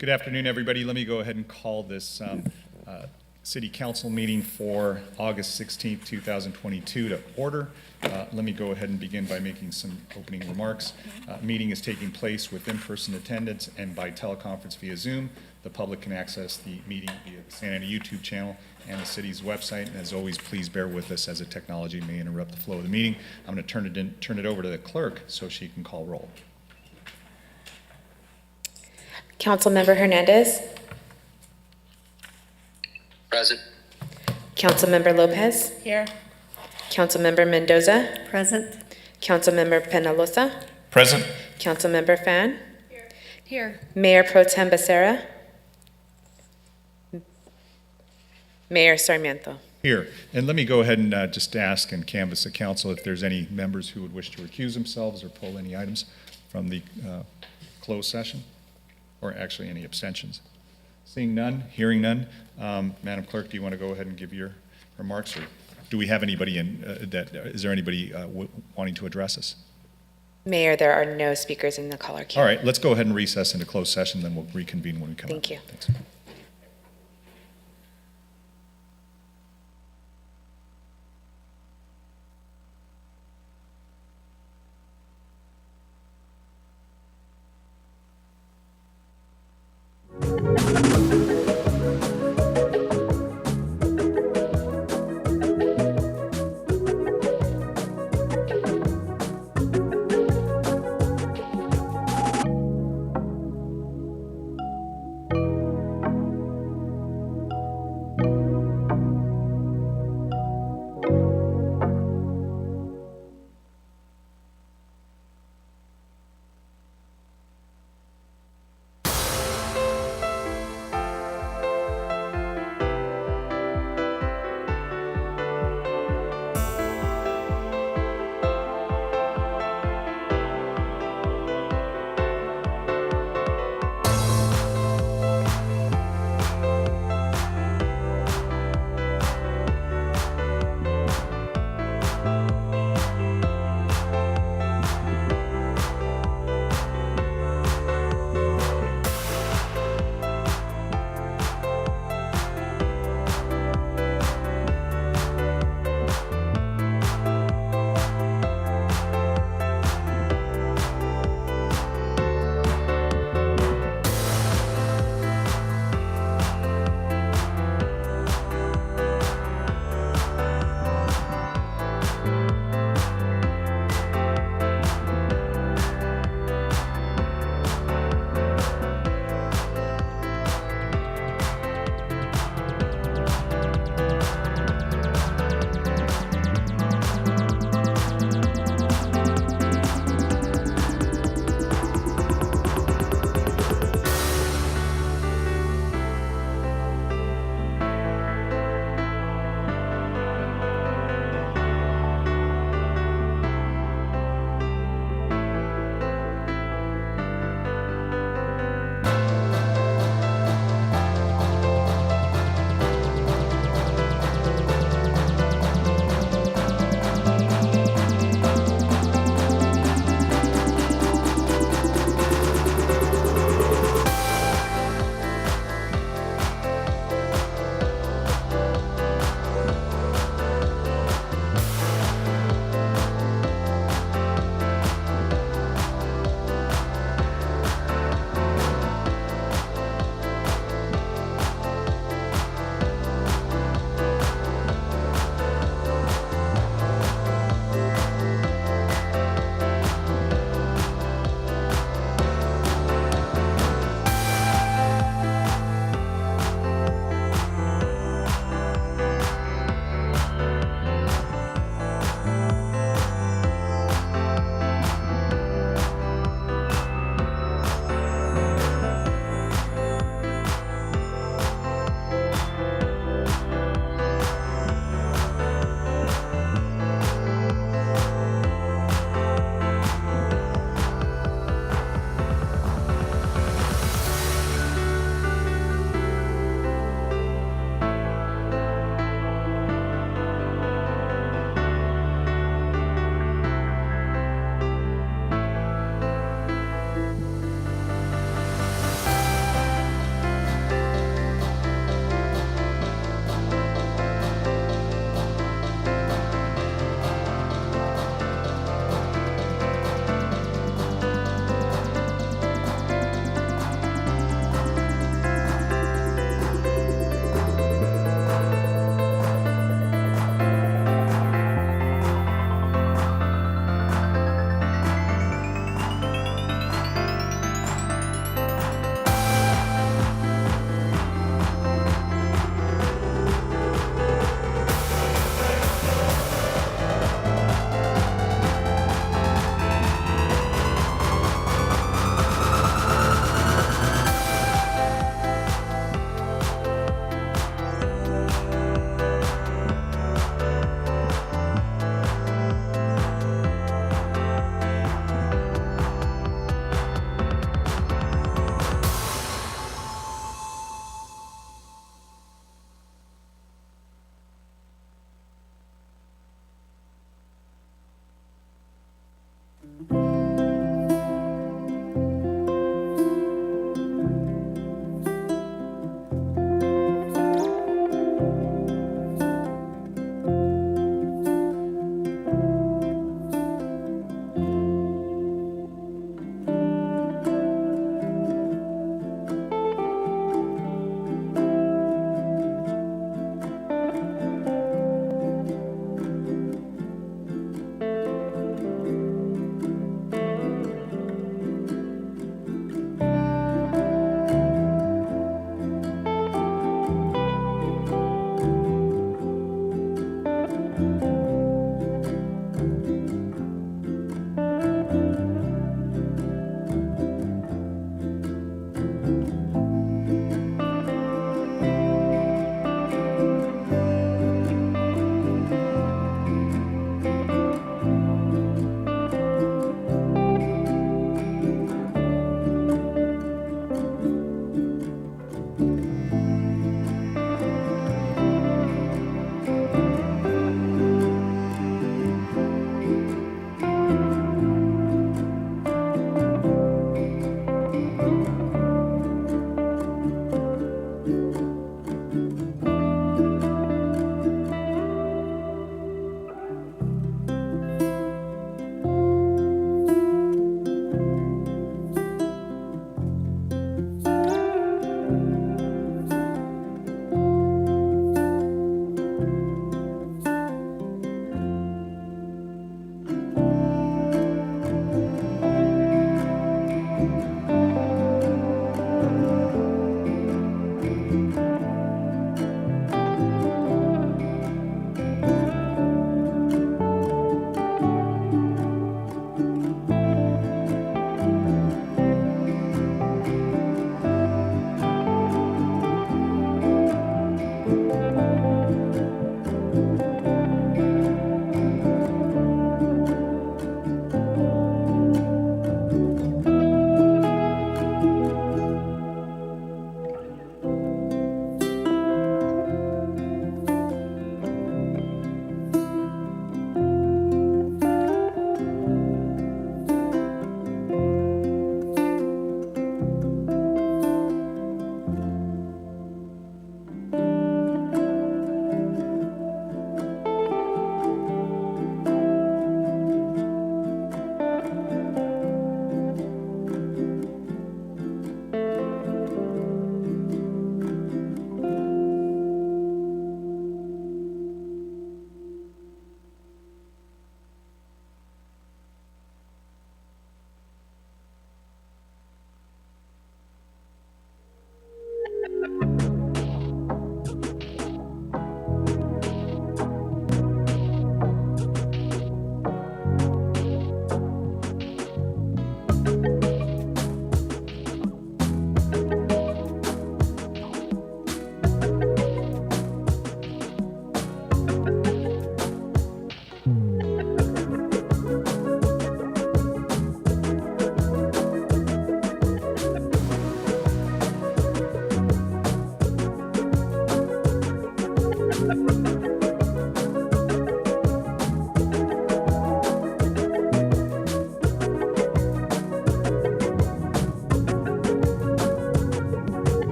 Good afternoon, everybody. Let me go ahead and call this City Council meeting for August 16th, 2022 to order. Let me go ahead and begin by making some opening remarks. Meeting is taking place with in-person attendance and by teleconference via Zoom. The public can access the meeting via the Santa Ana YouTube channel and the city's website. And as always, please bear with us as the technology may interrupt the flow of the meeting. I'm going to turn it over to the clerk so she can call roll. Councilmember Hernandez. Present. Councilmember Lopez. Here. Councilmember Mendoza. Present. Councilmember Penalosa. Present. Councilmember Fan. Here. Mayor Pro Tem Becerra. Mayor Sarmiento. Here, and let me go ahead and just ask and canvass the council if there's any members who would wish to recuse themselves or pull any items from the closed session, or actually any abstentions. Seeing none, hearing none, Madam Clerk, do you want to go ahead and give your remarks, or do we have anybody is there anybody wanting to address us? Mayor, there are no speakers in the caller queue. All right, let's go ahead and recess into closed session, then we'll reconvene when we come out. Thank you. Thanks.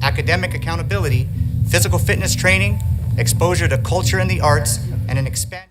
Academic accountability, physical fitness training, exposure to culture and the arts, and an expand.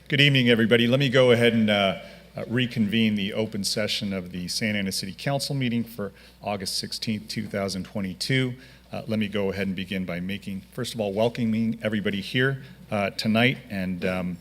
Good evening, everybody. Let me go ahead and reconvene the open session of the Santa Ana City Council meeting for August 16th, 2022. Let me go ahead and begin by first of all, welcoming everybody here tonight and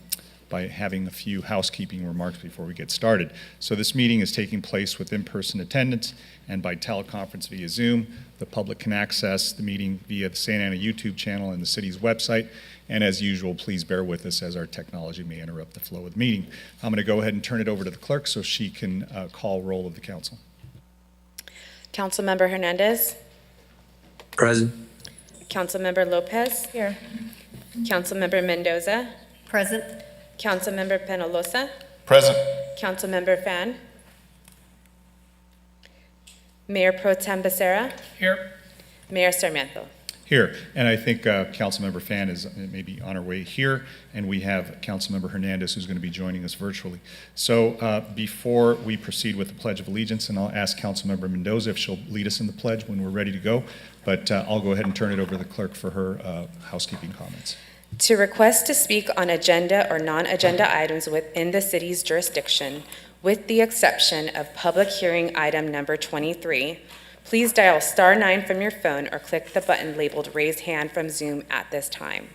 by having a few housekeeping remarks before we get started. So this meeting is taking place with in-person attendance and by teleconference via Zoom. The public can access the meeting via the Santa Ana YouTube channel and the city's website. And as usual, please bear with us as our technology may interrupt the flow of the meeting. I'm going to go ahead and turn it over to the clerk so she can call roll of the council. Councilmember Hernandez. Present. Councilmember Lopez. Here. Councilmember Mendoza. Present. Councilmember Penalosa. Present. Councilmember Fan. Mayor Pro Tem Becerra. Here. Mayor Sarmiento. Here, and I think Councilmember Fan is maybe on her way here, and we have Councilmember Hernandez who's going to be joining us virtually. So before we proceed with the Pledge of Allegiance, and I'll ask Councilmember Mendoza if she'll lead us in the pledge when we're ready to go, but I'll go ahead and turn it over to the clerk for her housekeeping comments. To request to speak on agenda or non-agenda items within the city's jurisdiction, with the exception of public hearing item number 23, please dial *9 from your phone or click the button labeled Raise Hand from Zoom at this time.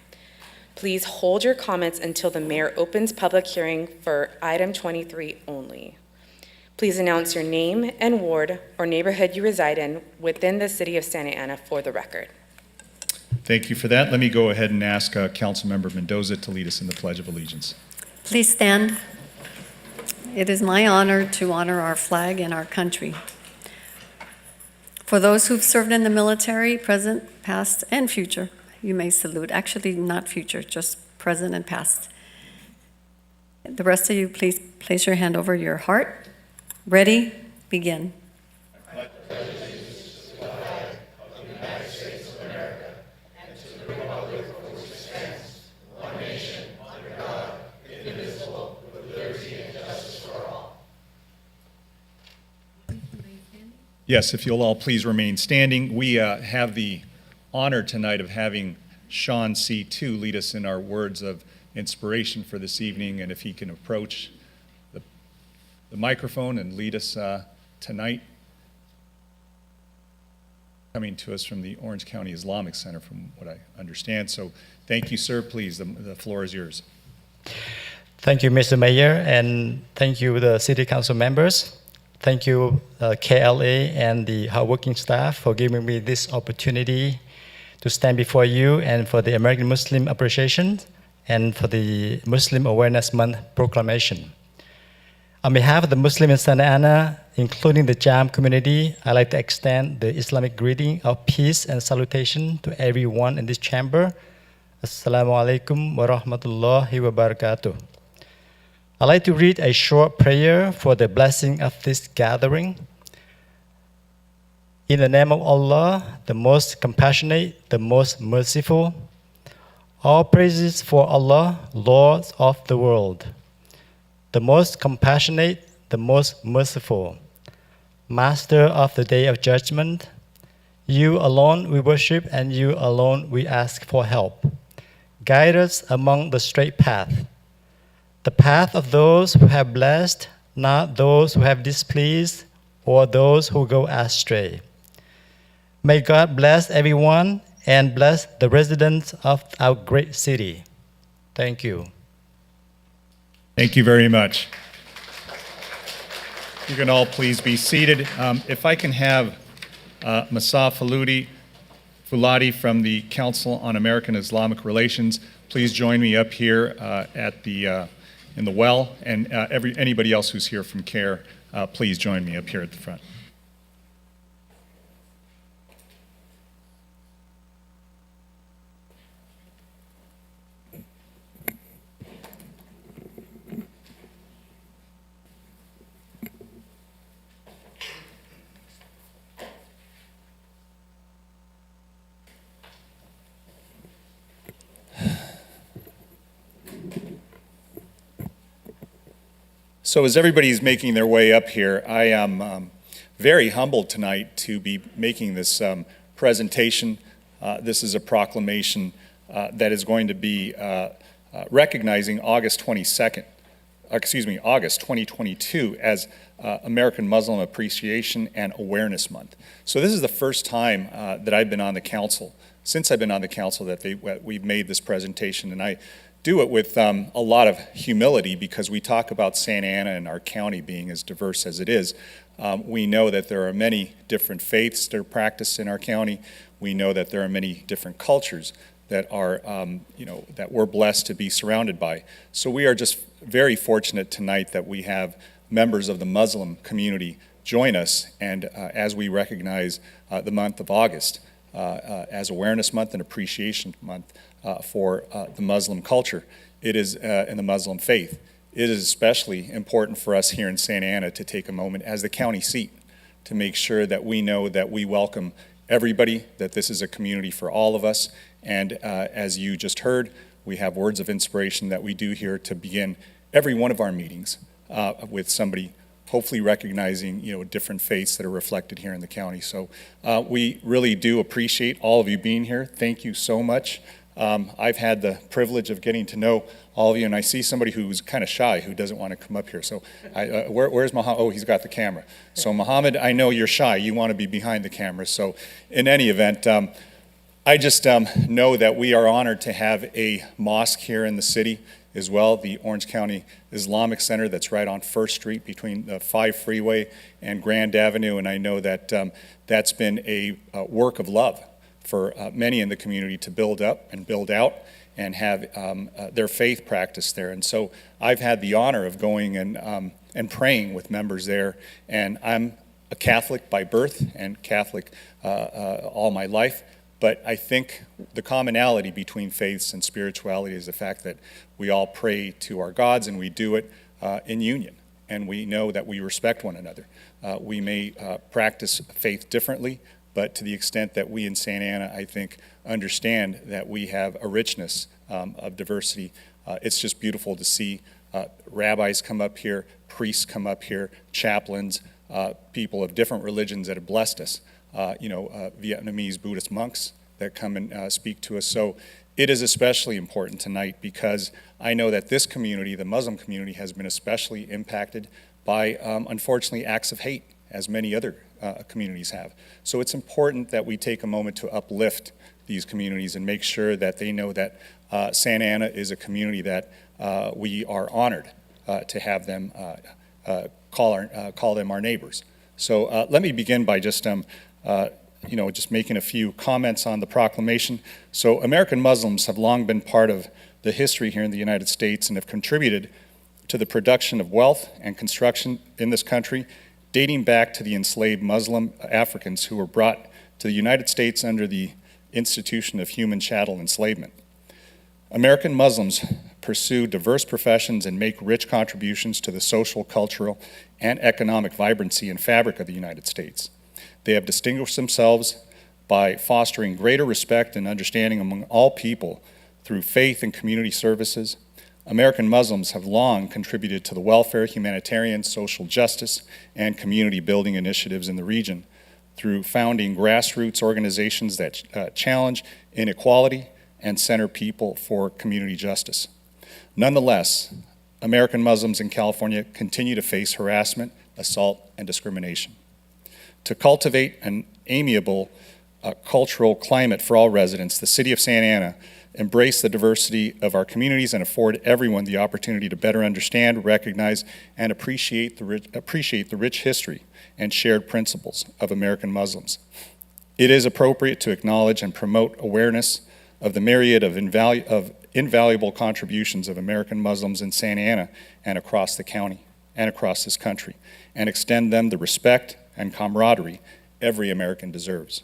Please hold your comments until the mayor opens public hearing for item 23 only. Please announce your name and ward or neighborhood you reside in within the city of Santa Ana for the record. Thank you for that. Let me go ahead and ask Councilmember Mendoza to lead us in the Pledge of Allegiance. Please stand. It is my honor to honor our flag and our country. For those who've served in the military, present, past, and future, you may salute. Actually, not future, just present and past. The rest of you, please place your hand over your heart. Ready? Begin. Yes, if you'll all please remain standing. We have the honor tonight of having Sean C2 lead us in our words of inspiration for this evening, and if he can approach the microphone and lead us tonight. Coming to us from the Orange County Islamic Center, from what I understand. So thank you, sir. Please, the floor is yours. Thank you, Mr. Mayor, and thank you, the City Council members. Thank you, KLA and the hardworking staff for giving me this opportunity to stand before you and for the American Muslim Appreciation and for the Muslim Awareness Month proclamation. On behalf of the Muslim in Santa Ana, including the JAM community, I'd like to extend the Islamic greeting of peace and salutation to everyone in this chamber. Assalamu alaikum wa rahmatullahi wa barakatuh. I'd like to read a short prayer for the blessing of this gathering. In the name of Allah, the most compassionate, the most merciful, all praises for Allah, Lord of the world, the most compassionate, the most merciful, Master of the Day of Judgment. You alone we worship, and you alone we ask for help. Guide us among the straight path, the path of those who have blessed, not those who have displeased or those who go astray. May God bless everyone and bless the residents of our great city. Thank you. Thank you very much. You can all please be seated. If I can have Masa Fuladi from the Council on American Islamic Relations, please join me up here in the well, and anybody else who's here from CARE, please join me up here at the front. So as everybody's making their way up here, I am very humbled tonight to be making this presentation. This is a proclamation that is going to be recognizing August 2022 as American Muslim Appreciation and Awareness Month. So this is the first time that I've been on the council, since I've been on the council, that we've made this presentation, and I do it with a lot of humility because we talk about Santa Ana and our county being as diverse as it is. We know that there are many different faiths that are practiced in our county. We know that there are many different cultures that are, that we're blessed to be surrounded by. So we are just very fortunate tonight that we have members of the Muslim community join us, and as we recognize the month of August as Awareness Month and Appreciation Month for the Muslim culture, it is in the Muslim faith. It is especially important for us here in Santa Ana to take a moment as the county seat to make sure that we know that we welcome everybody, that this is a community for all of us, and as you just heard, we have words of inspiration that we do here to begin every one of our meetings with somebody hopefully recognizing, different faiths that are reflected here in the county. So we really do appreciate all of you being here. Thank you so much. I've had the privilege of getting to know all of you, and I see somebody who's kind of shy who doesn't want to come up here. So where's Muhammad? Oh, he's got the camera. So Muhammad, I know you're shy. You want to be behind the camera. So in any event, I just know that we are honored to have a mosque here in the city as well, the Orange County Islamic Center that's right on First Street between the 5 Freeway and Grand Avenue, and I know that that's been a work of love for many in the community to build up and build out and have their faith practiced there. And so I've had the honor of going and praying with members there, and I'm a Catholic by birth and Catholic all my life. But I think the commonality between faiths and spirituality is the fact that we all pray to our gods, and we do it in union. And we know that we respect one another. We may practice faith differently, but to the extent that we in Santa Ana, I think, understand that we have a richness of diversity, it's just beautiful to see rabbis come up here, priests come up here, chaplains, people of different religions that have blessed us. Vietnamese Buddhist monks that come and speak to us. So it is especially important tonight because I know that this community, the Muslim community, has been especially impacted by, unfortunately, acts of hate, as many other communities have. So it's important that we take a moment to uplift these communities and make sure that they know that Santa Ana is a community that we are honored to have them call them our neighbors. So let me begin by just just making a few comments on the proclamation. So American Muslims have long been part of the history here in the United States and have contributed to the production of wealth and construction in this country, dating back to the enslaved Muslim Africans who were brought to the United States under the institution of human chattel enslavement. American Muslims pursue diverse professions and make rich contributions to the social, cultural, and economic vibrancy and fabric of the United States. They have distinguished themselves by fostering greater respect and understanding among all people through faith and community services. American Muslims have long contributed to the welfare, humanitarian, social justice, and community building initiatives in the region through founding grassroots organizations that challenge inequality and center people for community justice. Nonetheless, American Muslims in California continue to face harassment, assault, and discrimination. To cultivate an amiable cultural climate for all residents, the City of Santa Ana embrace the diversity of our communities and afford everyone the opportunity to better understand, recognize, and appreciate the rich history and shared principles of American Muslims. It is appropriate to acknowledge and promote awareness of the myriad of invaluable contributions of American Muslims in Santa Ana and across the county and across this country, and extend them the respect and camaraderie every American deserves.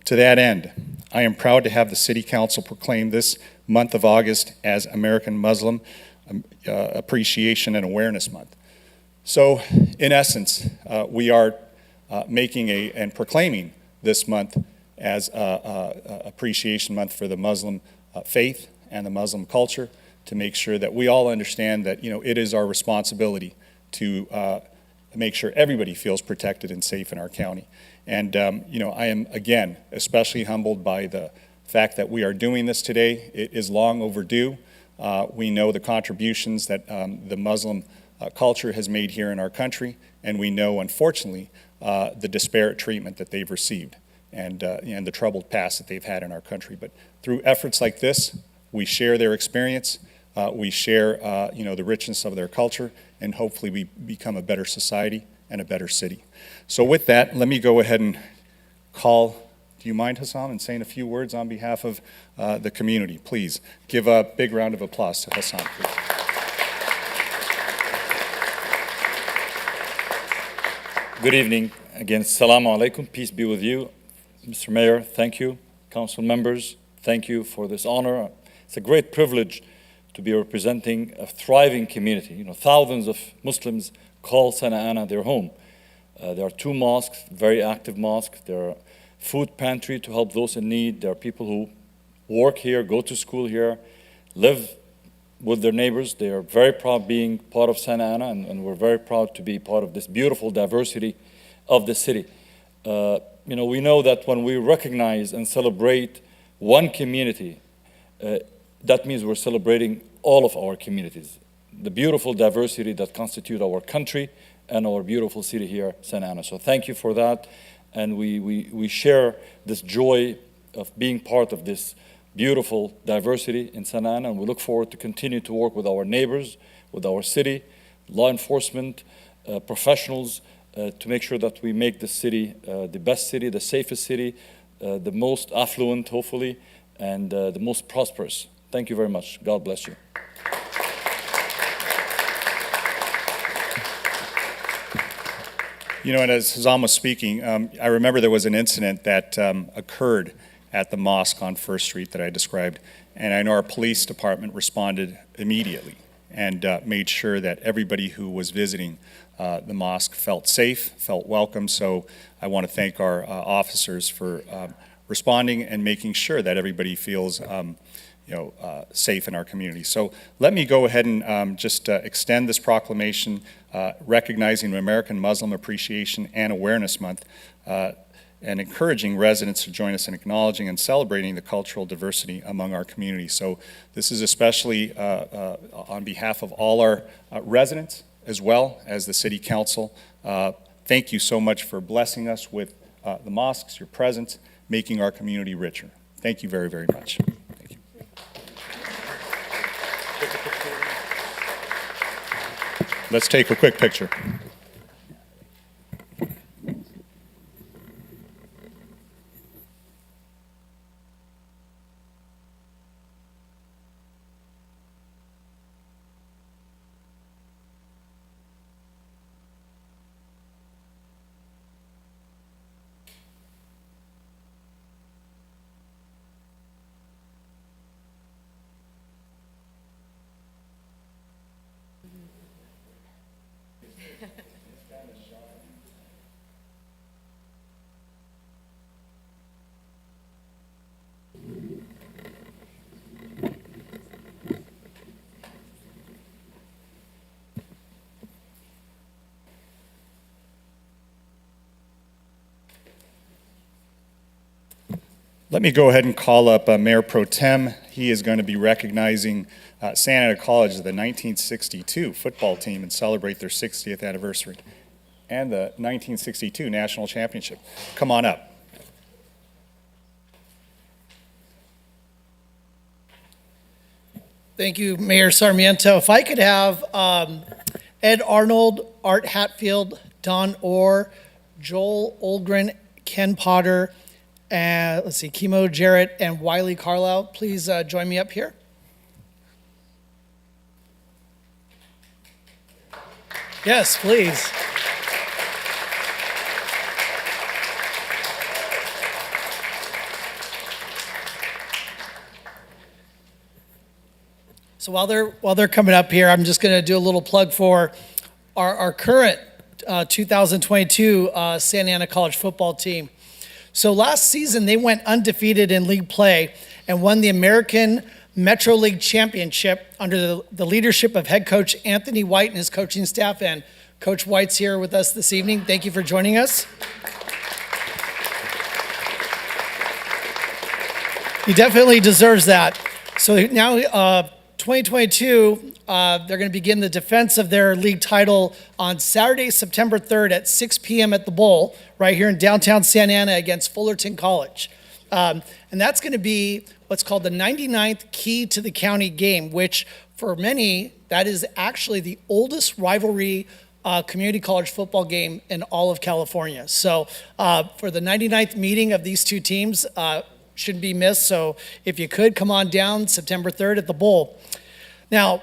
To that end, I am proud to have the City Council proclaim this month of August as American Muslim Appreciation and Awareness Month. So, in essence, we are making and proclaiming this month as Appreciation Month for the Muslim faith and the Muslim culture, to make sure that we all understand that it is our responsibility to make sure everybody feels protected and safe in our county. And I am again especially humbled by the fact that we are doing this today. It is long overdue. We know the contributions that the Muslim culture has made here in our country, and we know, unfortunately, the disparate treatment that they've received and the troubled past that they've had in our country. But through efforts like this, we share their experience, we share the richness of their culture, and hopefully we become a better society and a better city. So with that, let me go ahead and call, do you mind, Hassam, in saying a few words on behalf of the community? Please give a big round of applause to Hassam, please. Good evening. Again, Assalamu alaikum. Peace be with you. Mr. Mayor, thank you. Council members, thank you for this honor. It's a great privilege to be representing a thriving community. You know, thousands of Muslims call Santa Ana their home. There are 2 mosques, very active mosques. There are food pantry to help those in need. There are people who work here, go to school here, live with their neighbors. They are very proud being part of Santa Ana, and we're very proud to be part of this beautiful diversity of the city. We know that when we recognize and celebrate one community, that means we're celebrating all of our communities, the beautiful diversity that constitute our country and our beautiful city here, Santa Ana. So thank you for that, and we share this joy of being part of this beautiful diversity in Santa Ana, and we look forward to continue to work with our neighbors, with our city, law enforcement, professionals, to make sure that we make this city the best city, the safest city, the most affluent, hopefully, and the most prosperous. Thank you very much. God bless you. You know, and as Hassam was speaking, I remember there was an incident that occurred at the mosque on First Street that I described, and I know our police department responded immediately and made sure that everybody who was visiting the mosque felt safe, felt welcome. So I want to thank our officers for responding and making sure that everybody feels safe in our community. So let me go ahead and just extend this proclamation recognizing American Muslim Appreciation and Awareness Month and encouraging residents to join us in acknowledging and celebrating the cultural diversity among our community. So this is especially on behalf of all our residents as well as the City Council. Thank you so much for blessing us with the mosques, your presence, making our community richer. Thank you very, very much. Thank you. Let's take a quick picture. Let me go ahead and call up Mayor Pro Tem. He is going to be recognizing Santa Ana College, the 1962 football team, and celebrate their 60th anniversary and the 1962 national championship. Come on up. Thank you, Mayor Sarmiento. If I could have Ed Arnold, Art Hatfield, Don Orr, Joel Olgren, Ken Potter, and Kimo Jarrett, and Wiley Carlisle, please join me up here. Yes, please. So while they're coming up here, I'm just going to do a little plug for our current 2022 Santa Ana College football team. So last season, they went undefeated in league play and won the American Metro League Championship under the leadership of head coach Anthony White and his coaching staff. And Coach White's here with us this evening. Thank you for joining us. He definitely deserves that. So now, 2022, they're going to begin the defense of their league title on Saturday, September 3rd at 6 p.m. at the Bowl, right here in downtown Santa Ana against Fullerton College. And that's going to be what's called the 99th Key to the County game, which for many, that is actually the oldest rivalry community college football game in all of California. So for the 99th meeting of these two teams, shouldn't be missed. So if you could, come on down September 3rd at the Bowl. Now,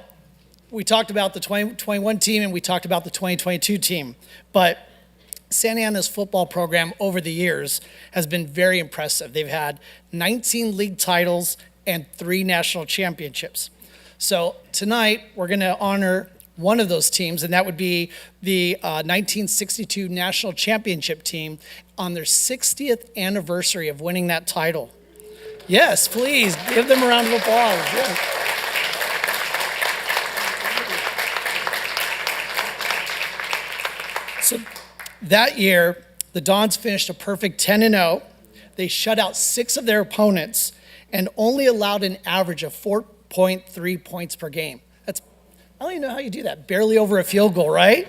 we talked about the 2021 team and we talked about the 2022 team, but Santa Ana's football program over the years has been very impressive. They've had 19 league titles and 3 national championships. So tonight, we're going to honor one of those teams, and that would be the 1962 national championship team on their 60th anniversary of winning that title. Yes, please, give them a round of applause. Yeah. So that year, the Dons finished a perfect 10-0. They shut out 6 of their opponents and only allowed an average of 4.3 points per game. I don't even know how you do that. Barely over a field goal, right?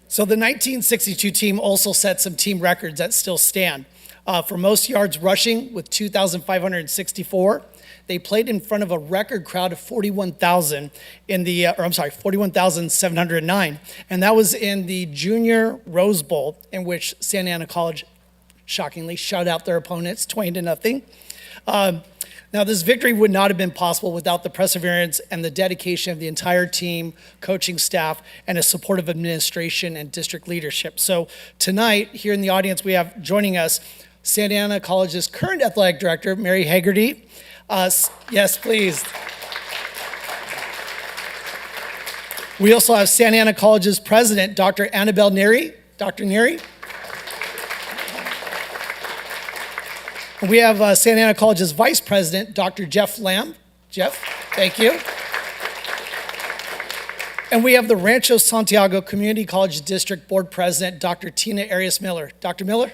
So the 1962 team also set some team records that still stand. For most yards rushing with 2,564. They played in front of a record crowd of 41,709. And that was in the Junior Rose Bowl, in which Santa Ana College, shockingly, shut out their opponents 20-0. Now, this victory would not have been possible without the perseverance and the dedication of the entire team, coaching staff, and a supportive administration and district leadership. So tonight, here in the audience, we have joining us Santa Ana College's current athletic director, Mary Haggerty. Yes, please. We also have Santa Ana College's president, Dr. Annabelle Neary. Dr. Neary. We have Santa Ana College's vice president, Dr. Jeff Lamb. Jeff, thank you. And we have the Rancho Santiago Community College District Board President, Dr. Tina Arias Miller. Dr. Miller?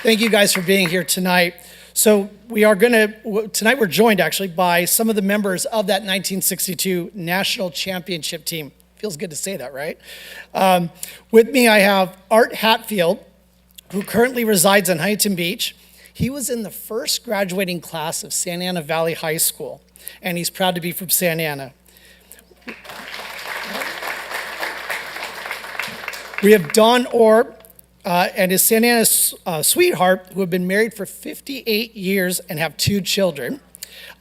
Thank you guys for being here tonight. So tonight we're joined actually by some of the members of that 1962 national championship team. Feels good to say that, right? With me, I have Art Hatfield, who currently resides in Huntington Beach. He was in the first graduating class of Santa Ana Valley High School, and he's proud to be from Santa Ana. We have Don Orr and his Santa Ana sweetheart, who have been married for 58 years and have 2 children.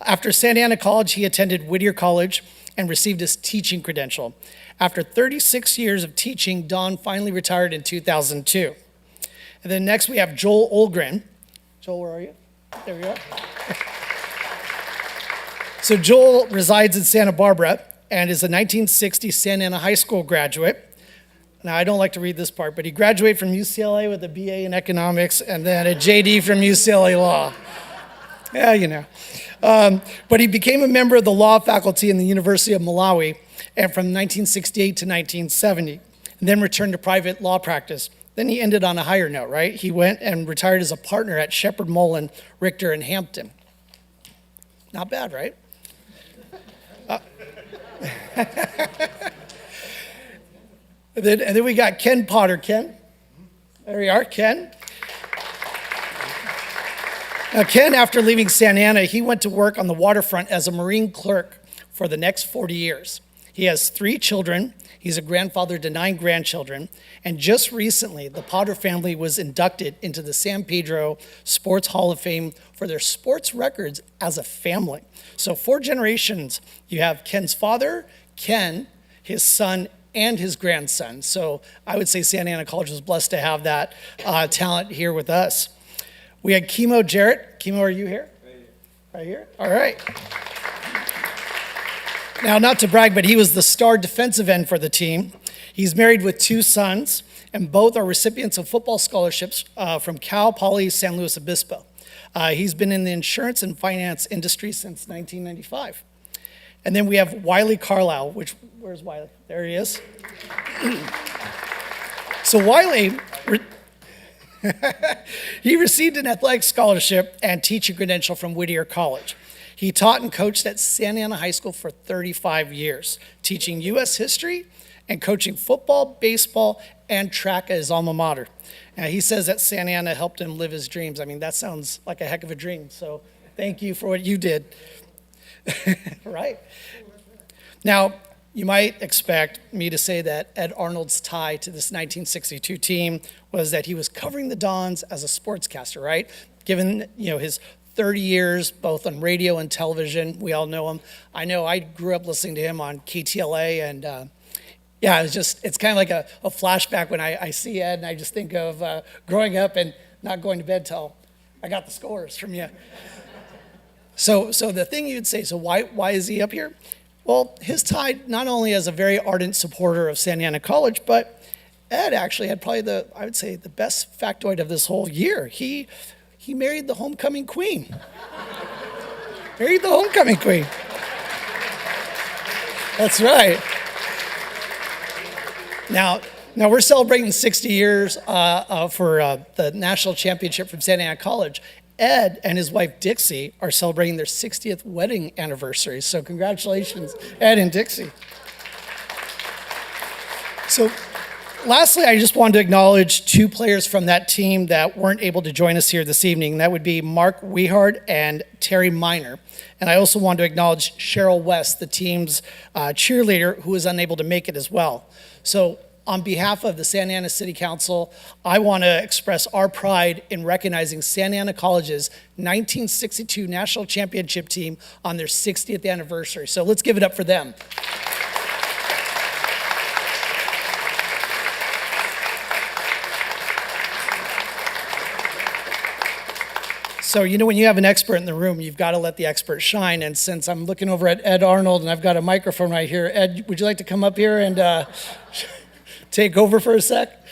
After Santa Ana College, he attended Whittier College and received his teaching credential. After 36 years of teaching, Don finally retired in 2002. And then next we have Joel Olgren. Joel, where are you? There we are. So Joel resides in Santa Barbara and is a 1960 Santa Ana High School graduate. Now, I don't like to read this part, but he graduated from UCLA with a BA in economics and then a JD from UCLA Law. Yeah, you know. But he became a member of the law faculty in the University of Malawi and from 1968 to 1970, and then returned to private law practice. Then he ended on a higher note, right? He went and retired as a partner at Shepherd Mullen, Richter, and Hampton. Not bad, right? And then we got Ken Potter. Ken? There we are, Ken. Now, Ken, after leaving Santa Ana, he went to work on the waterfront as a marine clerk for the next 40 years. He has 3 children. He's a grandfather to 9 grandchildren. And just recently, the Potter family was inducted into the San Pedro Sports Hall of Fame for their sports records as a family. So 4 generations. You have Ken's father, Ken, his son, and his grandson. So I would say Santa Ana College was blessed to have that talent here with us. We had Kimo Jarrett. Kimo, are you here? Right here. All right. Now, not to brag, but he was the star defensive end for the team. He's married with 2 sons, and both are recipients of football scholarships from Cal Poly San Luis Obispo. He's been in the insurance and finance industry since 1995. And then we have Wiley Carlisle, where's Wiley? There he is. So Wiley, He received an athletic scholarship and teaching credential from Whittier College. He taught and coached at Santa Ana High School for 35 years, teaching U.S. history and coaching football, baseball, and track at his alma mater. He says that Santa Ana helped him live his dreams. I mean, that sounds like a heck of a dream. So thank you for what you did. Right. Now, you might expect me to say that Ed Arnold's tie to this 1962 team was that he was covering the Dons as a sportscaster, right? Given, his 30 years both on radio and television. We all know him. I know I grew up listening to him on KTLA, and it's kind of like a flashback when I see Ed, and I just think of growing up and not going to bed till I got the scores from you. So the thing you'd say, so why is he up here? Well, his tie, not only as a very ardent supporter of Santa Ana College, but Ed actually had probably the best factoid of this whole year. He married the homecoming queen. Married the homecoming queen. That's right. Now we're celebrating 60 years for the national championship from Santa Ana College. Ed and his wife Dixie are celebrating their 60th wedding anniversary. So congratulations, Ed and Dixie. So lastly, I just wanted to acknowledge two players from that team that weren't able to join us here this evening. That would be Mark Wehard and Terry Miner. And I also want to acknowledge Cheryl West, the team's cheerleader, who was unable to make it as well. So on behalf of the Santa Ana City Council, I want to express our pride in recognizing Santa Ana College's 1962 National Championship team on their 60th anniversary. So let's give it up for them. So, when you have an expert in the room, you've got to let the expert shine. And since I'm looking over at Ed Arnold and I've got a microphone right here, Ed, would you like to come up here and take over for a sec?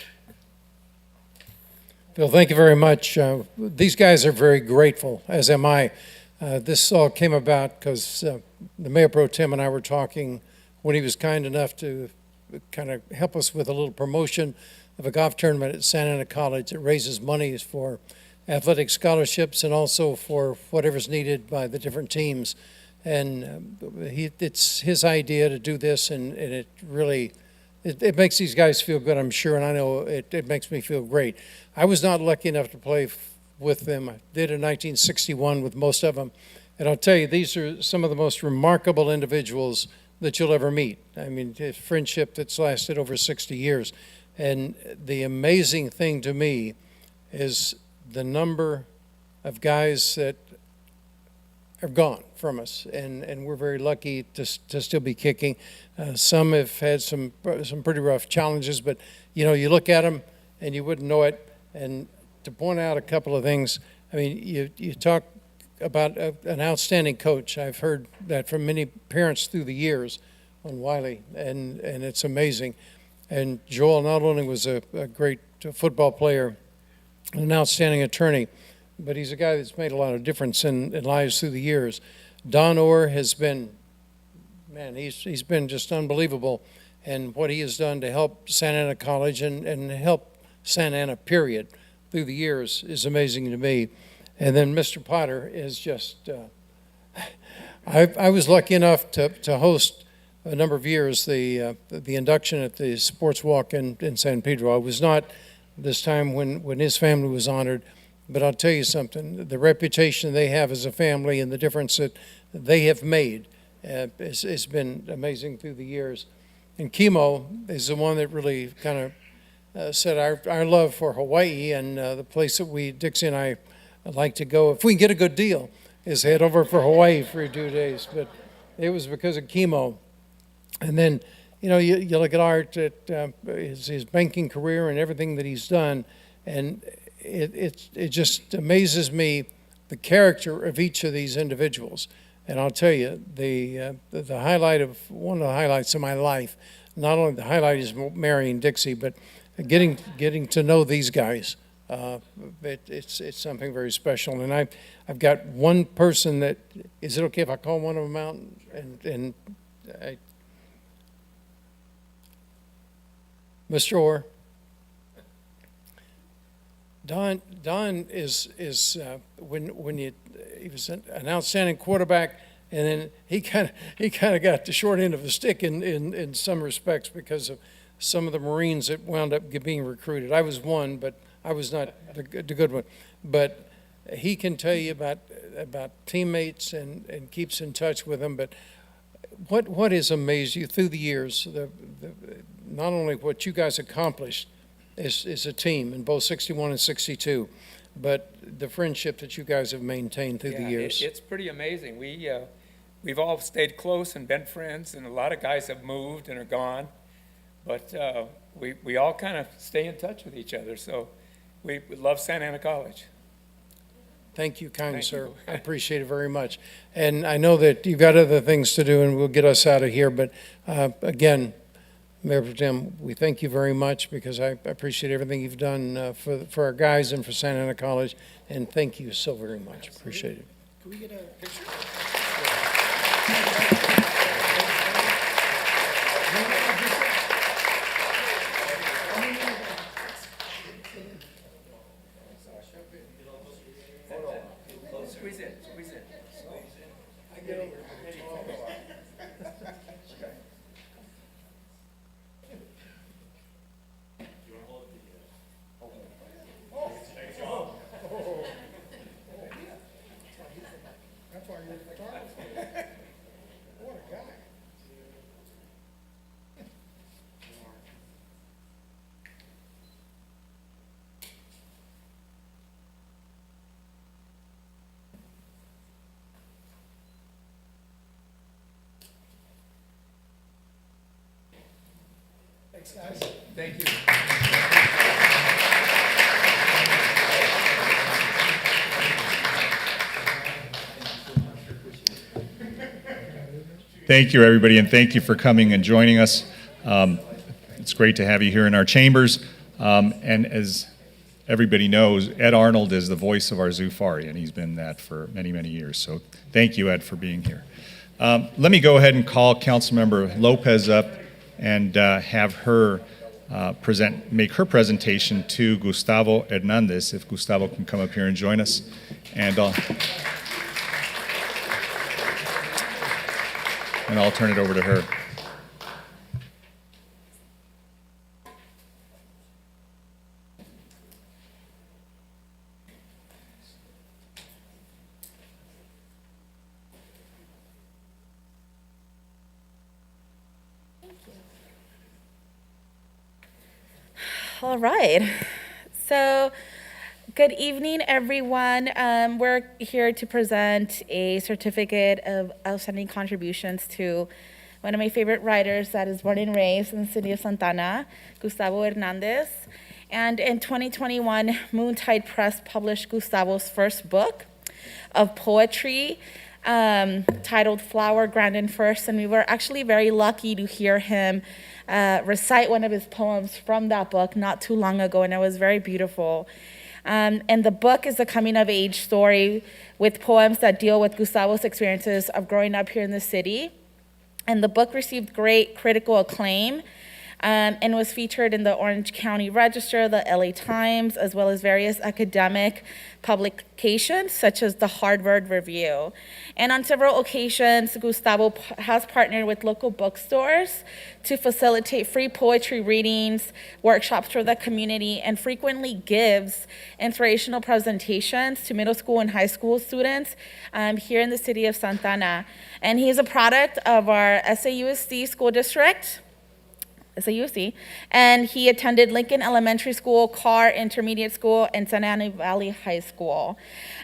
Bill, thank you very much. These guys are very grateful, as am I. This all came about because the Mayor Pro Tem and I were talking when he was kind enough to kind of help us with a little promotion of a golf tournament at Santa Ana College. It raises money for athletic scholarships and also for whatever's needed by the different teams. And it's his idea to do this, and it really, it makes these guys feel good, I'm sure, and I know it makes me feel great. I was not lucky enough to play with them. I did in 1961 with most of them. And I'll tell you, these are some of the most remarkable individuals that you'll ever meet. I mean, a friendship that's lasted over 60 years. And the amazing thing to me is the number of guys that are gone from us, and we're very lucky to still be kicking. Some have had some pretty rough challenges, but you look at them and you wouldn't know it. And to point out a couple of things, I mean, you talk about an outstanding coach. I've heard that from many parents through the years on Wiley, and it's amazing. And Joel not only was a great football player, an outstanding attorney, but he's a guy that's made a lot of difference in lives through the years. Don Orr has been, man, he's been just unbelievable, and what he has done to help Santa Ana College and help Santa Ana, period, through the years is amazing to me. And then Mr. Potter is just, I was lucky enough to host a number of years the induction at the Sports Walk in San Pedro. I was not this time when his family was honored, but I'll tell you something, the reputation they have as a family and the difference that they have made has been amazing through the years. And Chemo is the one that really kind of said our love for Hawaii, and the place that Dixie and I like to go, if we can get a good deal, is head over for Hawaii for 2 days. But it was because of Chemo. And then, you look at Art, at his banking career and everything that he's done, and it just amazes me the character of each of these individuals. And I'll tell you, the highlight of one of the highlights of my life, not only the highlight is marrying Dixie, but getting to know these guys. It's something very special. And I've got one person that, is it okay if I call one of them out? And Mr. Orr, Don is when he was an outstanding quarterback, and then he kind of got the short end of the stick in some respects because of some of the Marines that wound up being recruited. I was one, but I was not the good one. But he can tell you about teammates and keeps in touch with them. But what has amazed you through the years, not only what you guys accomplished as a team in both 61 and 62, but the friendship that you guys have maintained through the years? It's pretty amazing. We've all stayed close and been friends, and a lot of guys have moved and are gone. But we all kind of stay in touch with each other. So we love Santa Ana College. Thank you, kind Thank sir. you. I appreciate it very much. And I know that you've got other things to do, and we'll get us out of here. But again, Mayor Pro Tem, we thank you very much because I appreciate everything you've done for our guys and for Santa Ana College. And thank you so very much. Appreciate it. Can we get a picture? Squeeze in, squeeze in. That's why you're the photographer. What a guy. Thanks, guys. Thank you. Thank you, everybody, and thank you for coming and joining us. It's great to have you here in our chambers. And as everybody knows, Ed Arnold is the voice of our Zufari, and he's been that for many, many years. So thank you, Ed, for being here. Let me go ahead and call Councilmember Lopez up and have her make her presentation to Gustavo Hernandez, if Gustavo can come up here and join us. And I'll turn it over to her. All right. So, good evening, everyone. We're here to present a certificate of outstanding contributions to one of my favorite writers that is born and raised in the city of Santa Ana, Gustavo Hernandez. And in 2021, Moontide Press published Gustavo's first book of poetry titled Flower, Grand and First. And we were actually very lucky to hear him recite one of his poems from that book not too long ago, and it was very beautiful. And the book is a coming-of-age story with poems that deal with Gustavo's experiences of growing up here in the city. And the book received great critical acclaim and was featured in the Orange County Register, the LA Times, as well as various academic publications such as the Harvard Review. And on several occasions, Gustavo has partnered with local bookstores to facilitate free poetry readings, workshops for the community, and frequently gives inspirational presentations to middle school and high school students here in the city of Santa Ana. And he is a product of our SAUSD school district, SAUSD, and he attended Lincoln Elementary School, Carr Intermediate School, and Santa Ana Valley High School.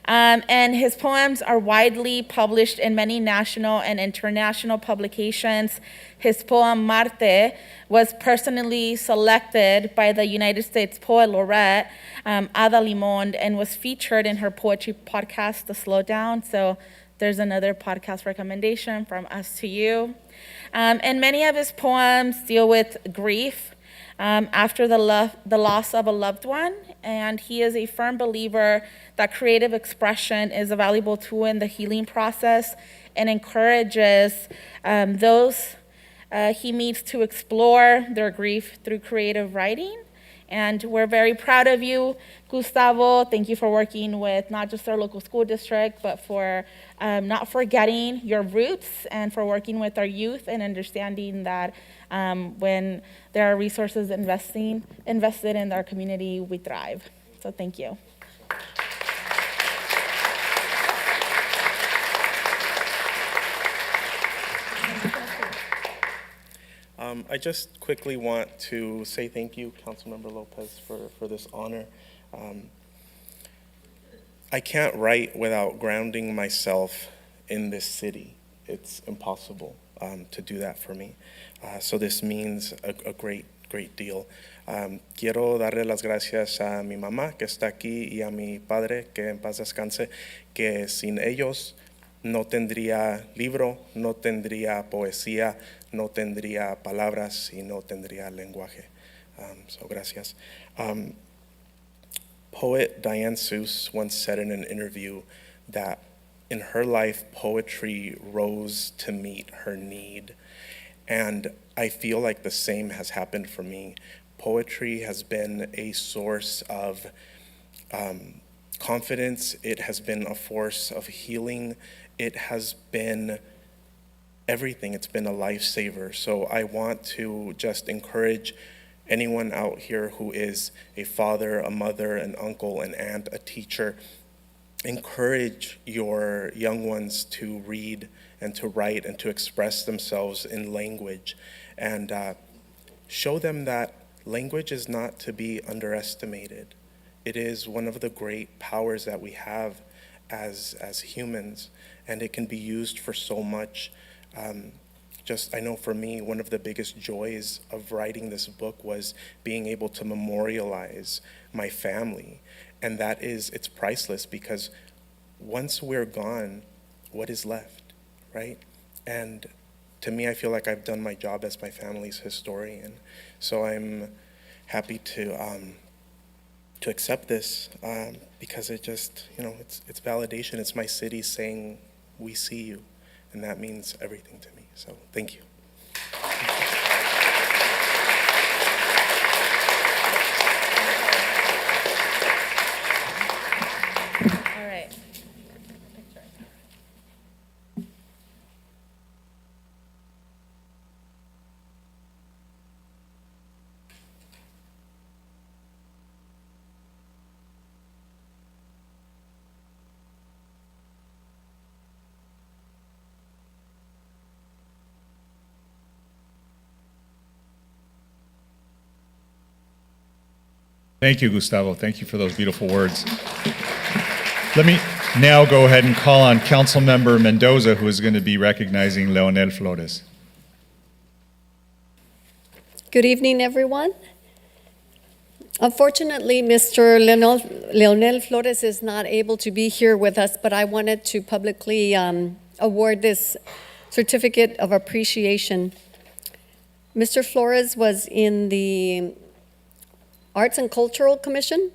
And his poems are widely published in many national and international publications. His poem, Marte, was personally selected by the United States Poet Laureate, Ada Limon, and was featured in her poetry podcast, The Slowdown. So there's another podcast recommendation from us to you. And many of his poems deal with grief after the loss of a loved one. And he is a firm believer that creative expression is a valuable tool in the healing process and encourages those he meets to explore their grief through creative writing And we're very proud of you, Gustavo. Thank you for working with not just our local school district, but for not forgetting your roots and for working with our youth and understanding that when there are resources invested in our community, we thrive. So thank you. I just quickly want to say thank you, Councilmember Lopez, for this honor. I can't write without grounding myself in this city. It's impossible to do that for me. So this means a great deal. Quiero darle las gracias a mi mamá que está aquí y a mi padre que en paz descanse, que sin ellos no tendría libro, no tendría poesía, no tendría palabras y no tendría lenguaje. So gracias. Poet Diane Seuss once said in an interview that in her life, poetry rose to meet her need. And I feel like the same has happened for me. Poetry has been a source of confidence. It has been a force of healing. It has been everything. It's been a lifesaver. So I want to just encourage anyone out here who is a father, a mother, an uncle, an aunt, a teacher, encourage your young ones to read and to write and to express themselves in language, and show them that language is not to be underestimated. It is one of the great powers that we have as humans, and it can be used for so much. I know for me, one of the biggest joys of writing this book was being able to memorialize my family. And it's priceless, because once we're gone, what is left, right? And to me, I feel like I've done my job as my family's historian. So I'm happy to accept this because it just, it's validation. It's my city saying, we see you. And that means everything to me. So thank you. All right. Thank you, Gustavo. Thank you for those beautiful words. Let me now go ahead and call on Councilmember Mendoza, who is going to be recognizing Leonel Flores. Good evening, everyone. Unfortunately, Mr. Leonel Flores is not able to be here with us, but I wanted to publicly award this certificate of appreciation. Mr. Flores was in the Arts and Cultural Commission.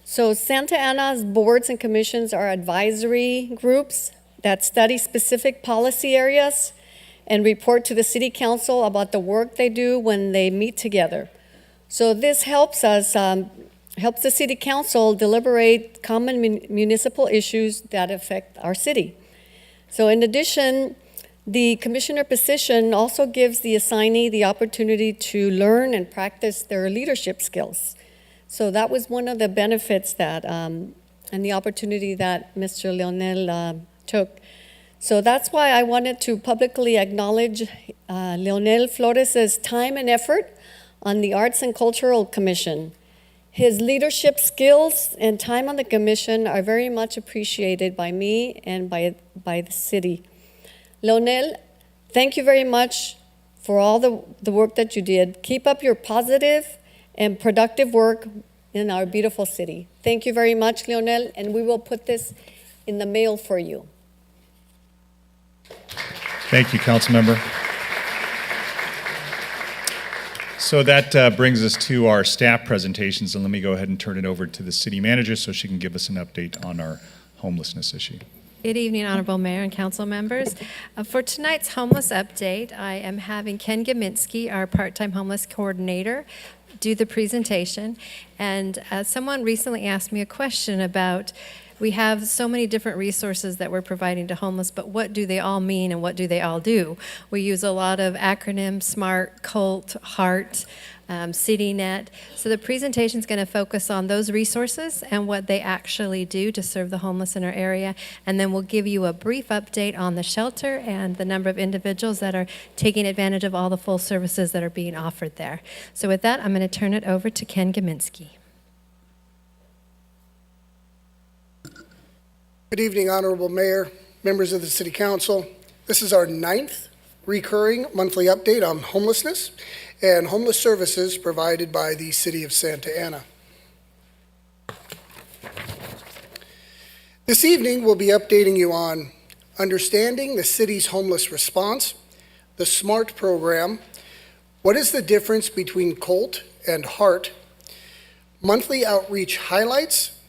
So Santa Ana's boards and commissions are advisory groups that study specific policy areas and report to the city council about the work they do when they meet together. So this helps helps the city council deliberate common municipal issues that affect our city. So in addition, the commissioner position also gives the assignee the opportunity to learn and practice their leadership skills. So that was one of the benefits that, and the opportunity that Mr. Leonel took. So that's why I wanted to publicly acknowledge Leonel Flores' time and effort on the Arts and Cultural Commission. His leadership skills and time on the commission are very much appreciated by me and by the city. Leonel, thank you very much for all the work that you did. Keep up your positive and productive work in our beautiful city. Thank you very much, Leonel, and we will put this in the mail for you. Thank you, Councilmember. So that brings us to our staff presentations, and let me go ahead and turn it over to the city manager so she can give us an update on our homelessness issue. Good evening, Honorable Mayor and council members. For tonight's homeless update, I am having Ken Gaminsky, our part-time homeless coordinator, do the presentation. And someone recently asked me a question about, we have so many different resources that we're providing to homeless, but what do they all mean and what do they all do? We use a lot of acronyms, SMART, COLT, HEART, CityNet. So the presentation is going to focus on those resources and what they actually do to serve the homeless in our area. And then we'll give you a brief update on the shelter and the number of individuals that are taking advantage of all the full services that are being offered there. So with that, I'm going to turn it over to Ken Gaminsky. Good evening, Honorable Mayor, members of the City Council. This is our 9th recurring monthly update on homelessness and homeless services provided by the City of Santa Ana. This evening, we'll be updating you on understanding the city's homeless response, the SMART program, what is the difference between COLT and HEART, monthly outreach highlights,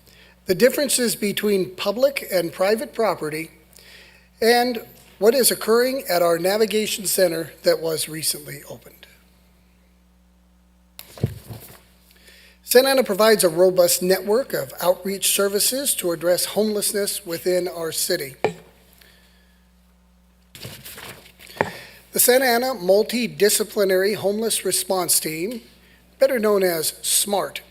the differences between public and private property, and what is occurring at our navigation center that was recently opened. Santa Ana provides a robust network of outreach services to address homelessness within our city. The Santa Ana Multidisciplinary Homeless Response Team, better known as SMART,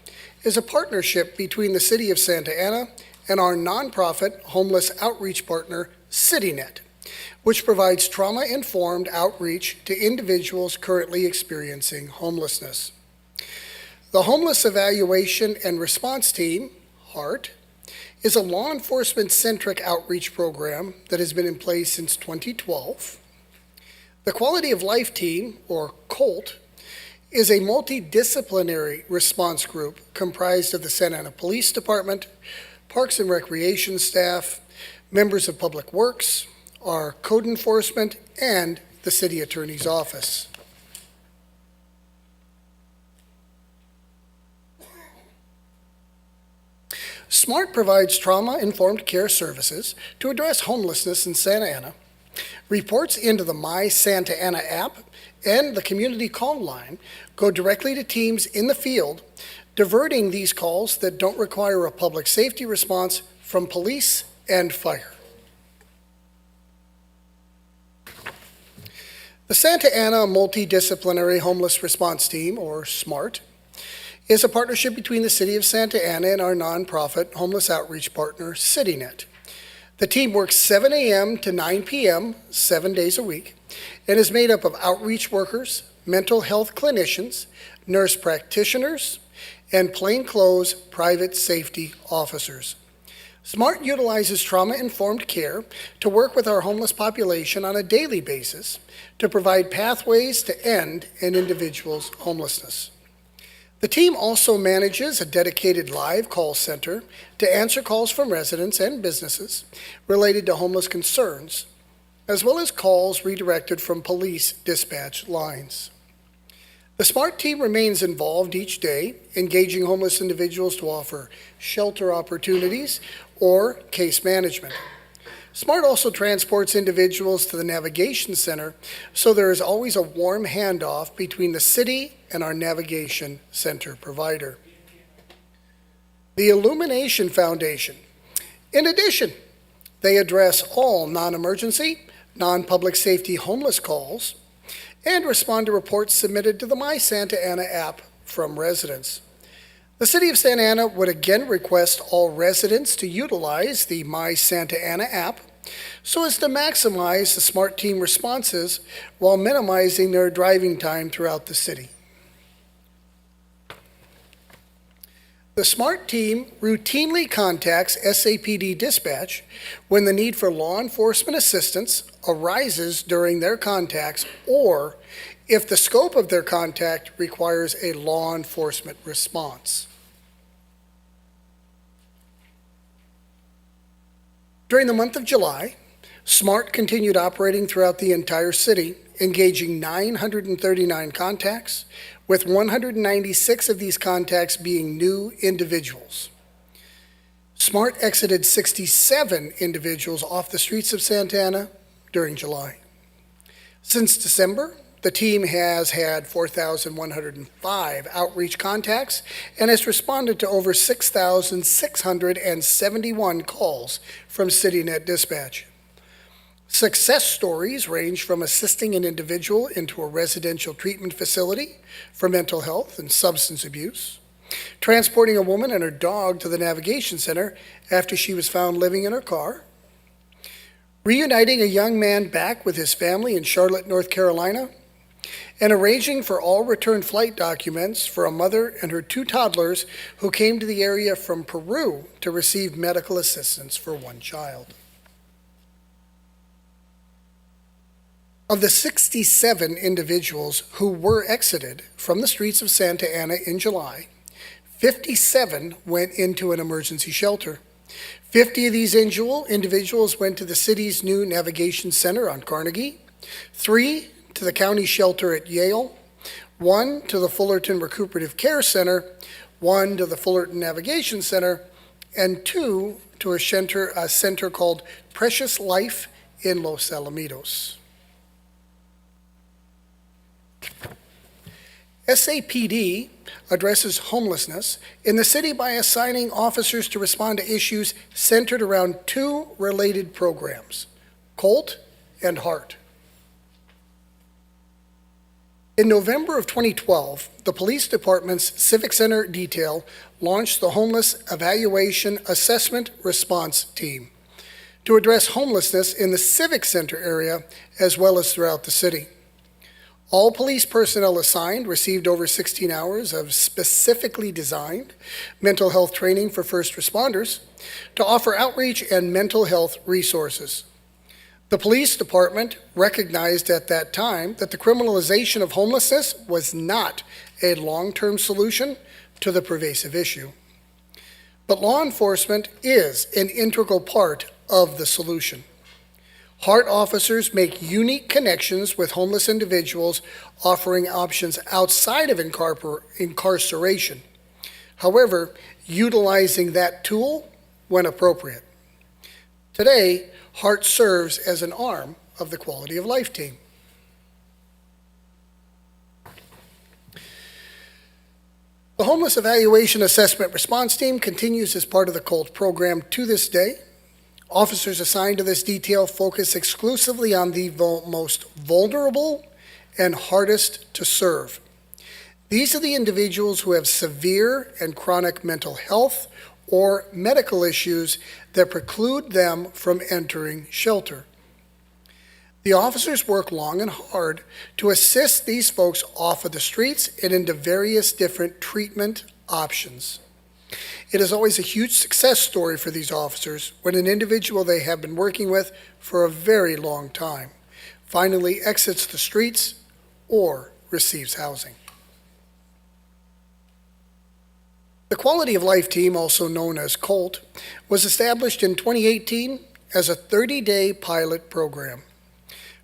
is a partnership between the City of Santa Ana and our nonprofit homeless outreach partner, CityNet, which provides trauma-informed outreach to individuals currently experiencing homelessness. The Homeless Evaluation and Response Team, HEART, is a law enforcement-centric outreach program that has been in place since 2012. The Quality of Life Team, or COLT, is a multidisciplinary response group comprised of the Santa Ana Police Department, Parks and Recreation staff, members of Public Works, our code enforcement, and the City Attorney's Office. SMART provides trauma-informed care services to address homelessness in Santa Ana, reports into the My Santa Ana app and the community call line go directly to teams in the field, diverting these calls that don't require a public safety response from police and fire. The Santa Ana Multidisciplinary Homeless Response Team, or SMART, is a partnership between the City of Santa Ana and our nonprofit homeless outreach partner, CityNet. The team works 7 a.m. to 9 p.m. 7 days a week and is made up of outreach workers, mental health clinicians, nurse practitioners, and plainclothes private safety officers. SMART utilizes trauma-informed care to work with our homeless population on a daily basis to provide pathways to end an individual's homelessness. The team also manages a dedicated live call center to answer calls from residents and businesses related to homeless concerns, as well as calls redirected from police dispatch lines. The SMART team remains involved each day, engaging homeless individuals to offer shelter opportunities or case management. SMART also transports individuals to the navigation center, so there is always a warm handoff between the city and our navigation center provider. The Illumination Foundation. In addition, they address all non-emergency, non-public safety homeless calls and respond to reports submitted to the My Santa Ana app from residents. The City of Santa Ana would again request all residents to utilize the My Santa Ana app so as to maximize the SMART team responses while minimizing their driving time throughout the city. The SMART team routinely contacts SAPD dispatch when the need for law enforcement assistance arises during their contacts or if the scope of their contact requires a law enforcement response. During the month of July, SMART continued operating throughout the entire city, engaging 939 contacts, with 196 of these contacts being new individuals. SMART exited 67 individuals off the streets of Santa Ana during July. Since December, the team has had 4,105 outreach contacts and has responded to over 6,671 calls from CityNet Dispatch. Success stories range from assisting an individual into a residential treatment facility for mental health and substance abuse, transporting a woman and her dog to the navigation center after she was found living in her car, reuniting a young man back with his family in Charlotte, North Carolina, and arranging for all return flight documents for a mother and her 2 toddlers who came to the area from Peru to receive medical assistance for 1 child. Of the 67 individuals who were exited from the streets of Santa Ana in July, 57 went into an emergency shelter. 50 of these individuals went to the city's new navigation center on Carnegie, 3 to the county shelter at Yale, 1 to the Fullerton Recuperative Care Center, 1 to the Fullerton Navigation Center, and 2 to a center called Precious Life in Los Alamitos. SAPD addresses homelessness in the city by assigning officers to respond to issues centered around 2 related programs, COLT and HEART. In November of 2012, the police department's Civic Center detail launched the Homeless Evaluation Assessment Response Team to address homelessness in the Civic Center area as well as throughout the city. All police personnel assigned received over 16 hours of specifically designed mental health training for first responders to offer outreach and mental health resources. The police department recognized at that time that the criminalization of homelessness was not a long-term solution to the pervasive issue. But law enforcement is an integral part of the solution. HEART officers make unique connections with homeless individuals, offering options outside of incarceration. However, utilizing that tool when appropriate. Today, HEART serves as an arm of the Quality of Life team. The Homeless Evaluation Assessment Response Team continues as part of the COLT program to this day. Officers assigned to this detail focus exclusively on the most vulnerable and hardest to serve. These are the individuals who have severe and chronic mental health or medical issues that preclude them from entering shelter. The officers work long and hard to assist these folks off of the streets and into various different treatment options. It is always a huge success story for these officers when an individual they have been working with for a very long time finally exits the streets or receives housing. The Quality of Life team, also known as COLT, was established in 2018 as a 30-day pilot program.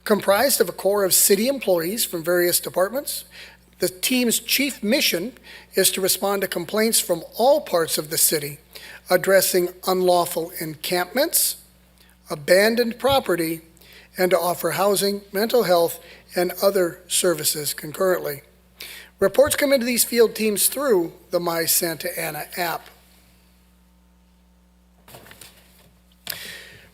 Comprised of a core of city employees from various departments, the team's chief mission is to respond to complaints from all parts of the city, addressing unlawful encampments, abandoned property, and to offer housing, mental health, and other services concurrently. Reports come into these field teams through the My Santa Ana app.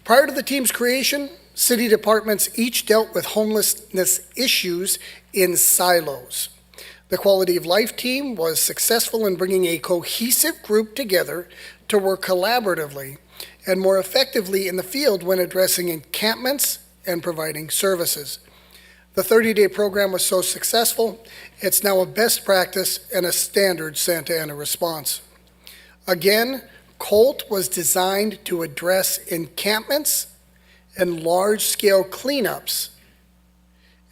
Prior to the team's creation, city departments each dealt with homelessness issues in silos. The Quality of Life team was successful in bringing a cohesive group together to work collaboratively and more effectively in the field when addressing encampments and providing services. The 30-day program was so successful, it's now a best practice and a standard Santa Ana response. Again, COLT was designed to address encampments and large-scale cleanups,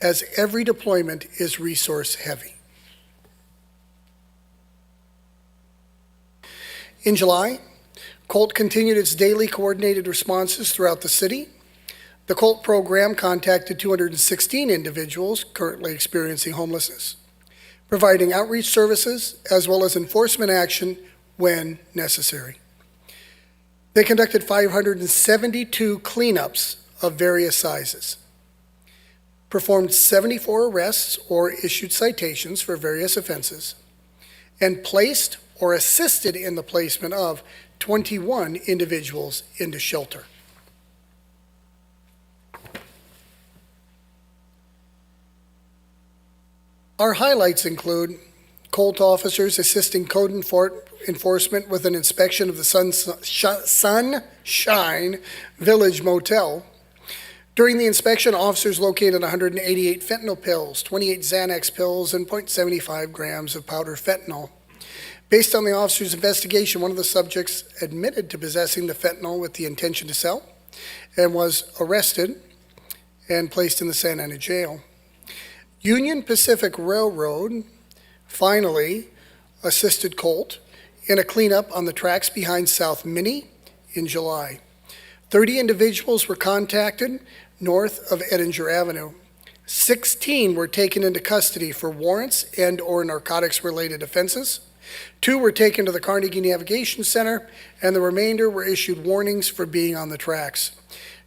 as every deployment is resource-heavy. In July, COLT continued its daily coordinated responses throughout the city. The COLT program contacted 216 individuals currently experiencing homelessness, providing outreach services as well as enforcement action when necessary. They conducted 572 cleanups of various sizes, performed 74 arrests or issued citations for various offenses, and placed or assisted in the placement of 21 individuals into shelter. Our highlights include Colt officers assisting code enforcement with an inspection of the Sunshine Village Motel. During the inspection, officers located 188 fentanyl pills, 28 Xanax pills, and 0.75 grams of powder fentanyl. Based on the officer's investigation, one of the subjects admitted to possessing the fentanyl with the intention to sell and was arrested and placed in the Santa Ana jail. Union Pacific Railroad finally assisted Colt in a cleanup on the tracks behind South Minnie in July. 30 individuals were contacted north of Edinger Avenue. 16 were taken into custody for warrants and/or narcotics-related offenses. 2 were taken to the Carnegie Navigation Center, and the remainder were issued warnings for being on the tracks.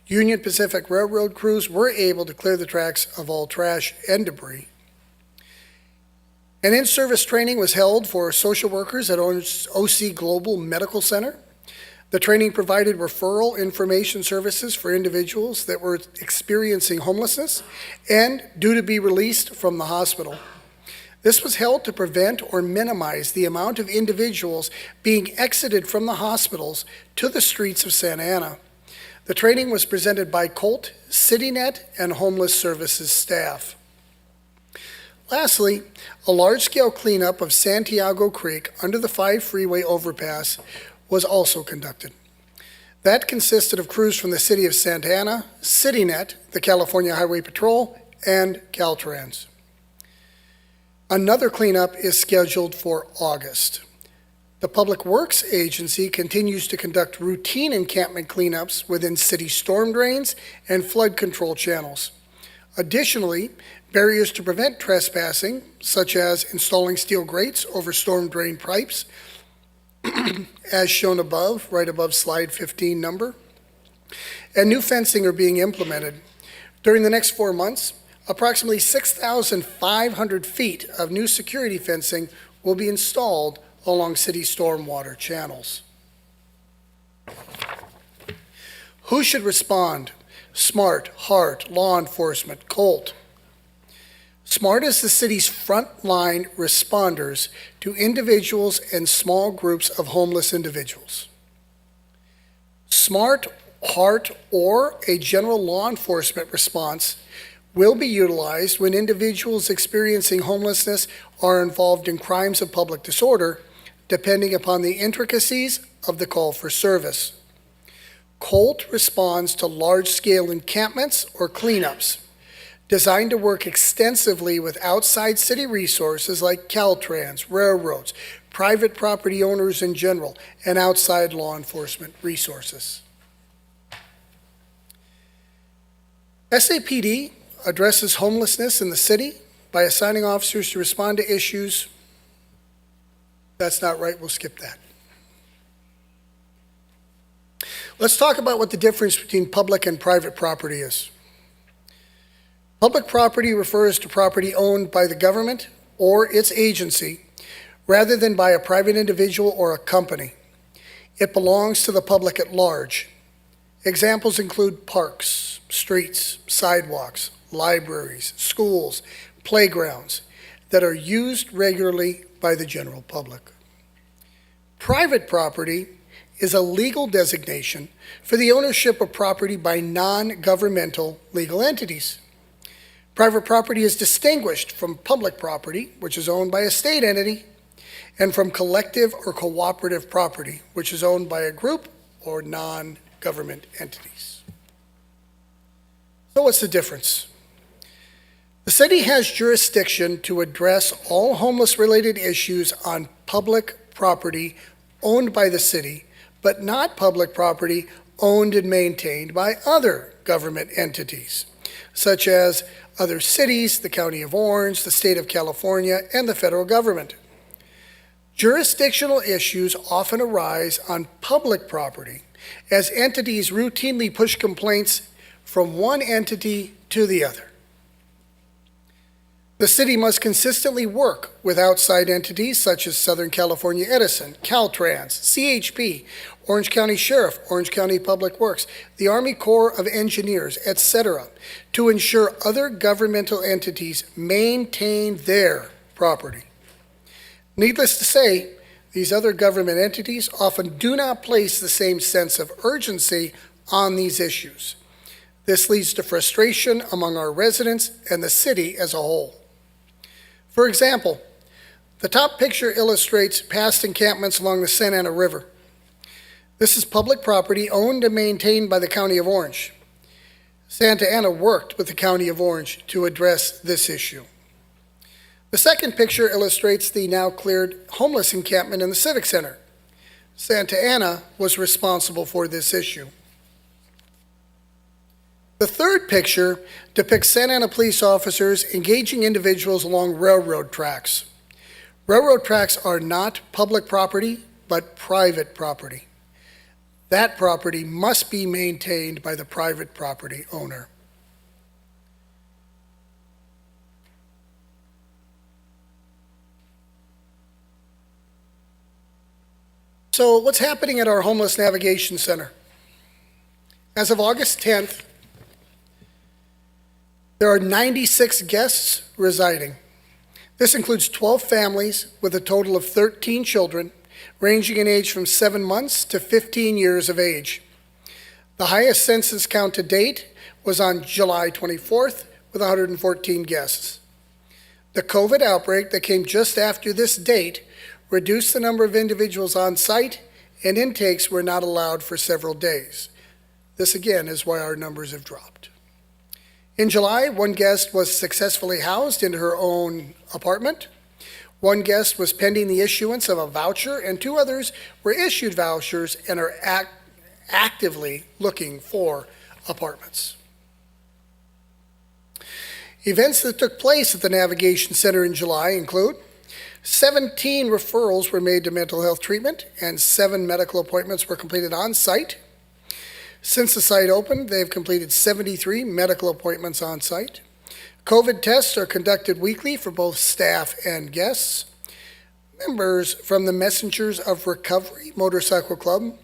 Union Pacific Railroad crews were able to clear the tracks of all trash and debris. An in-service training was held for social workers at OC Global Medical Center. The training provided referral information services for individuals that were experiencing homelessness and due to be released from the hospital. This was held to prevent or minimize the amount of individuals being exited from the hospitals to the streets of Santa Ana. The training was presented by Colt, CityNet, and Homeless Services staff. Lastly, a large-scale cleanup of Santiago Creek under the 5 freeway overpass was also conducted. That consisted of crews from the City of Santa Ana, CityNet, the California Highway Patrol, and Caltrans. Another cleanup is scheduled for August. The Public Works Agency continues to conduct routine encampment cleanups within city storm drains and flood control channels. Additionally, barriers to prevent trespassing, such as installing steel grates over storm drain pipes, as shown above, right above slide 15 number, and new fencing are being implemented. During the next 4 months, approximately 6,500 feet of new security fencing will be installed along city stormwater channels. Who should respond? SMART, HART, law enforcement, Colt. SMART is the city's frontline responders to individuals and small groups of homeless individuals. SMART, HART, or a general law enforcement response will be utilized when individuals experiencing homelessness are involved in crimes of public disorder, depending upon the intricacies of the call for service. Colt responds to large-scale encampments or cleanups, designed to work extensively with outside city resources like Caltrans, railroads, private property owners in general, and outside law enforcement resources. SAPD addresses homelessness in the city by assigning officers to respond to issues. That's not right, we'll skip that. Let's talk about what the difference between public and private property is. Public property refers to property owned by the government or its agency, rather than by a private individual or a company. It belongs to the public at large. Examples include parks, streets, sidewalks, libraries, schools, playgrounds that are used regularly by the general public. Private property is a legal designation for the ownership of property by non-governmental legal entities. Private property is distinguished from public property, which is owned by a state entity, and from collective or cooperative property, which is owned by a group or non-government entities. So what's the difference? The city has jurisdiction to address all homeless-related issues on public property owned by the city, but not public property owned and maintained by other government entities, such as other cities, the County of Orange, the State of California, and the federal government. Jurisdictional issues often arise on public property as entities routinely push complaints from one entity to the other. The city must consistently work with outside entities such as Southern California Edison, Caltrans, CHP, Orange County Sheriff, Orange County Public Works, the Army Corps of Engineers, etc., to ensure other governmental entities maintain their property. Needless to say, these other government entities often do not place the same sense of urgency on these issues. This leads to frustration among our residents and the city as a whole. For example, the top picture illustrates past encampments along the Santa Ana River. This is public property owned and maintained by the County of Orange. Santa Ana worked with the County of Orange to address this issue. The second picture illustrates the now cleared homeless encampment in the Civic Center. Santa Ana was responsible for this issue. The third picture depicts Santa Ana police officers engaging individuals along railroad tracks. Railroad tracks are not public property, but private property. That property must be maintained by the private property owner. So what's happening at our Homeless Navigation Center? As of August 10th, there are 96 guests residing. This includes 12 families with a total of 13 children, ranging in age from 7 months to 15 years of age. The highest census count to date was on July 24th with 114 guests. The COVID outbreak that came just after this date reduced the number of individuals on site, and intakes were not allowed for several days. This again is why our numbers have dropped. In July, one guest was successfully housed into her own apartment. One guest was pending the issuance of a voucher, and 2 others were issued vouchers and are actively looking for apartments. Events that took place at the Navigation Center in July include 17 referrals were made to mental health treatment, and 7 medical appointments were completed on site. Since the site opened, they've completed 73 medical appointments on site. COVID tests are conducted weekly for both staff and guests. Members from the Messengers of Recovery Motorcycle Club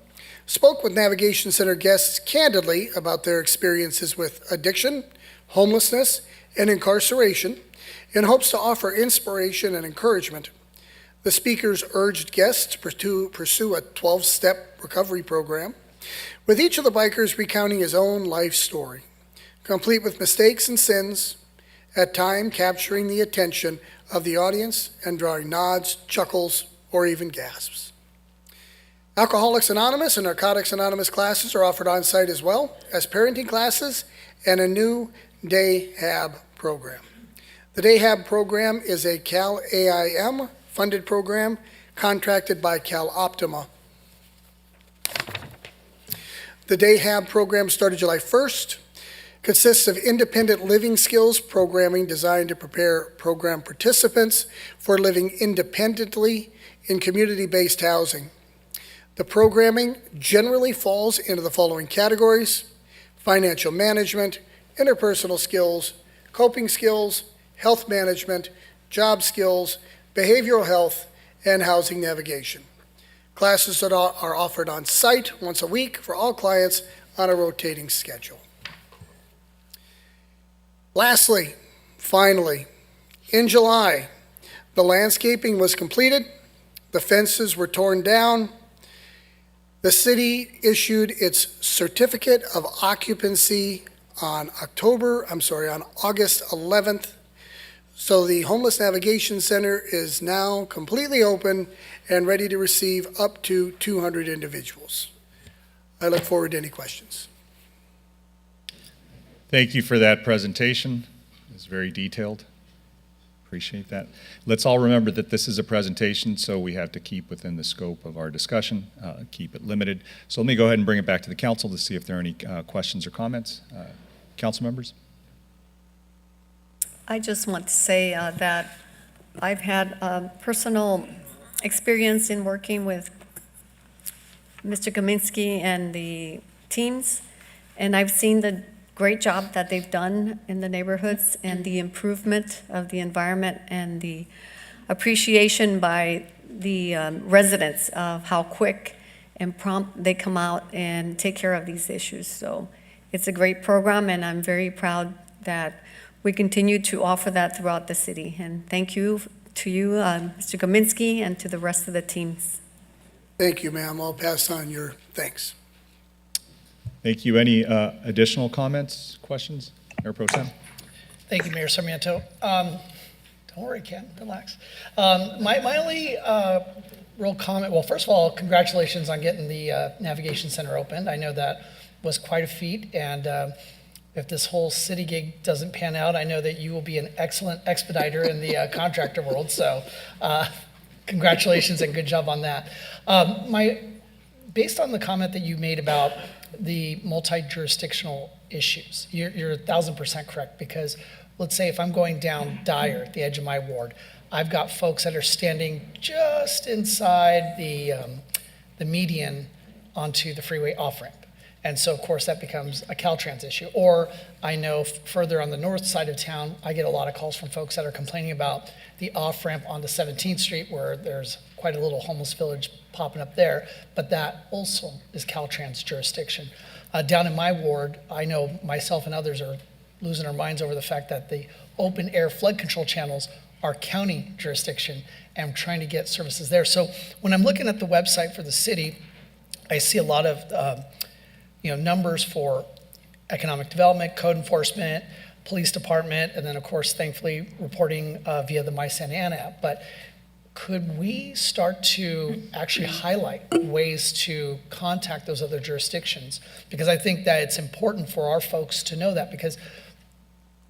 spoke with Navigation Center guests candidly about their experiences with addiction, homelessness, and incarceration in hopes to offer inspiration and encouragement. The speakers urged guests to pursue a 12-step recovery program, with each of the bikers recounting his own life story, complete with mistakes and sins, at times capturing the attention of the audience and drawing nods, chuckles, or even gasps. Alcoholics Anonymous and Narcotics Anonymous classes are offered on site, as well as parenting classes and a new Day Hab program. The Day Hab program is a Cal AIM funded program contracted by Cal Optima. The Day Hab program started July 1st, consists of independent living skills programming designed to prepare program participants for living independently in community-based housing. The programming generally falls into the following categories: financial management, interpersonal skills, coping skills, health management, job skills, behavioral health, and housing navigation. Classes that are offered on site once a week for all clients on a rotating schedule. Lastly, finally, in July, the landscaping was completed, the fences were torn down, the city issued its certificate of occupancy on August 11th. So the Homeless Navigation Center is now completely open and ready to receive up to 200 individuals. I look forward to any questions. Thank you for that presentation. It's very detailed. Appreciate that. Let's all remember that this is a presentation, so we have to keep within the scope of our discussion, keep it limited. So let me go ahead and bring it back to the council to see if there are any questions or comments. Council members? I just want to say that I've had personal experience in working with Mr. Kaminsky and the teams, and I've seen the great job that they've done in the neighborhoods and the improvement of the environment and the appreciation by the residents of how quick and prompt they come out and take care of these issues. So it's a great program, and I'm very proud that we continue to offer that throughout the city. And thank you to you, Mr. Kaminsky, and to the rest of the teams. Thank you, ma'am. I'll pass on your thanks. Thank you. Any additional comments, questions? Mayor Pro Tem? Thank you, Mayor Sarmiento. Don't worry, Ken, relax. My only real comment, well, first of all, congratulations on getting the Navigation Center opened. I know that was quite a feat, and if this whole city gig doesn't pan out, I know that you will be an excellent expediter in the contractor world, so congratulations and good job on that. Based on the comment that you made about the multi-jurisdictional issues, you're 1,000% correct, because let's say if I'm going down Dyer at the edge of my ward, I've got folks that are standing just inside the median onto the freeway off-ramp. And so, of course, that becomes a Caltrans issue. Or I know further on the north side of town, I get a lot of calls from folks that are complaining about the off-ramp onto 17th Street, where there's quite a little homeless village popping up there, but that also is Caltrans jurisdiction. Down in my ward, I know myself and others are losing our minds over the fact that the open air flood control channels are county jurisdiction, and trying to get services there. So when I'm looking at the website for the city, I see a lot of numbers for economic development, code enforcement, police department, and then of course, thankfully, reporting via the My Santa Ana app. But could we start to actually highlight ways to contact those other jurisdictions? Because I think that it's important for our folks to know that, because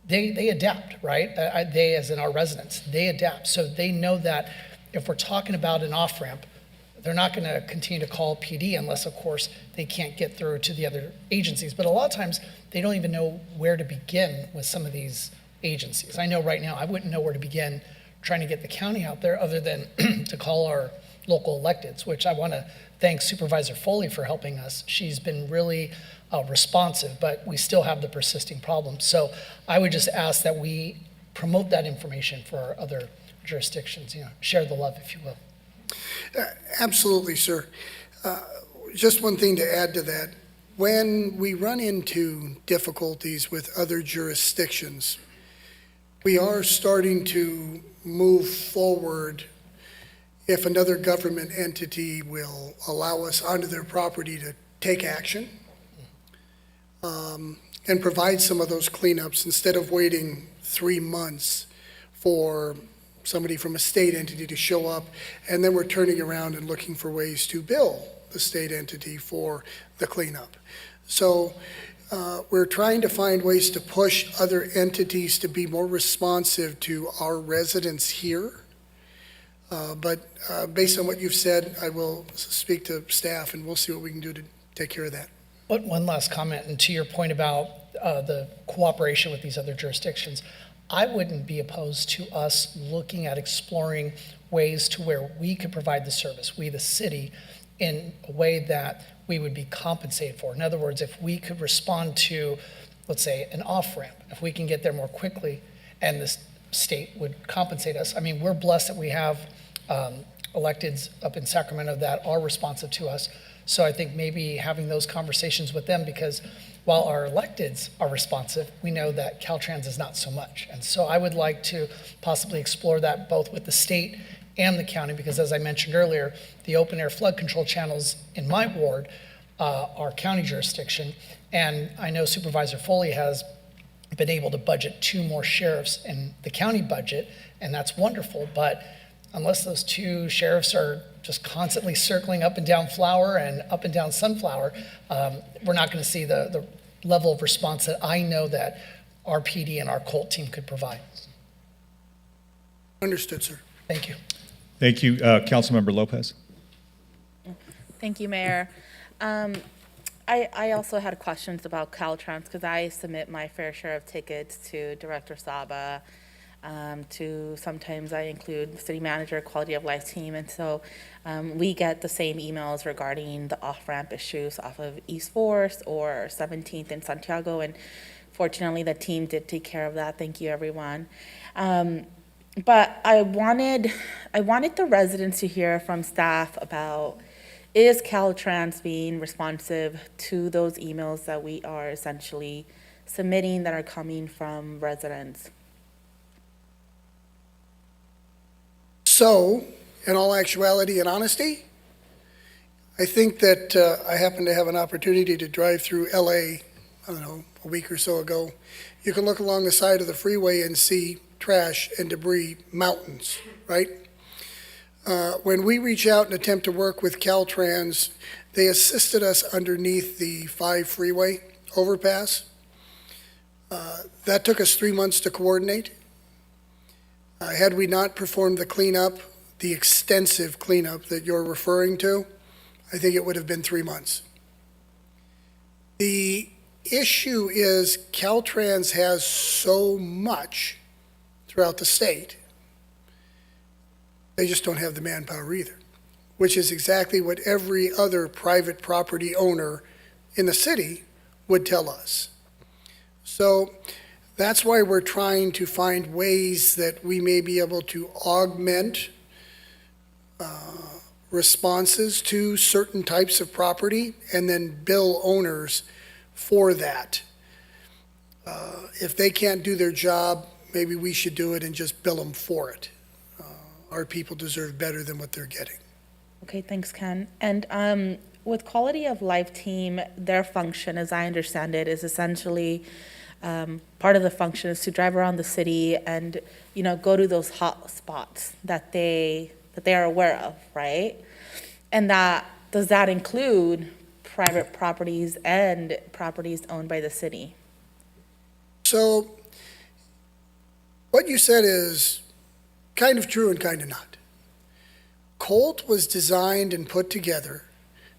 they adapt, right? They, as in our residents, they adapt. So they know that if we're talking about an off-ramp, they're not going to continue to call PD unless, of course, they can't get through to the other agencies. But a lot of times, they don't even know where to begin with some of these agencies. I know right now, I wouldn't know where to begin trying to get the county out there other than to call our local electeds, which I want to thank Supervisor Foley for helping us. She's been really responsive, but we still have the persisting problems. So I would just ask that we promote that information for our other jurisdictions, share the love, if you will. Absolutely, sir. Just one thing to add to that. When we run into difficulties with other jurisdictions, we are starting to move forward if another government entity will allow us onto their property to take action and provide some of those cleanups instead of waiting 3 months for somebody from a state entity to show up, and then we're turning around and looking for ways to bill the state entity for the cleanup. So we're trying to find ways to push other entities to be more responsive to our residents here. But based on what you've said, I will speak to staff and we'll see what we can do to take care of that. But one last comment, and to your point about the cooperation with these other jurisdictions, I wouldn't be opposed to us looking at exploring ways to where we could provide the service, we the city, in a way that we would be compensated for. In other words, if we could respond to, let's say, an off-ramp, if we can get there more quickly and the state would compensate us. I mean, we're blessed that we have electeds up in Sacramento that are responsive to us. So I think maybe having those conversations with them, because while our electeds are responsive, we know that Caltrans is not so much. And so I would like to possibly explore that both with the state and the county, because as I mentioned earlier, the open air flood control channels in my ward are county jurisdiction. And I know Supervisor Foley has been able to budget 2 more sheriffs in the county budget, and that's wonderful. But unless those 2 sheriffs are just constantly circling up and down Flower and up and down Sunflower, we're not going to see the level of response that I know that our PD and our COLT team could provide. Understood, sir. Thank you. Thank you. Councilmember Lopez. Thank you, Mayor. I also had questions about Caltrans because I submit my fair share of tickets to Director Saba to sometimes I include city manager, quality of life team. And so we get the same emails regarding the off-ramp issues off of East 4th or 17th in Santiago. And fortunately, the team did take care of that. Thank you, everyone. But I wanted the residents to hear from staff about, is Caltrans being responsive to those emails that we are essentially submitting that are coming from residents? So, in all actuality and honesty, I think that I happened to have an opportunity to drive through LA, I don't know, a week or so ago. You can look along the side of the freeway and see trash and debris mountains, right? When we reach out and attempt to work with Caltrans, they assisted us underneath the 5 freeway overpass. That took us 3 months to coordinate. Had we not performed the cleanup, the extensive cleanup that you're referring to, I think it would have been 3 months. The issue is Caltrans has so much throughout the state. They just don't have the manpower either, which is exactly what every other private property owner in the city would tell us. So that's why we're trying to find ways that we may be able to augment responses to certain types of property and then bill owners for that. If they can't do their job, maybe we should do it and just bill them for it. Our people deserve better than what they're getting. Okay, thanks, Ken. And with quality of life team, their function, as I understand it, is essentially part of the function is to drive around the city and, go to those hot spots that they are aware of, right? And does that include private properties and properties owned by the city? So what you said is kind of true and kind of not. Colt was designed and put together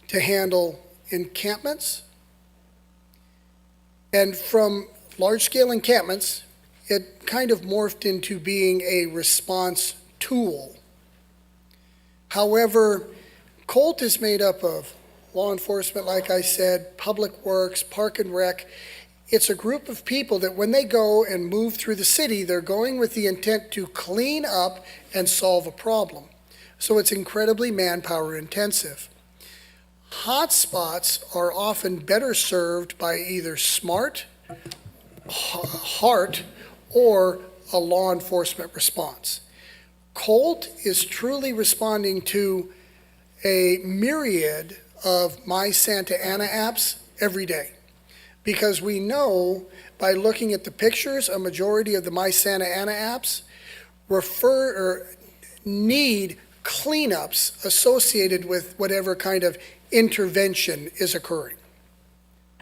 to handle encampments, and from large-scale encampments, it kind of morphed into being a response tool. However, Colt is made up of law enforcement, like I said, public works, park and rec. It's a group of people that when they go and move through the city, they're going with the intent to clean up and solve a problem. So it's incredibly manpower intensive. Hotspots are often better served by either SMART, HEART, or a law enforcement response. Colt is truly responding to a myriad of My Santa Ana apps every day. Because we know by looking at the pictures, a majority of the My Santa Ana apps need cleanups associated with whatever kind of intervention is occurring.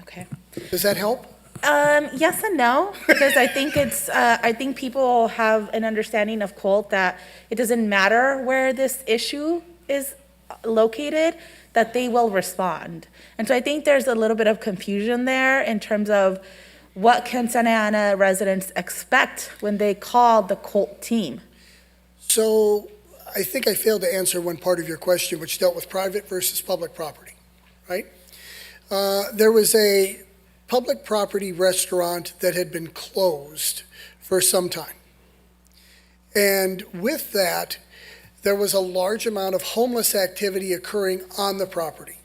Okay. Does that help? Yes and no, because I think I think people have an understanding of Colt that it doesn't matter where this issue is located, that they will respond. And so I think there's a little bit of confusion there in terms of what can Santa Ana residents expect when they call the Colt team. So I think I failed to answer one part of your question, which dealt with private versus public property, right? There was a public property restaurant that had been closed for some time. And with that, there was a large amount of homeless activity occurring on the property.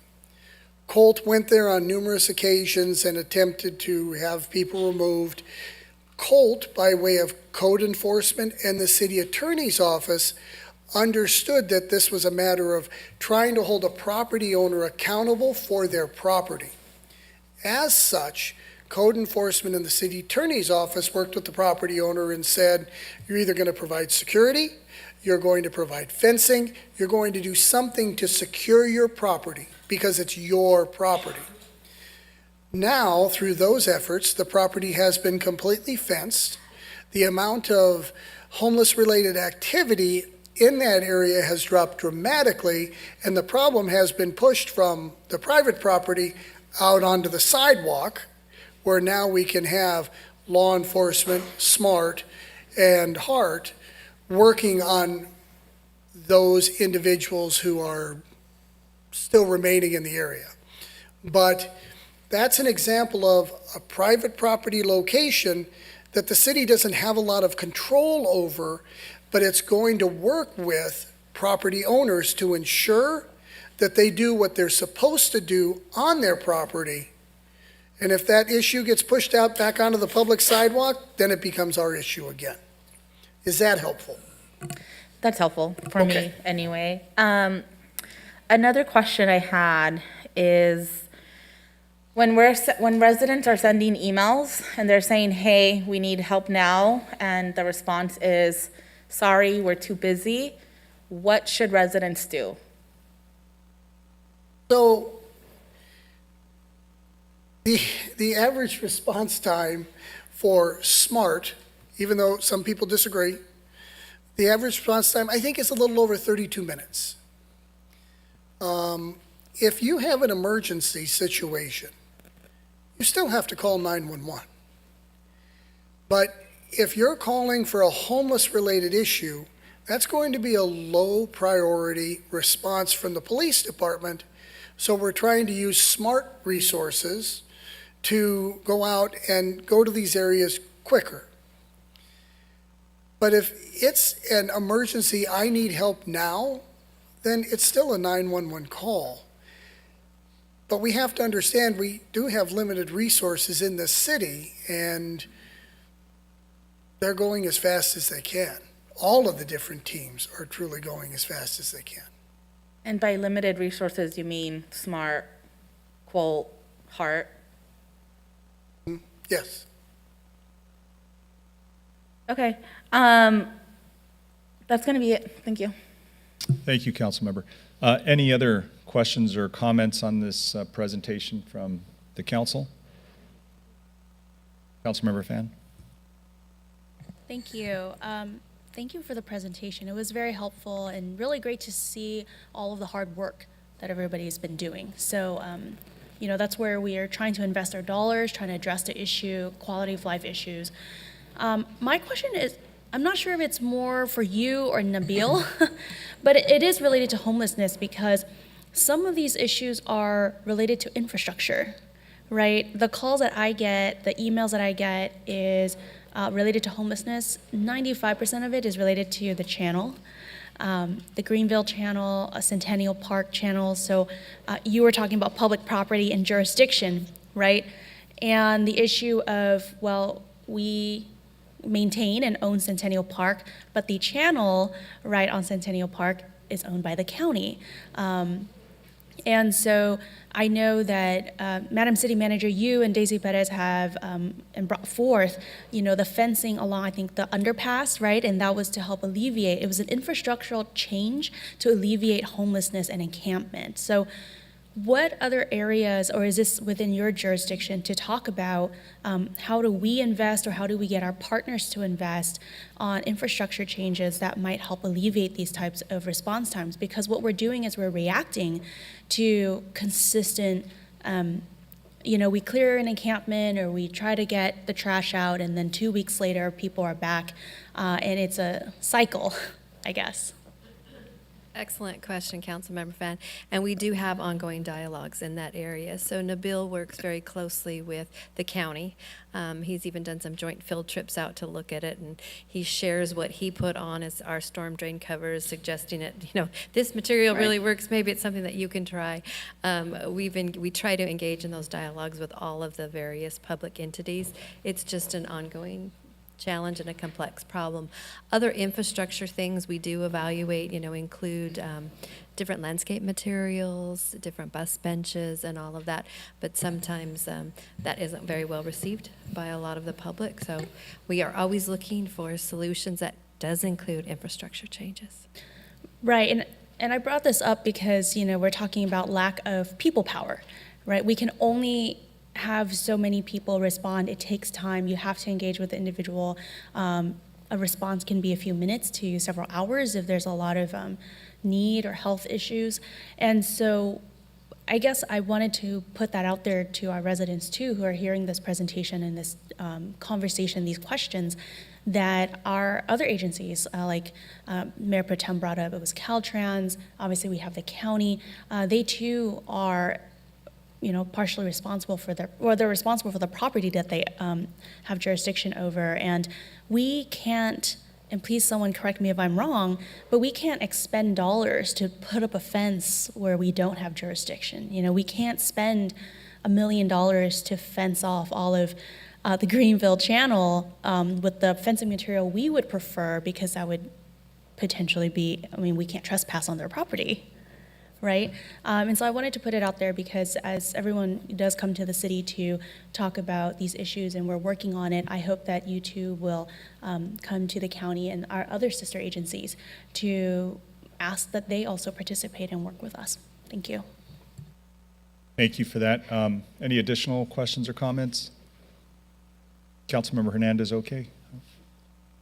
Colt went there on numerous occasions and attempted to have people removed. Colt, by way of code enforcement and the city attorney's office, understood that this was a matter of trying to hold a property owner accountable for their property. As such, code enforcement and the city attorney's office worked with the property owner and said, you're either going to provide security, you're going to provide fencing, you're going to do something to secure your property because it's your property. Now, through those efforts, the property has been completely fenced. The amount of homeless-related activity in that area has dropped dramatically, and the problem has been pushed from the private property out onto the sidewalk, where now we can have law enforcement, SMART, and heart working on those individuals who are still remaining in the area. But that's an example of a private property location that the city doesn't have a lot of control over, but it's going to work with property owners to ensure that they do what they're supposed to do on their property. And if that issue gets pushed out back onto the public sidewalk, then it becomes our issue again. Is that helpful? That's helpful for Okay. me anyway. Another question I had is when residents are sending emails and they're saying, hey, we need help now, and the response is, sorry, we're too busy, what should residents do? So the average response time for SMART, even though some people disagree, the average response time, I think, is a little over 32 minutes. If you have an emergency situation, you still have to call 911. But if you're calling for a homeless-related issue, that's going to be a low-priority response from the police department. So we're trying to use SMART resources to go out and go to these areas quicker. But if it's an emergency, I need help now, then it's still a 911 call. But we have to understand we do have limited resources in this city, and they're going as fast as they can. All of the different teams are truly going as fast as they can. And by limited resources, you mean SMART, quote, heart? Yes. Okay. That's going to be it. Thank you. Thank you, Councilmember. Any other questions or comments on this presentation from the council? Councilmember Fan? Thank you. Thank you for the presentation. It was very helpful and really great to see all of the hard work that everybody's been doing. So, you know, that's where we are trying to invest our dollars, trying to address the issue, quality of life issues. My question is, I'm not sure if it's more for you or Nabil, but it is related to homelessness because some of these issues are related to infrastructure, right? The calls that I get, the emails that I get is related to homelessness. 95% of it is related to the channel, the Greenville channel, Centennial Park channel. So you were talking about public property and jurisdiction, right? And the issue of, well, we maintain and own Centennial Park, but the channel right on Centennial Park is owned by the county. And so I know that Madam City Manager, you and Daisy Perez have and brought forth, you know, the fencing along, I think, the underpass, right? And that was to help alleviate, it was an infrastructural change to alleviate homelessness and encampment. So what other areas, or is this within your jurisdiction to talk about how do we invest or how do we get our partners to invest on infrastructure changes that might help alleviate these types of response times? Because what we're doing is we're reacting to consistent, you know, we clear an encampment or we try to get the trash out and then 2 weeks later people are back and it's a cycle, I guess. Excellent question, Councilmember Fan. And we do have ongoing dialogues in that area. So Nabil works very closely with the county. He's even done some joint field trips out to look at it, and he shares what he put on as our storm drain covers, suggesting it, you know, this material really works, maybe it's something that you can try. We try to engage in those dialogues with all of the various public entities. It's just an ongoing challenge and a complex problem. Other infrastructure things we do evaluate, you know, include different landscape materials, different bus benches and all of that, but sometimes that isn't very well received by a lot of the public. So we are always looking for solutions that does include infrastructure changes. Right, and I brought this up because, you know, we're talking about lack of people power, right? We can only have so many people respond. It takes time. You have to engage with the individual. A response can be a few minutes to several hours if there's a lot of need or health issues. And so I guess I wanted to put that out there to our residents too, who are hearing this presentation and this conversation, these questions, that our other agencies, like Mayor Pro Tem brought up, it was Caltrans, obviously we have the county, they too are, partially responsible for they're responsible for the property that they have jurisdiction over. And we can't, and please someone correct me if I'm wrong, but we can't expend dollars to put up a fence where we don't have jurisdiction. We can't spend $1 million to fence off all of the Greenville Channel with the fencing material we would prefer, because that would potentially be, we can't trespass on their property, right? And so I wanted to put it out there because as everyone does come to the city to talk about these issues and we're working on it, I hope that you too will come to the county and our other sister agencies to ask that they also participate and work with us. Thank you. Thank you for that. Any additional questions or comments? Councilmember Hernandez, okay?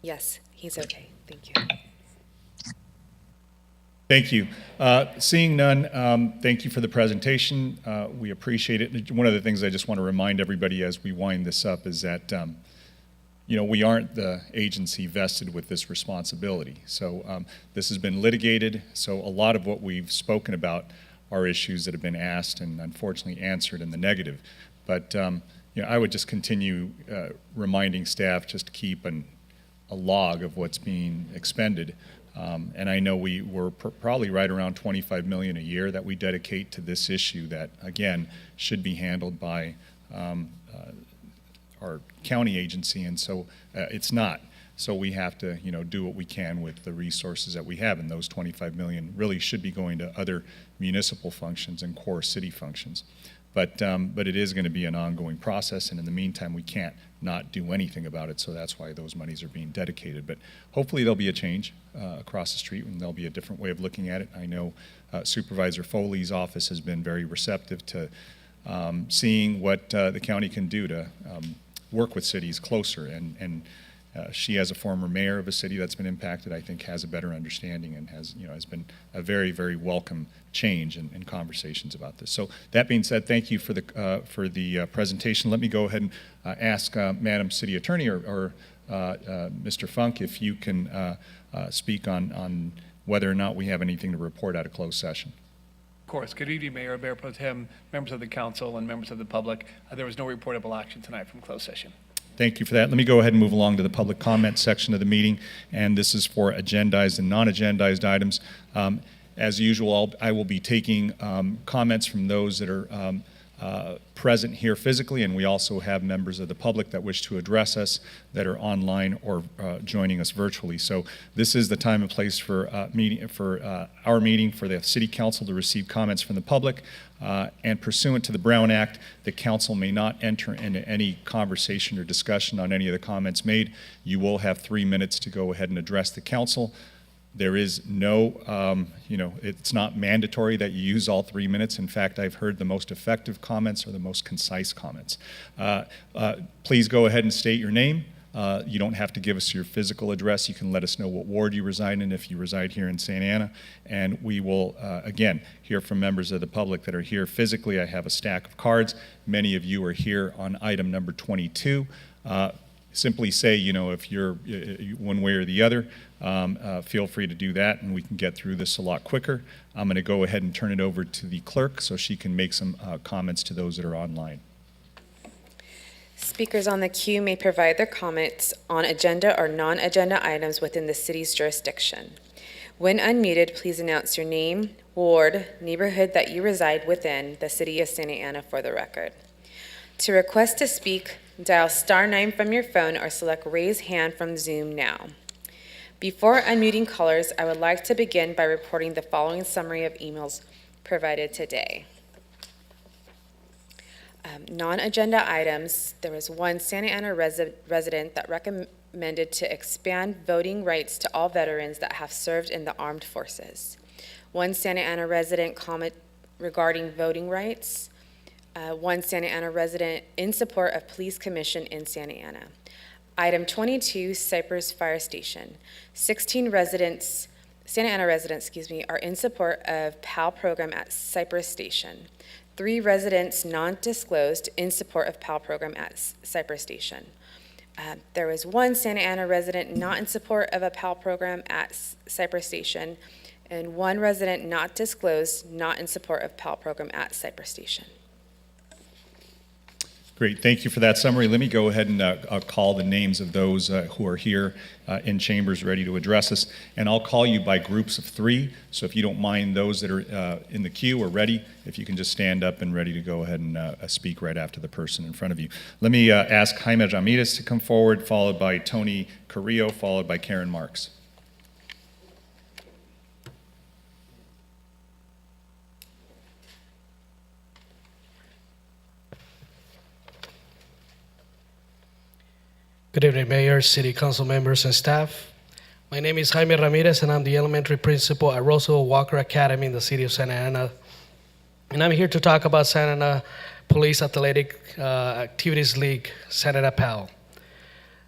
Yes, he's okay. Thank you. Thank you. Seeing none, thank you for the presentation. We appreciate it. One of the things I just want to remind everybody as we wind this up is that, we aren't the agency vested with this responsibility. So this has been litigated. So a lot of what we've spoken about are issues that have been asked and unfortunately answered in the negative. But I would just continue reminding staff just to keep a log of what's being expended. And I know we're probably right around $25 million a year that we dedicate to this issue that, again, should be handled by our county agency, and so it's not. So we have to, do what we can with the resources that we have, and those $25 million really should be going to other municipal functions and core city functions. But it is going to be an ongoing process, and in the meantime, we can't not do anything about it, so that's why those monies are being dedicated. But hopefully there'll be a change across the street, and there'll be a different way of looking at it. I know Supervisor Foley's office has been very receptive to seeing what the county can do to work with cities closer, and she, as a former mayor of a city that's been impacted, I think has a better understanding and has been a very, very welcome change in conversations about this. So that being said, thank you for the presentation. Let me go ahead and ask Madam City Attorney or Mr. Funk if you can speak on whether or not we have anything to report out of closed session. Of course. Good evening, Mayor, Mayor Pro Tem, members of the council, and members of the public. There was no reportable action tonight from closed session. Thank you for that. Let me go ahead and move along to the public comment section of the meeting, and this is for agendized and non-agendized items. As usual, I will be taking comments from those that are present here physically, and we also have members of the public that wish to address us that are online or joining us virtually. So this is the time and place for our meeting for the City Council to receive comments from the public. And pursuant to the Brown Act, the council may not enter into any conversation or discussion on any of the comments made. You will have 3 minutes to go ahead and address the council. There is no, it's not mandatory that you use all 3 minutes. In fact, I've heard the most effective comments are the most concise comments. Please go ahead and state your name. You don't have to give us your physical address. You can let us know what ward you reside in if you reside here in Santa Ana. And we will, again, hear from members of the public that are here physically. I have a stack of cards. Many of you are here on item number 22. Simply say, if you're one way or the other, feel free to do that, and we can get through this a lot quicker. I'm going to go ahead and turn it over to the clerk so she can make some comments to those that are online. Speakers on the queue may provide their comments on agenda or non-agenda items within the city's jurisdiction. When unmuted, please announce your name, ward, neighborhood that you reside within the city of Santa Ana for the record. To request to speak, dial *9 from your phone or select raise hand from Zoom now. Before unmuting callers, I would like to begin by reporting the following summary of emails provided today. Non-agenda items, there was one Santa Ana resident that recommended to expand voting rights to all veterans that have served in the armed forces. One Santa Ana resident comment regarding voting rights. One Santa Ana resident in support of police commission in Santa Ana. Item 22, Cypress Fire Station. 16 residents Santa Ana residents, are in support of PAL program at Cypress Station. 3 residents non-disclosed in support of PAL program at Cypress Station. There was 1 Santa Ana resident not in support of a PAL program at Cypress Station, and 1 resident not disclosed, not in support of PAL program at Cypress Station. Great, thank you for that summary. Let me go ahead and call the names of those who are here in chambers ready to address us. And I'll call you by groups of 3. So if you don't mind, those that are in the queue or ready, if you can just stand up and ready to go ahead and speak right after the person in front of you. Let me ask Jaime Ramirez to come forward, followed by Tony Carrillo, followed by Karen Marks. Good evening, Mayor, City Council members, and staff. My name is Jaime Ramirez, and I'm the elementary principal at Roosevelt Walker Academy in the city of Santa Ana. And I'm here to talk about Santa Ana Police Athletic Activities League, Santa Ana PAL.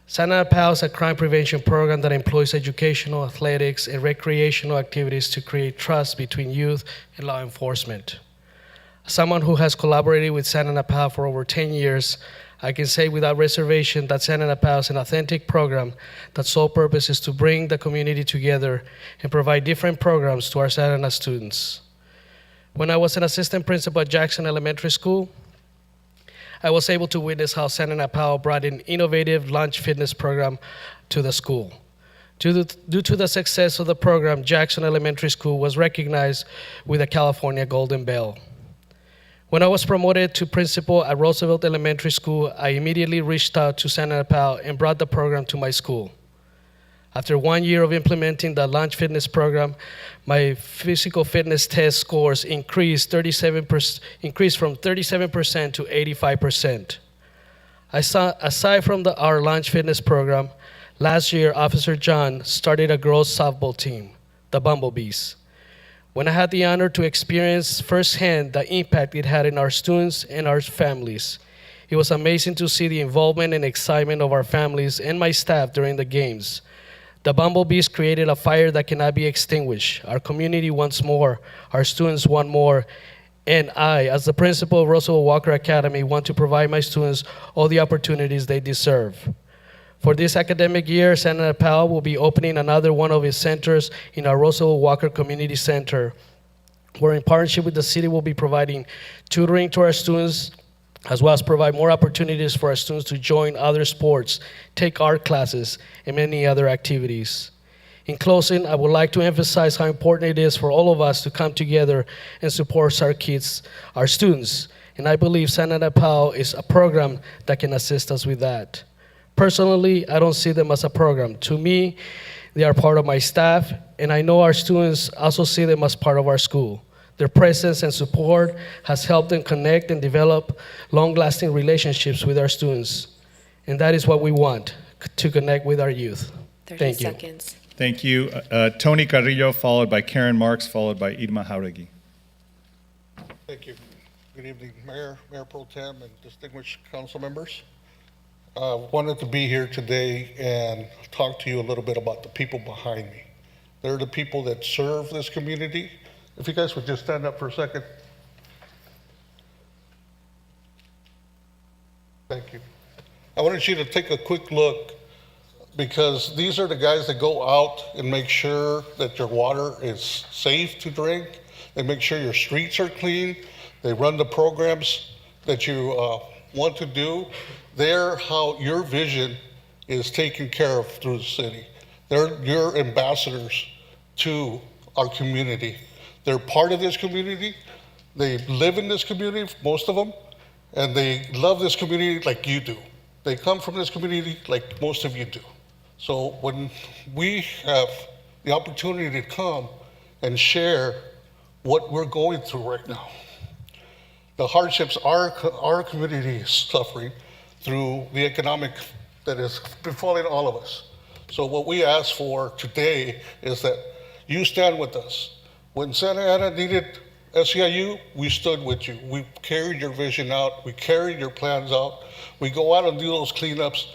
Santa Ana PAL is a crime prevention program that employs educational, athletics, and recreational activities to create trust between youth and law enforcement. As someone who has collaborated with Santa Ana PAL for over 10 years, I can say without reservation that Santa Ana PAL is an authentic program that's sole purpose is to bring the community together and provide different programs to our Santa Ana students. When I was an assistant principal at Jackson Elementary School, I was able to witness how Santa Ana PAL brought an innovative lunch fitness program to the school. Due to the success of the program, Jackson Elementary School was recognized with a California Golden Bell. When I was promoted to principal at Roosevelt Elementary School, I immediately reached out to Santa Ana PAL and brought the program to my school. After 1 year of implementing the lunch fitness program, my physical fitness test scores increased from 37% to 85%. Aside from our lunch fitness program, last year Officer John started a girls softball team, the Bumblebees. When I had the honor to experience firsthand the impact it had in our students and our families, it was amazing to see the involvement and excitement of our families and my staff during the games. The Bumblebees created a fire that cannot be extinguished. Our community wants more, our students want more, and I, as the principal of Roosevelt Walker Academy, want to provide my students all the opportunities they deserve. For this academic year, Santa Ana PAL will be opening another one of its centers in our Roosevelt Walker Community Center, where in partnership with the city we'll be providing tutoring to our students, as well as provide more opportunities for our students to join other sports, take art classes, and many other activities. In closing, I would like to emphasize how important it is for all of us to come together and support our kids, our students, and I believe Santa Ana PAL is a program that can assist us with that. Personally, I don't see them as a program. To me, they are part of my staff, and I know our students also see them as part of our school. Their presence and support has helped them connect and develop long-lasting relationships with our students. And that is what we want, to connect with our youth. 30 Thank you. seconds. Thank you. Tony Carrillo, followed by Karen Marks, followed by Irma Jauregui. Thank you. Good evening, Mayor, Mayor Pro Tem, and distinguished council members. Wanted to be here today and talk to you a little bit about the people behind me. They're the people that serve this community. If you guys would just stand up for a second. Thank you. I wanted you to take a quick look, because these are the guys that go out and make sure that your water is safe to drink. They make sure your streets are clean. They run the programs that you want to do. They're how your vision is taken care of through the city. They're your ambassadors to our community. They're part of this community. They live in this community, most of them, and they love this community like you do. They come from this community like most of you do. So when we have the opportunity to come and share what we're going through right now, the hardships our community is suffering through the economic that is befalling all of us. So what we ask for today is that you stand with us. When Santa Ana needed SEIU, we stood with you. We carried your vision out. We carried your plans out. We go out and do those cleanups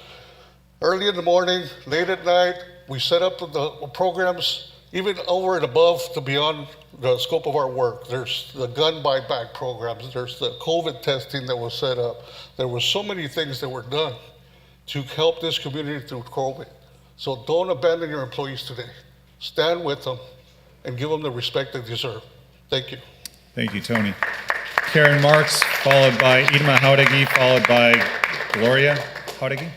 early in the morning, late at night. We set up the programs even over and above to beyond the scope of our work. There's the gun buyback programs, there's the COVID testing that was set up. There were so many things that were done to help this community through COVID. So don't abandon your employees today. Stand with them and give them the respect they deserve. Thank you. Thank you, Tony. Karen Marks, followed by Irma Jauregui, followed by Gloria Jauregui.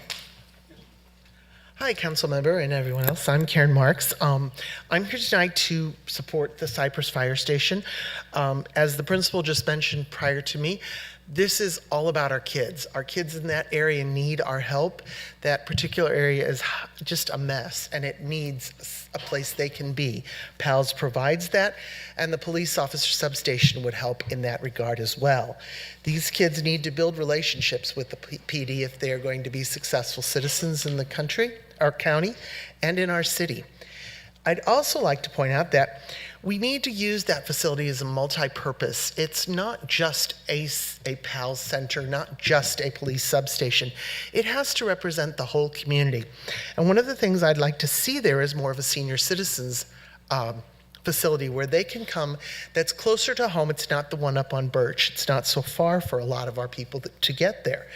Hi, council member and everyone else. I'm Karen Marks. I'm here tonight to support the Cypress Fire Station. As the principal just mentioned prior to me, this is all about our kids. Our kids in that area need our help. That particular area is just a mess, and it needs a place they can be. PALS provides that, and the police officer substation would help in that regard as well. These kids need to build relationships with the PD if they are going to be successful citizens in the country, our county, and in our city. I'd also like to point out that we need to use that facility as a multi-purpose. It's not just a PALS center, not just a police substation. It has to represent the whole community. And one of the things I'd like to see there is more of a senior citizens facility where they can come that's closer to home. It's not the one up on Birch. It's not so far for a lot of our people to get there.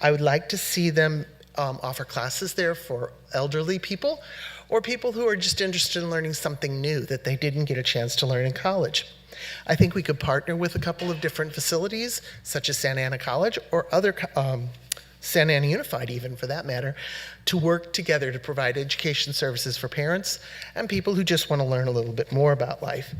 I would like to see them offer classes there for elderly people, or people who are just interested in learning something new that they didn't get a chance to learn in college. I think we could partner with a couple of different facilities, such as Santa Ana College or other, Santa Ana Unified even for that matter, to work together to provide education services for parents and people who just want to learn a little bit more about life.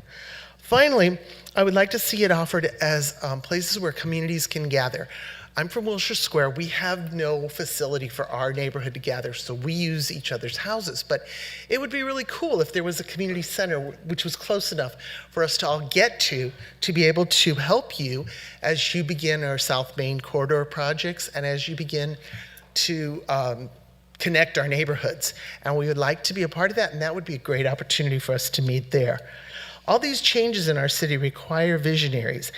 Finally, I would like to see it offered as places where communities can gather. I'm from Wilshire Square. We have no facility for our neighborhood to gather, so we use each other's houses. But it would be really cool if there was a community center which was close enough for us to all get to be able to help you as you begin our South Main corridor projects and as you begin to connect our neighborhoods. And we would like to be a part of that, and that would be a great opportunity for us to meet there. All these changes in our city require visionaries.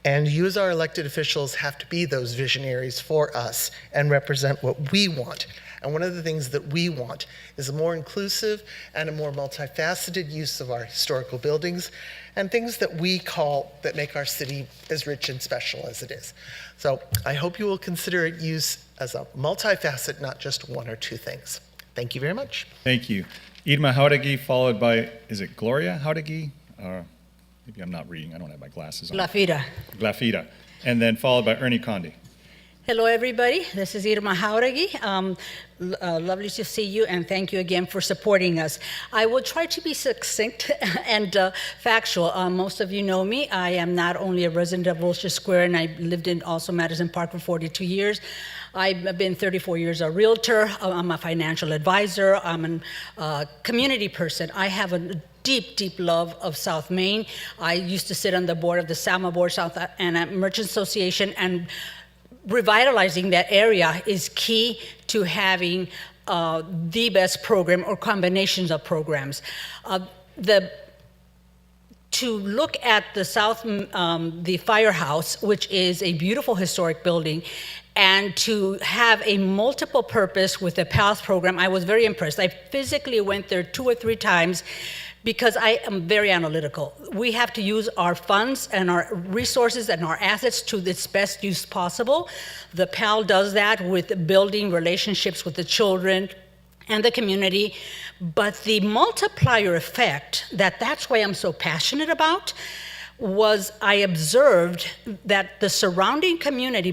And you as our elected officials have to be those visionaries for us and represent what we want. And one of the things that we want is a more inclusive and a more multifaceted use of our historical buildings and things that we call, that make our city as rich and special as it is. So I hope you will consider it use as a multifaceted, not just one or two things. Thank you very much. Thank you. Irma Jauregui, followed by, is it Gloria Jauregui? Maybe I'm not reading. I don't have my glasses on. Glafira. And then followed by Ernie Condi. Hello, everybody. This is Irma Jauregui. Lovely to see you, and thank you again for supporting us. I will try to be succinct and factual. Most of you know me. I am not only a resident of Wilshire Square, and I lived in also Madison Park for 42 years. I've been 34 years a realtor. I'm a financial advisor. I'm a community person. I have a deep, deep love of South Main. I used to sit on the board of the SAMA Board, South Ana Merchant Association, and revitalizing that area is key to having the best program or combinations of programs. To look at the the firehouse, which is a beautiful historic building, and to have a multiple purpose with the PALS program, I was very impressed. I physically went there 2 or 3 times because I am very analytical. We have to use our funds and our resources and our assets to its best use possible. The PAL does that with building relationships with the children and the community, but the multiplier effect, that's why I'm so passionate about, was I observed that the surrounding community,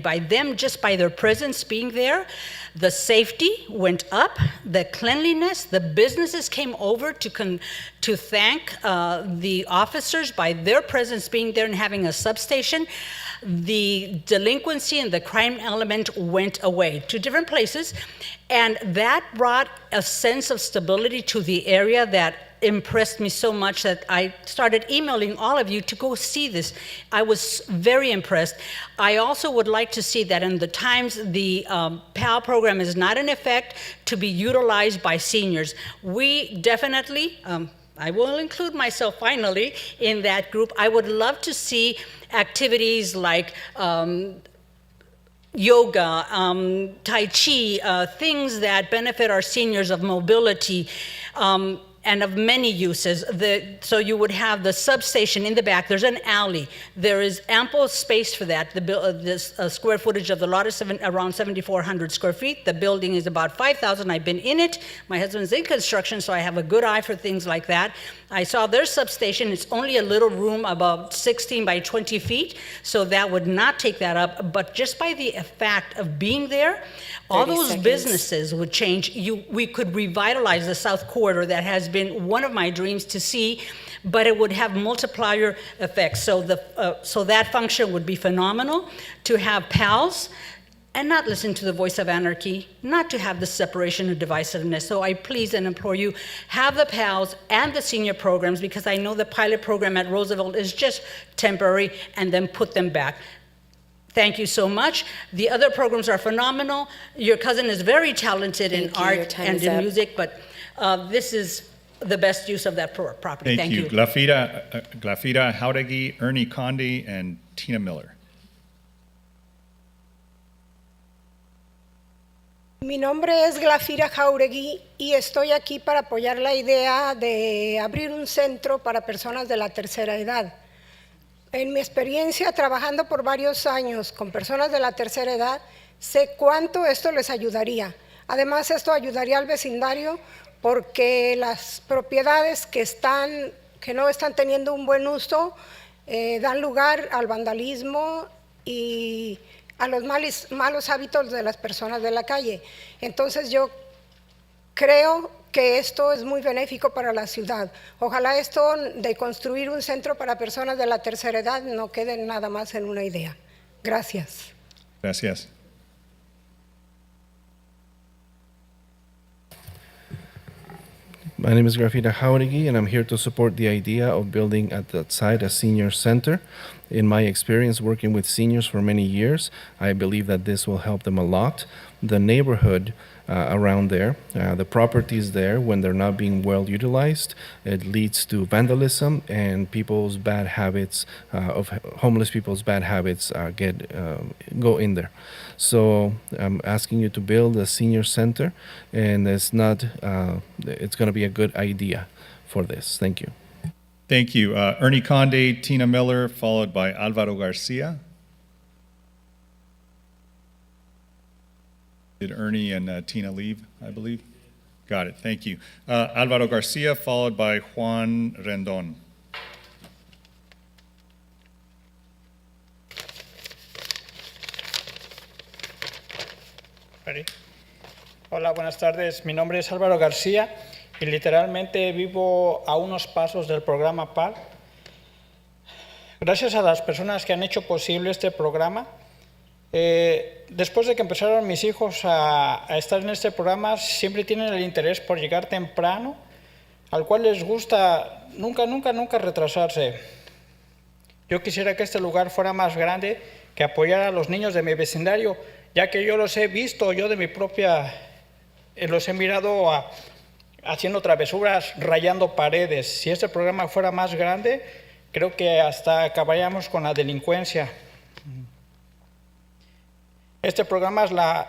just by their presence being there, the safety went up, the cleanliness, the businesses came over to thank the officers by their presence being there and having a substation. The delinquency and the crime element went away to different places, and that brought a sense of stability to the area that impressed me so much that I started emailing all of you to go see this. I was very impressed. I also would like to see that in the times the PAL program is not in effect to be utilized by seniors. We definitely, I will include myself finally in that group. I would love to see activities like yoga, Tai Chi, things that benefit our seniors of mobility. and of many uses. So you would have the substation in the back. There's an alley. There is ample space for that. This square footage of the lot is around 7,400 square feet. The building is about 5,000. I've been in it. My husband's in construction, so I have a good eye for things like that. I saw their substation. It's only a little room, about 16 by 20 feet, so that would not take that up. But just by the fact of being there, all those businesses would change. We could revitalize the South Corridor. That has been one of my dreams to see, but it would have multiplier effects. So that function would be phenomenal. To have pals and not listen to the voice of anarchy, not to have the separation of divisiveness. So I please and implore you, have the pals and the senior programs, because I know the pilot program at Roosevelt is just temporary, and then put them back. Thank you so much. The other programs are phenomenal. Your cousin is very talented in art and in music, but this is the best use of that property. Thank you. Glafira Jauregui, Ernie Conde, and Tina Miller. Mi nombre es Glafira Jauregui y estoy aquí para apoyar la idea de abrir un centro para personas de la tercera edad. En mi experiencia trabajando por varios años con personas de la tercera edad, sé cuánto esto les ayudaría. Además, esto ayudaría al vecindario porque las propiedades que no están teniendo un buen uso dan lugar al vandalismo y a los malos hábitos de las personas de la calle. Entonces yo creo que esto es muy benéfico para la ciudad. Ojalá esto de construir un centro para personas de la tercera edad no quede nada más en una idea. Gracias. Gracias. My name is Grafita Jauregui, and I'm here to support the idea of building at that site a senior center. In my experience working with seniors for many years, I believe that this will help them a lot. The neighborhood around there, the properties there, when they're not being well utilized, it leads to vandalism, and people's bad habits, of homeless people's bad habits go in there. So I'm asking you to build a senior center, and it's going to be a good idea for this. Thank you. Thank you. Ernie Conde, Tina Miller, followed by Alvaro Garcia. Did Ernie and Tina leave, I believe? Got it. Thank you. Alvaro Garcia, followed by Juan Rendon. Ready? Hola, buenas tardes. Mi nombre es Álvaro García y literalmente vivo a unos pasos del programa PAL. Gracias a las personas que han hecho posible este programa, después de que empezaron mis hijos a estar en este programa, siempre tienen el interés por llegar temprano, al cual les gusta nunca retrasarse. Yo quisiera que este lugar fuera más grande, que apoyara a los niños de mi vecindario, ya que yo los he visto, yo de mi propia, los he mirado haciendo travesuras, rayando paredes. Si este programa fuera más grande, creo que hasta acabaríamos con la delincuencia. Este programa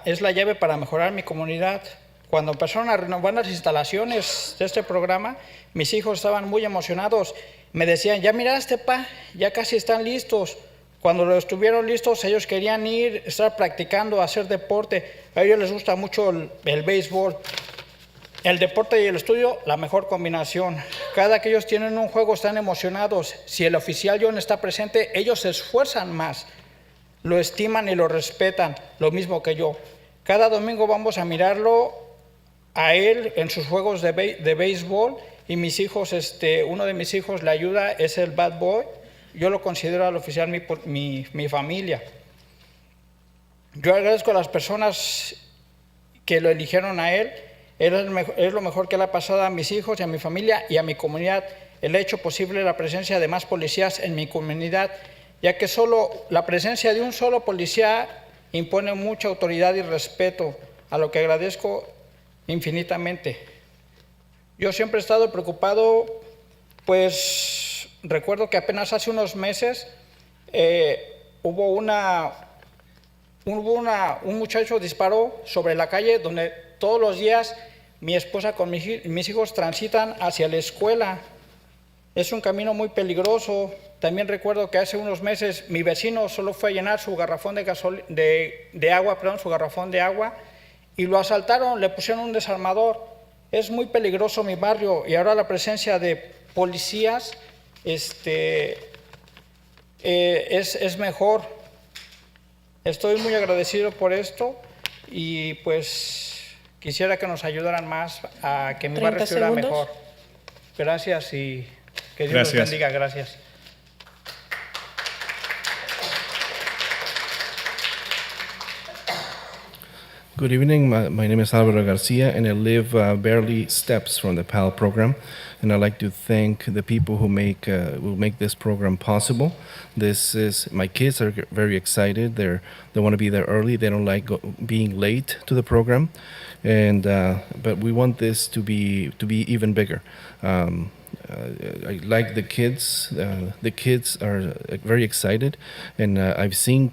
es la llave para mejorar mi comunidad. Cuando empezaron a renovar las instalaciones de este programa, mis hijos estaban muy emocionados. Me decían, ya miraste, pa, ya casi están listos. Cuando lo estuvieron listos, ellos querían estar practicando, hacer deporte. A ellos les gusta mucho el béisbol. El deporte y el estudio, la mejor combinación. Cada que ellos tienen un juego, están emocionados. Si el oficial John está presente, ellos se esfuerzan más. Lo estiman y lo respetan, lo mismo que yo. Cada domingo vamos a mirarlo a él en sus juegos de béisbol, y mis hijos, uno de mis hijos le ayuda, es el bad boy. Yo lo considero al oficial mi familia. Yo agradezco a las personas que lo eligieron a él. Es lo mejor que le ha pasado a mis hijos y a mi familia y a mi comunidad. Él ha hecho posible la presencia de más policías en mi comunidad, ya que solo la presencia de un solo policía impone mucha autoridad y respeto, a lo que agradezco infinitamente. Yo siempre he estado preocupado, pues recuerdo que apenas hace unos meses hubo un muchacho disparó sobre la calle donde todos los días mi esposa con mis hijos transitan hacia la escuela. Es un camino muy peligroso. También recuerdo que hace unos meses mi vecino solo fue a llenar su garrafón de agua, su garrafón de agua, y lo asaltaron, le pusieron un desarmador. Es muy peligroso mi barrio y ahora la presencia de policías es mejor. Estoy muy agradecido por esto y pues quisiera que nos ayudaran más a que mi barrio estuviera mejor. Gracias y que Dios los bendiga. Gracias. Good evening. My name is Alvaro Garcia, and I live barely steps from the PAL program. And I'd like to thank the people who make this program possible. My kids are very excited. They want to be there early. They don't like being late to the program, and but we want this to be even bigger. I like the kids. The kids are very excited, and I've seen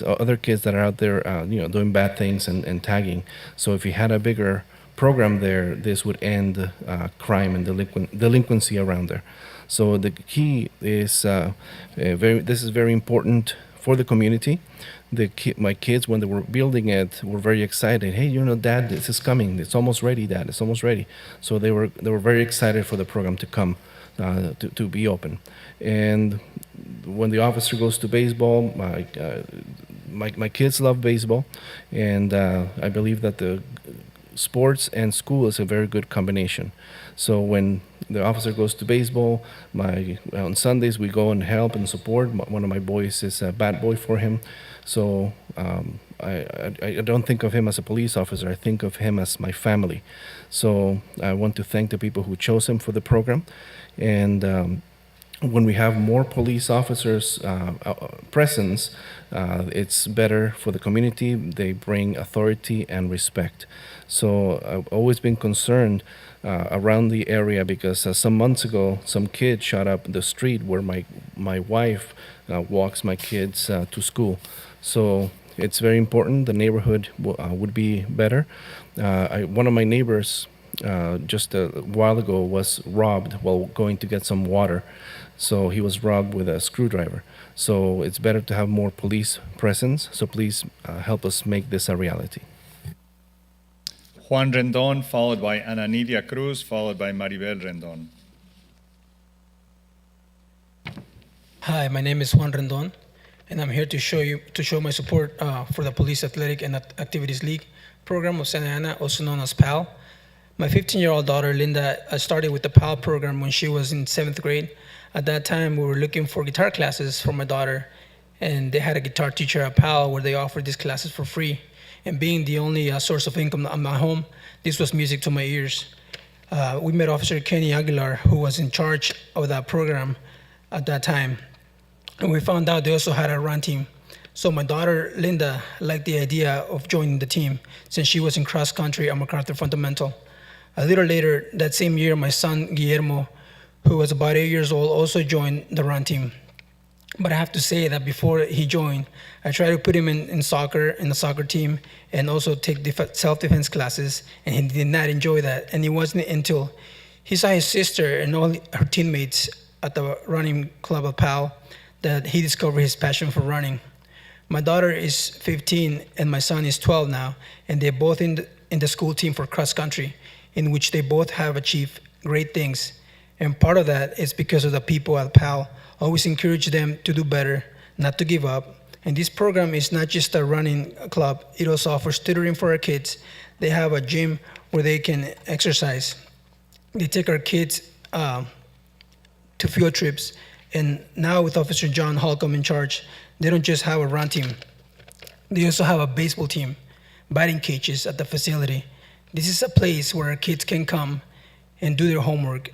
other kids that are out there, doing bad things and tagging. So if we had a bigger program there, this would end crime and delinquency around there. So the key is this is very important for the community. My kids, when they were building it, were very excited. Hey, Dad, this is coming. It's almost ready, Dad. It's almost ready. So they were very excited for the program to come, to be open. And when the officer goes to baseball, my kids love baseball, and I believe that the sports and school is a very good combination. So when the officer goes to baseball, on Sundays we go and help and support. One of my boys is a bat boy for him. So I don't think of him as a police officer. I think of him as my family. So I want to thank the people who chose him for the program. And when we have more police officers' presence, it's better for the community. They bring authority and respect. So I've always been concerned around the area because some months ago, some kid shot up the street where my wife walks my kids to school. So it's very important. The neighborhood would be better. One of my neighbors just a while ago was robbed while going to get some water. So he was robbed with a screwdriver. So it's better to have more police presence. So please help us make this a reality. Juan Rendon, followed by Ana Nidia Cruz, followed by Maribel Rendon. Hi, my name is Juan Rendon, and I'm here to show my support for the Police Athletic and Activities League program of Santa Ana, also known as PAL. My 15-year-old daughter, Linda, started with the PAL program when she was in 7th grade. At that time, we were looking for guitar classes for my daughter, and they had a guitar teacher at PAL where they offered these classes for free. And being the only source of income at my home, this was music to my ears. We met Officer Kenny Aguilar, who was in charge of that program at that time. And we found out they also had a run team. So my daughter, Linda, liked the idea of joining the team since she was in cross country at MacArthur Fundamental. A little later that same year, my son, Guillermo, who was about 8 years old, also joined the run team. But I have to say that before he joined, I tried to put him in the soccer team, and also take self-defense classes, and he did not enjoy that. And it wasn't until he saw his sister and all her teammates at the running club of PAL that he discovered his passion for running. My daughter is 15 and my son is 12 now, and they're both in the school team for cross country, in which they both have achieved great things. And part of that is because of the people at PAL always encourage them to do better, not to give up. And this program is not just a running club, it also offers tutoring for our kids. They have a gym where they can exercise. They take our kids to field trips. And now with Officer John Holcomb in charge, they don't just have a run team. They also have a baseball team, batting cages at the facility. This is a place where our kids can come and do their homework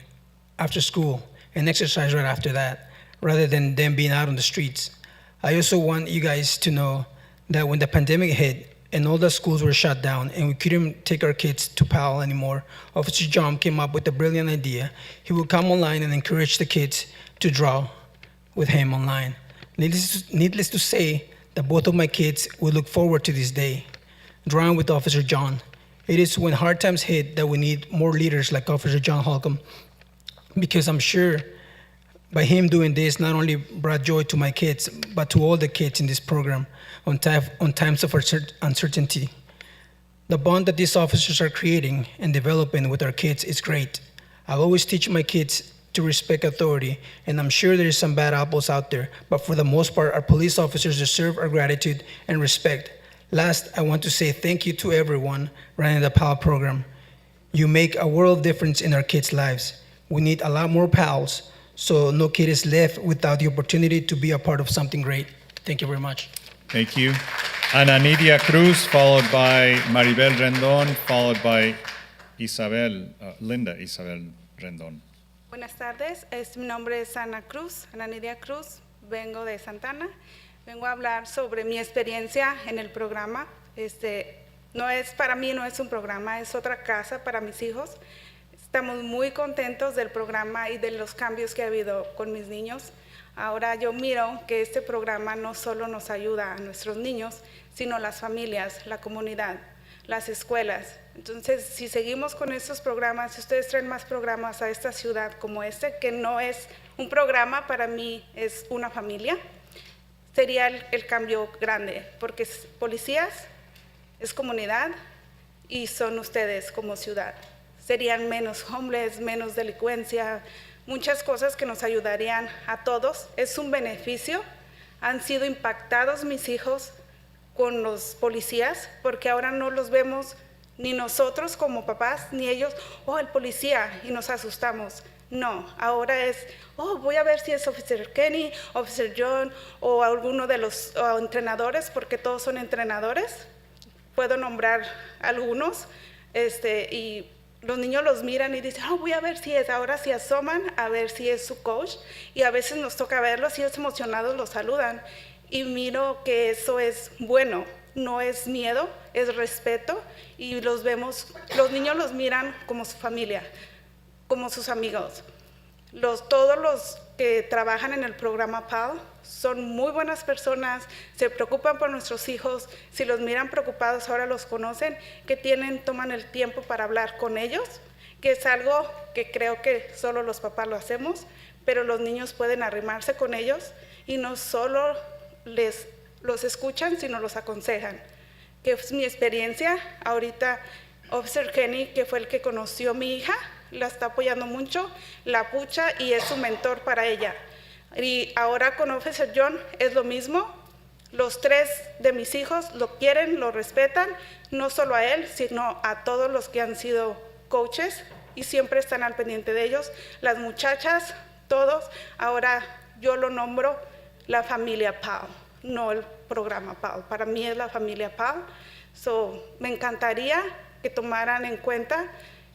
after school and exercise right after that, rather than them being out on the streets. I also want you guys to know that when the pandemic hit and all the schools were shut down and we couldn't take our kids to PAL anymore, Officer John came up with a brilliant idea. He would come online and encourage the kids to draw with him online. Needless to say that both of my kids will look forward to this day, drawing with Officer John. It is when hard times hit that we need more leaders like Officer John Holcomb, because I'm sure by him doing this not only brought joy to my kids, but to all the kids in this program on times of uncertainty. The bond that these officers are creating and developing with our kids is great. I always teach my kids to respect authority, and I'm sure there's some bad apples out there, but for the most part, our police officers deserve our gratitude and respect. Last, I want to say thank you to everyone running the PAL program. You make a world of difference in our kids' lives. We need a lot more PALs, so no kid is left without the opportunity to be a part of something great. Thank you very much. Thank you. Ana Nidia Cruz, followed by Maribel Rendon, followed by Linda Isabel Rendon. Buenas tardes, mi nombre es Ana Cruz, Ana Nidia Cruz, vengo de Santana. Vengo a hablar sobre mi experiencia en el programa. No es para mí, no es un programa, es otra casa para mis hijos. Estamos muy contentos del programa y de los cambios que ha habido con mis niños. Ahora yo miro que este programa no solo nos ayuda a nuestros niños, sino las familias, la comunidad, las escuelas. Entonces, si seguimos con estos programas, si ustedes traen más programas a esta ciudad como este, que no es un programa, para mí es una familia, sería el cambio grande, porque es policías, es comunidad y son ustedes como ciudad. Serían menos homeless, menos delincuencia, muchas cosas que nos ayudarían a todos. Es un beneficio. Han sido impactados mis hijos con los policías, porque ahora no los vemos ni nosotros como papás, ni ellos, el policía, y nos asustamos. No, ahora es, voy a ver si es Officer Kenny, Officer John, o alguno de los entrenadores, porque todos son entrenadores. Puedo nombrar algunos, y los niños los miran y dicen, voy a ver si es, ahora se asoman a ver si es su coach, y a veces nos toca verlos y ellos emocionados los saludan. Y miro que eso es bueno, no es miedo, es respeto, y los niños los miran como su familia, como sus amigos. Todos los que trabajan en el programa PAL son muy buenas personas, se preocupan por nuestros hijos. Si los miran preocupados, ahora los conocen, que toman el tiempo para hablar con ellos, que es algo que creo que solo los papás lo hacemos, pero los niños pueden arrimarse con ellos y no solo los escuchan, sino los aconsejan. Que es mi experiencia. Ahorita Officer Kenny, que fue el que conoció a mi hija, la está apoyando mucho, la pucha y es su mentor para ella. Y ahora con Officer John es lo mismo. Los 3 de mis hijos lo quieren, lo respetan, no solo a él, sino a todos los que han sido coaches y siempre están al pendiente de ellos. Las muchachas, todos, ahora yo lo nombro la familia PAL, no el programa PAL. Para mí es la familia PAL. Me encantaría que tomaran en cuenta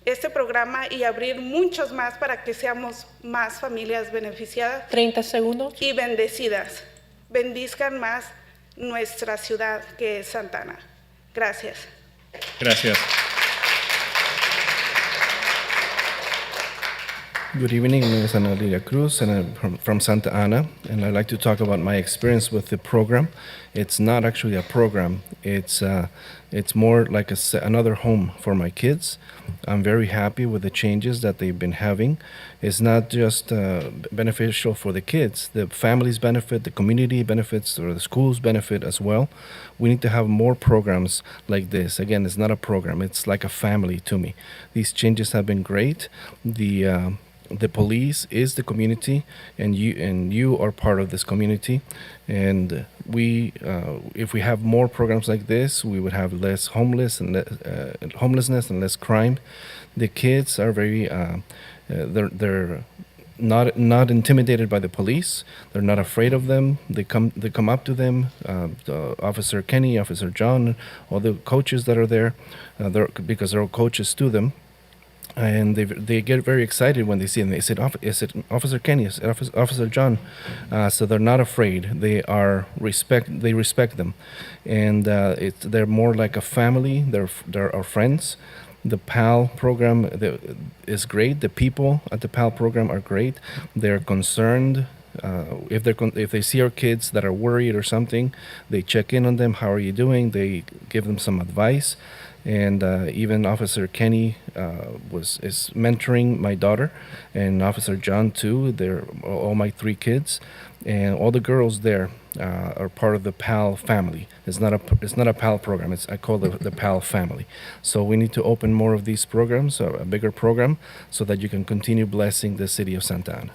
este programa y abrir muchos más para que seamos más familias beneficiadas. 30 segundos. Y bendecidas. Bendizcan más nuestra ciudad que es Santana. Gracias. Gracias. Good evening, my name is Ana Lidia Cruz, and I'm from Santa Ana, and I'd like to talk about my experience with the program. It's not actually a program, it's more like another home for my kids. I'm very happy with the changes that they've been having. It's not just beneficial for the kids, the families benefit, the community benefits, or the schools benefit as well. We need to have more programs like this. Again, it's not a program, it's like a family to me. These changes have been great. The police is the community, and you are part of this community. And if we have more programs like this, we would have less homelessness and less crime. The kids are very they're not intimidated by the police. They're not afraid of them. They come up to them. Officer Kenny, Officer John, all the coaches that are there, because they're all coaches to them. And they get very excited when they see them. They said, "Is it Officer Kenny? Is it Officer John?" So they're not afraid. They respect them, and they're more like a family. They're our friends. The PAL program is great. The people at the PAL program are great. They're concerned If they see our kids that are worried or something, they check in on them. How are you doing? They give them some advice. And even Officer Kenny is mentoring my daughter, and Officer John too. They're all my 3 kids, and all the girls there are part of the PAL family. It's not a PAL program. I call it the PAL family. So we need to open more of these programs, a bigger program, so that you can continue blessing the city of Santa Ana.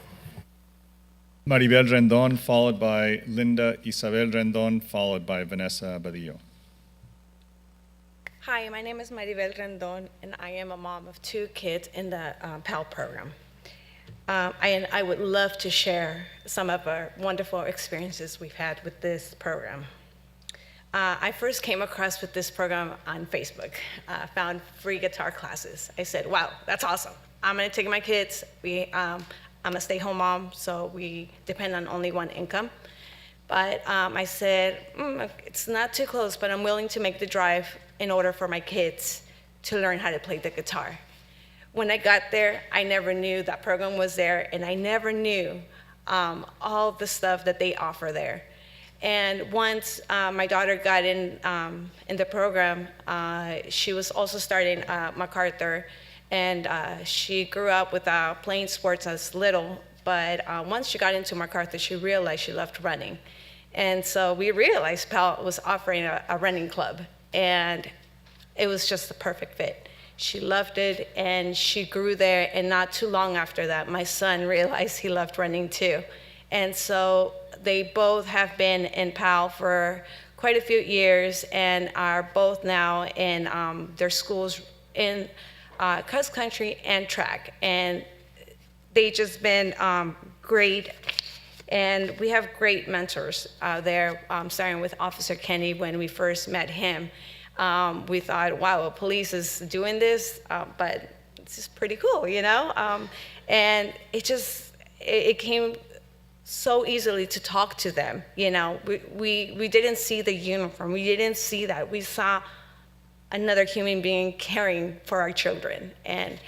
Maribel Rendon, followed by Linda Isabel Rendon, followed by Vanessa Badillo. Hi, my name is Maribel Rendon, and I am a mom of 2 kids in the PAL program. I would love to share some of our wonderful experiences we've had with this program. I first came across with this program on Facebook, found free guitar classes. I said, wow, that's awesome. I'm gonna take my kids. I'm a stay-home mom, so we depend on only one income. But I said, it's not too close, but I'm willing to make the drive in order for my kids to learn how to play the guitar. When I got there, I never knew that program was there, and I never knew all the stuff that they offer there. And once my daughter got in the program, she was also starting MacArthur, and she grew up without playing sports as little, but once she got into MacArthur, she realized she loved running. And so we realized PAL was offering a running club, and it was just the perfect fit. She loved it, and she grew there, and not too long after that, my son realized he loved running too. And so they both have been in PAL for quite a few years and are both now in their schools in cross country and track. And they just been great. And we have great mentors there, starting with Officer Kenny. When we first met him, we thought, wow, the police is doing this, but it's just pretty cool, you know? And it came so easily to talk to them, you know? We didn't see the uniform, we didn't see that. We saw another human being caring for our children. And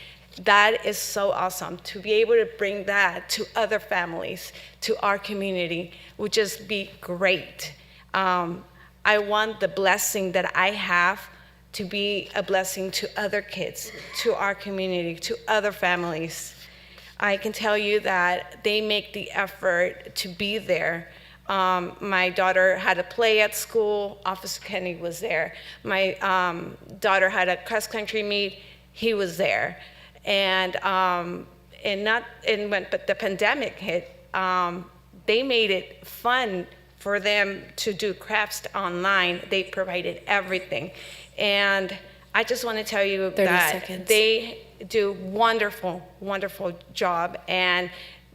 that is so awesome. To be able to bring that to other families, to our community, would just be great. I want the blessing that I have to be a blessing to other kids, to our community, to other families. I can tell you that they make the effort to be there. My daughter had a play at school, Officer Kenny was there. My daughter had a cross-country meet, he was there. And when the pandemic hit, they made it fun for them to do crafts online. They provided everything. And I just want to tell you that they do wonderful, wonderful job. And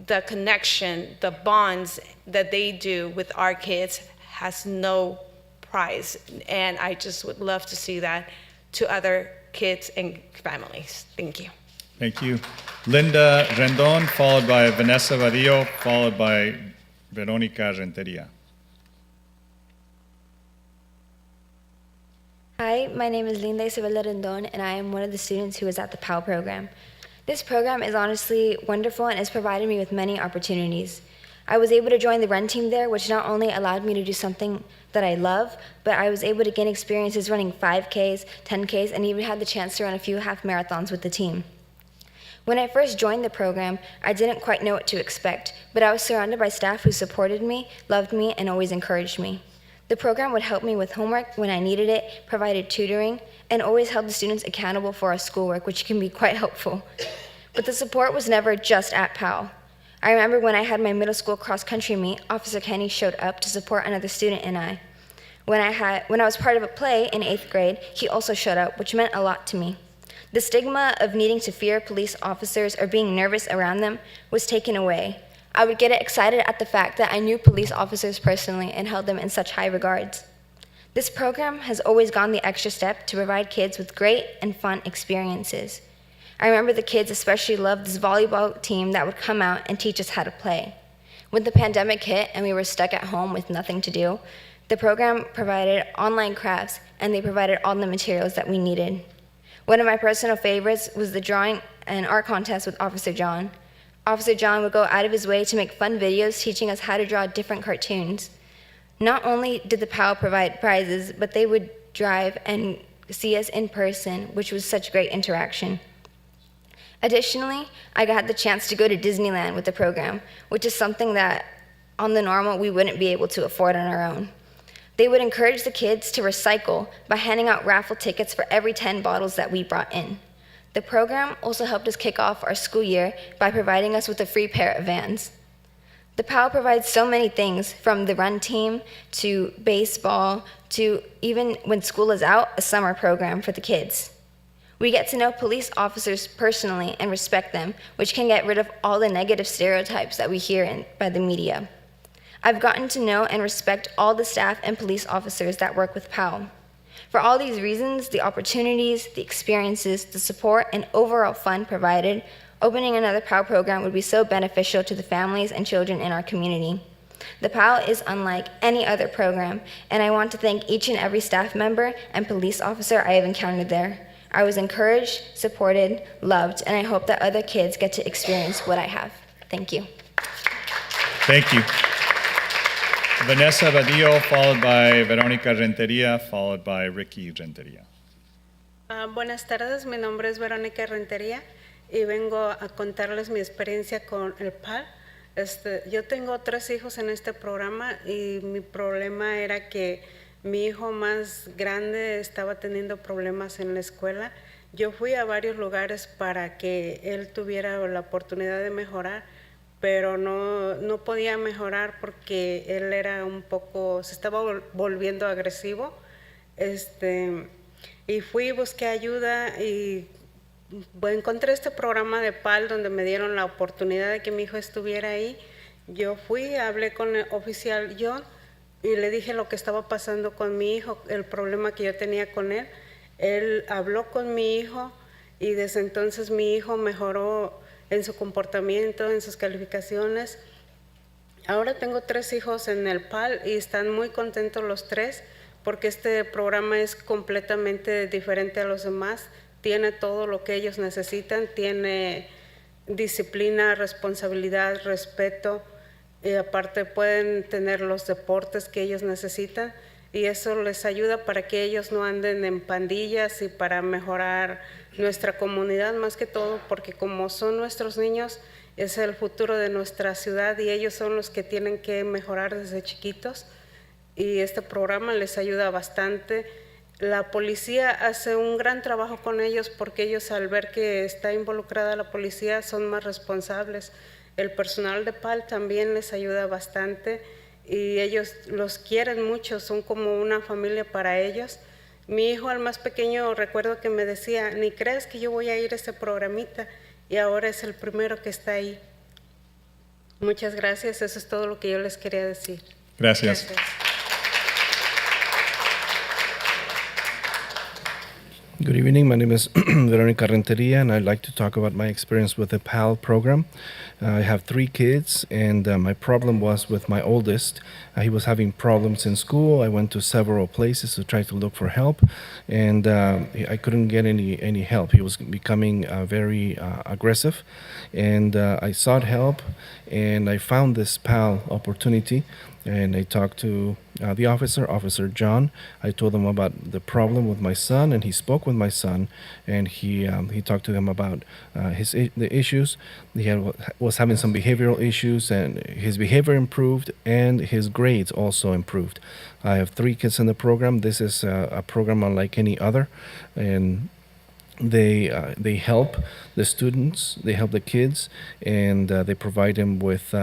the connection, the bonds that they do with our kids has no price. And I just would love to see that to other kids and families. Thank you. Thank you. Linda Rendon, followed by Vanessa Badillo, followed by Veronica Renteria. Hi, my name is Linda Isabel Rendon, and I am one of the students who is at the PAL program. This program is honestly wonderful and has provided me with many opportunities. I was able to join the run team there, which not only allowed me to do something that I love, but I was able to gain experiences running 5Ks, 10Ks, and even had the chance to run a few half marathons with the team. When I first joined the program, I didn't quite know what to expect, but I was surrounded by staff who supported me, loved me, and always encouraged me. The program would help me with homework when I needed it, provided tutoring, and always held the students accountable for our schoolwork, which can be quite helpful. But the support was never just at PAL. I remember when I had my middle school cross-country meet, Officer Kenny showed up to support another student and I. When I was part of a play in 8th grade, he also showed up, which meant a lot to me. The stigma of needing to fear police officers or being nervous around them was taken away. I would get excited at the fact that I knew police officers personally and held them in such high regards. This program has always gone the extra step to provide kids with great and fun experiences. I remember the kids especially loved this volleyball team that would come out and teach us how to play. When the pandemic hit and we were stuck at home with nothing to do, the program provided online crafts and they provided all the materials that we needed. One of my personal favorites was the drawing and art contest with Officer John. Officer John would go out of his way to make fun videos teaching us how to draw different cartoons. Not only did the PAL provide prizes, but they would drive and see us in person, which was such great interaction. Additionally, I got the chance to go to Disneyland with the program, which is something that on the normal we wouldn't be able to afford on our own. They would encourage the kids to recycle by handing out raffle tickets for every 10 bottles that we brought in. The program also helped us kick off our school year by providing us with a free pair of Vans. The PAL provides so many things, from the run team to baseball to, even when school is out, a summer program for the kids. We get to know police officers personally and respect them, which can get rid of all the negative stereotypes that we hear by the media. I've gotten to know and respect all the staff and police officers that work with PAL. For all these reasons, the opportunities, the experiences, the support, and overall fun provided, opening another PAL program would be so beneficial to the families and children in our community. The PAL is unlike any other program, and I want to thank each and every staff member and police officer I have encountered there. I was encouraged, supported, loved, and I hope that other kids get to experience what I have. Thank you. Thank you. Vanessa Badillo, followed by Verónica Renteria, followed by Ricky Renteria. Buenas tardes, mi nombre es Verónica Rentería y vengo a contarles mi experiencia con el PAL. Yo tengo 3 hijos en este programa y mi problema era que mi hijo más grande estaba teniendo problemas en la escuela. Yo fui a varios lugares para que él tuviera la oportunidad de mejorar, pero no podía mejorar porque él era se estaba volviendo agresivo. Y fui, busqué ayuda y encontré este programa de PAL donde me dieron la oportunidad de que mi hijo estuviera ahí. Yo fui, hablé con el oficial John y le dije lo que estaba pasando con mi hijo, el problema que yo tenía con él. Él habló con mi hijo y desde entonces mi hijo mejoró en su comportamiento, en sus calificaciones. Ahora tengo 3 hijos en el PAL y están muy contentos los 3 porque este programa es completamente diferente a los demás. Tiene todo lo que ellos necesitan, tiene disciplina, responsabilidad, respeto, y aparte pueden tener los deportes que ellos necesitan y eso les ayuda para que ellos no anden en pandillas y para mejorar nuestra comunidad más que todo, porque como son nuestros niños, es el futuro de nuestra ciudad y ellos son los que tienen que mejorar desde chiquitos y este programa les ayuda bastante. La policía hace un gran trabajo con ellos porque ellos al ver que está involucrada la policía son más responsables. El personal de PAL también les ayuda bastante y ellos los quieren mucho, son como una familia para ellos. Mi hijo, el más pequeño, recuerdo que me decía, ni crees que yo voy a ir a este programita, y ahora es el primero que está ahí. Muchas gracias, eso es todo lo que yo les quería decir. Gracias. Good evening. My name is Veronica Renteria, and I'd like to talk about my experience with the PAL program. I have 3 kids, and my problem was with my oldest. He was having problems in school. I went to several places to try to look for help, and I couldn't get any help. He was becoming very aggressive, and I sought help, and I found this PAL opportunity. And I talked to the Officer John. I told him about the problem with my son, and he spoke with my son, and he talked to him about the issues. He was having some behavioral issues, and his behavior improved, and his grades also improved. I have 3 kids in the program. This is a program unlike any other, and they help the students, they help the kids, and they provide them with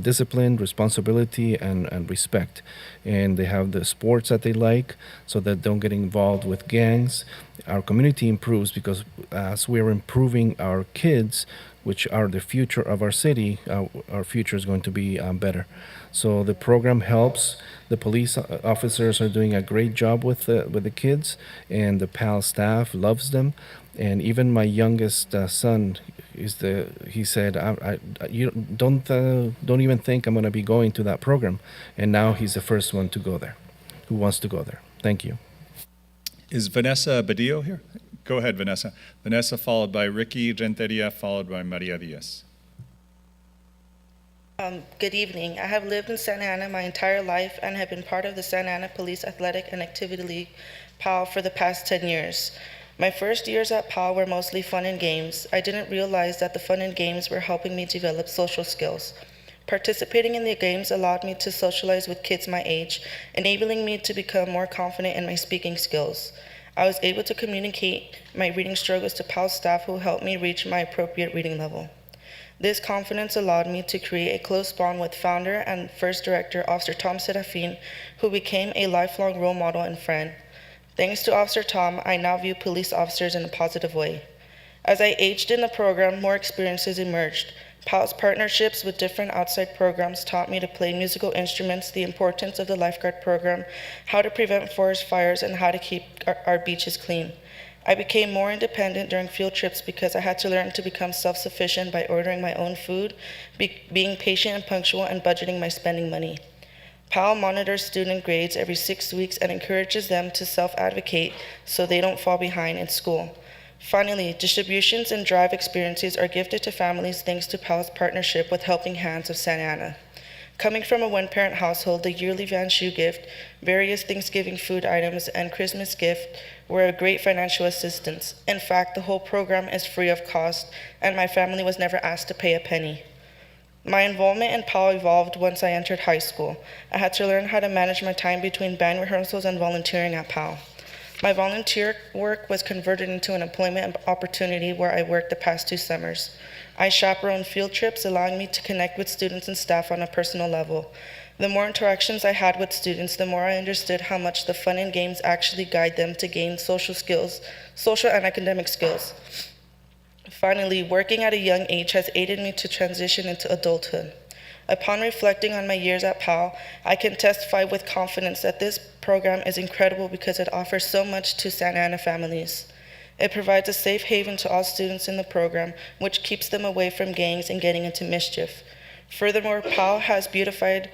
discipline, responsibility, and respect. And they have the sports that they like so that they don't get involved with gangs. Our community improves because as we're improving our kids, which are the future of our city, our future is going to be better. So the program helps. The police officers are doing a great job with the kids, and the PAL staff loves them. And even my youngest son he said, you don't even think I'm going to be going to that program. And now he's the first one to go there, who wants to go there. Thank you. Is Vanessa Badillo here? Go ahead, Vanessa. Vanessa, followed by Ricky Renteria, followed by Maria Diaz. Good evening. I have lived in Santa Ana my entire life and have been part of the Santa Ana Police Athletic and Activity League, PAL, for the past 10 years. My first years at PAL were mostly fun and games. I didn't realize that the fun and games were helping me develop social skills. Participating in the games allowed me to socialize with kids my age, enabling me to become more confident in my speaking skills. I was able to communicate my reading struggles to PAL staff who helped me reach my appropriate reading level. This confidence allowed me to create a close bond with founder and first director, Officer Tom Serafin, who became a lifelong role model and friend. Thanks to Officer Tom, I now view police officers in a positive way. As I aged in the program, more experiences emerged. PAL's partnerships with different outside programs taught me to play musical instruments, the importance of the lifeguard program, how to prevent forest fires, and how to keep our beaches clean. I became more independent during field trips because I had to learn to become self-sufficient by ordering my own food, being patient and punctual, and budgeting my spending money. PAL monitors student grades every 6 weeks and encourages them to self-advocate so they don't fall behind in school. Finally, distributions and drive experiences are gifted to families thanks to PAL's partnership with Helping Hands of Santa Ana. Coming from a one-parent household, the yearly van shoe gift, various Thanksgiving food items, and Christmas gift were a great financial assistance. In fact, the whole program is free of cost, and my family was never asked to pay a penny. My involvement in PAL evolved once I entered high school. I had to learn how to manage my time between band rehearsals and volunteering at PAL. My volunteer work was converted into an employment opportunity where I worked the past 2 summers. I chaperoned field trips, allowing me to connect with students and staff on a personal level. The more interactions I had with students, the more I understood how much the fun and games actually guide them to gain social and academic skills. Finally, working at a young age has aided me to transition into adulthood. Upon reflecting on my years at PAL, I can testify with confidence that this program is incredible because it offers so much to Santa Ana families. It provides a safe haven to all students in the program, which keeps them away from gangs and getting into mischief. Furthermore, PAL has beautified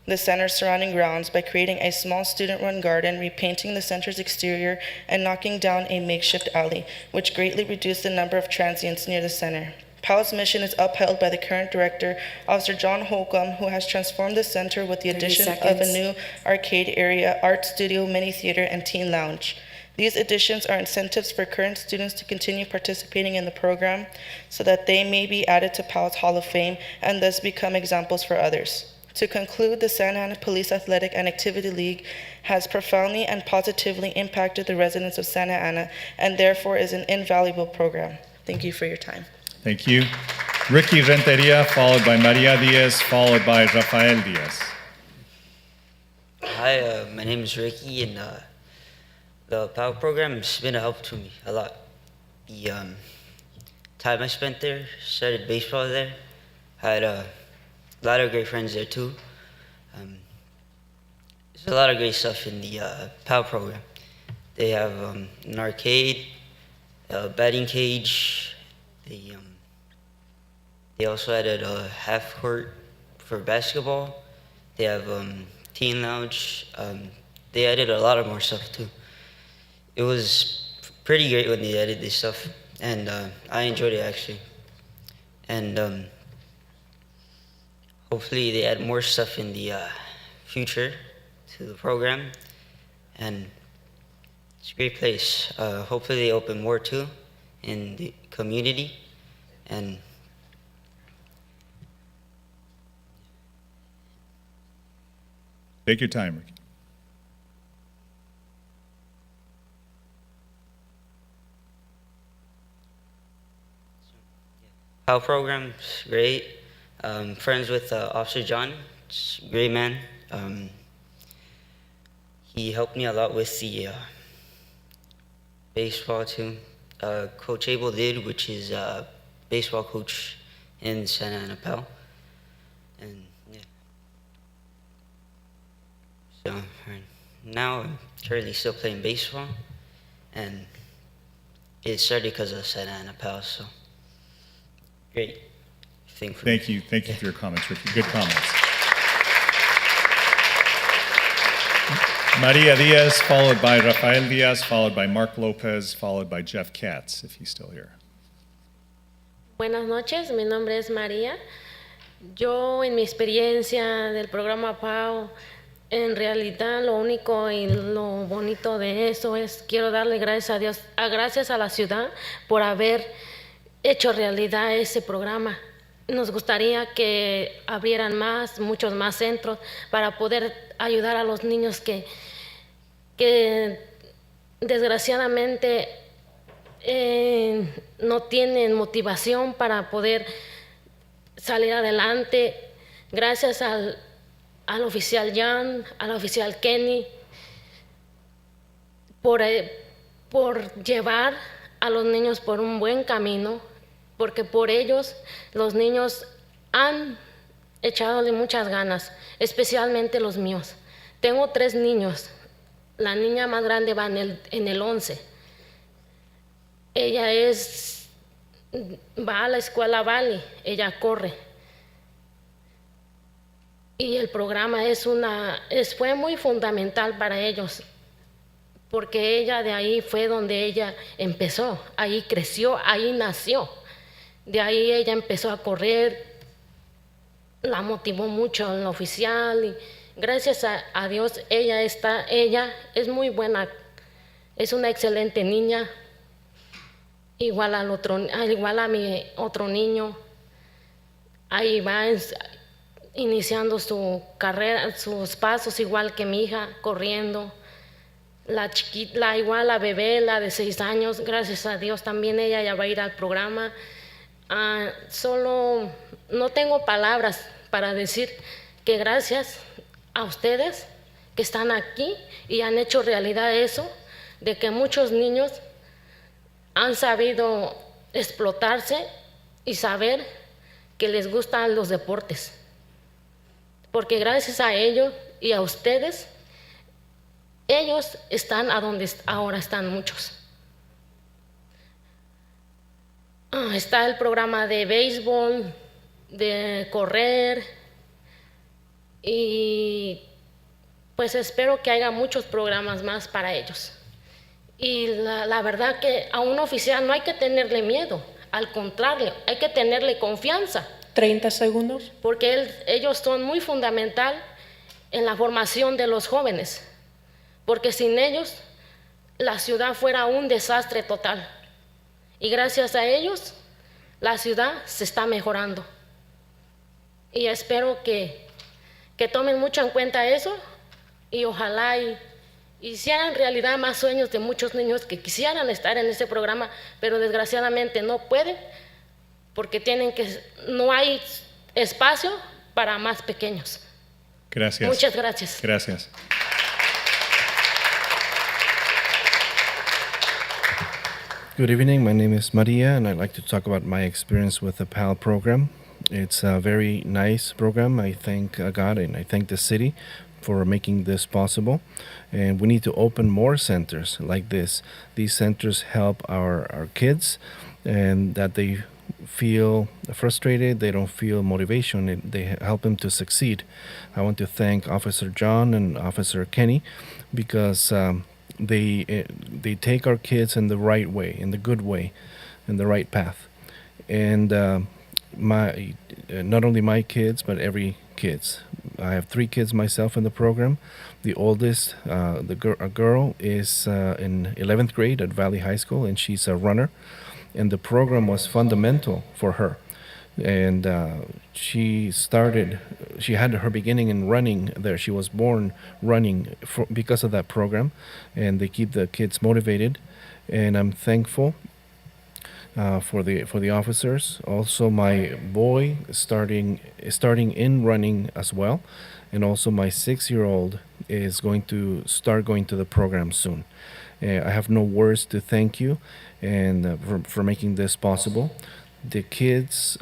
the center's surrounding grounds by creating a small student-run garden, repainting the center's exterior, and knocking down a makeshift alley, which greatly reduced the number of transients near the center. PAL's mission is upheld by the current director, Officer John Holcomb, who has transformed the center with the addition of a new arcade area, art studio, mini theater, and teen lounge. These additions are incentives for current students to continue participating in the program so that they may be added to PAL's Hall of Fame and thus become examples for others. To conclude, the Santa Ana Police Athletic and Activity League has profoundly and positively impacted the residents of Santa Ana and therefore is an invaluable program. Thank you for your time. Thank you. Ricky Renteria, followed by Maria Diaz, followed by Rafael Diaz. Hi, my name is Ricky, and the PAL program has been a help to me a lot. The time I spent there, started baseball there, had a lot of great friends there too. There's a lot of great stuff in the PAL program. They have an arcade, a batting cage. They also added a half court for basketball. They have teen lounge. They added a lot of more stuff too. It was pretty great when they added this stuff, and I enjoyed it actually. And hopefully they add more stuff in the future to the program, and it's a great place. Hopefully they open more too in the community, and take your time, Ricky. PAL program is great. Friends with Officer John, he's a great man. He helped me a lot with the baseball too. Coach Abel did, which is baseball coach in Santa Ana PAL. And yeah. So right now I'm currently still playing baseball, and it started because of Santa Ana PAL, so great thing for me. Thank you for your comments, Ricky. Good comments. Maria Diaz, followed by Rafael Diaz, followed by Mark Lopez, followed by Jeff Katz, if he's still here. Buenas noches, mi nombre es María. Yo, en mi experiencia del programa PAO, en realidad lo único y lo bonito de eso es quiero darle gracias a Dios, gracias a la ciudad por haber hecho realidad ese programa. Nos gustaría que abrieran muchos más centros para poder ayudar a los niños que desgraciadamente no tienen motivación para poder salir adelante. Gracias al oficial Jan, al oficial Kenny, por llevar a los niños por un buen camino, porque por ellos los niños han echadole muchas ganas, especialmente los míos. Tengo 3 niños. La niña más grande va en el 11. Ella va a la escuela Valley, ella corre. Y el programa fue muy fundamental para ellos, porque ella de ahí fue donde ella empezó, ahí creció, ahí nació. De ahí ella empezó a correr, la motivó mucho en lo oficial y gracias a Dios ella es muy buena, es una excelente niña, igual a mi otro niño, ahí va iniciando su carrera, sus pasos igual que mi hija, corriendo. La chiquita, igual la bebé, la de 6 años, gracias a Dios también ella ya va a ir al programa. Solo no tengo palabras para decir que gracias a ustedes que están aquí y han hecho realidad eso, de que muchos niños han sabido explotarse y saber que les gustan los deportes. Porque gracias a ellos y a ustedes, ellos están a donde ahora están muchos. Está el programa de béisbol, de correr, y pues espero que haya muchos programas más para ellos. Y la verdad que a un oficial no hay que tenerle miedo, al contrario, hay que tenerle confianza. 30 segundos. Porque ellos son muy fundamental en la formación de los jóvenes, porque sin ellos la ciudad fuera un desastre total. Y gracias a ellos, la ciudad se está mejorando. Y espero que tomen mucho en cuenta eso y ojalá y hicieran realidad más sueños de muchos niños que quisieran estar en ese programa, pero desgraciadamente no pueden porque no hay espacio para más pequeños. Gracias. Muchas gracias. Gracias. Good evening. My name is Maria, and I'd like to talk about my experience with the PAL program. It's a very nice program. I thank God and I thank the city for making this possible. And we need to open more centers like this. These centers help our kids, and that they feel frustrated, they don't feel motivation, they help them to succeed. I want to thank Officer John and Officer Kenny because they take our kids in the right way, in the good way, in the right path. And not only my kids, but every kids. I have 3 kids myself in the program. The oldest, a girl, is in 11th grade at Valley High School, and she's a runner. And the program was fundamental for her. And she had her beginning in running there. She was born running because of that program, and they keep the kids motivated. And I'm thankful for the officers. Also, my boy is starting in running as well, and also my 6-year-old is going to start going to the program soon. I have no words to thank you and for making this possible. The kids,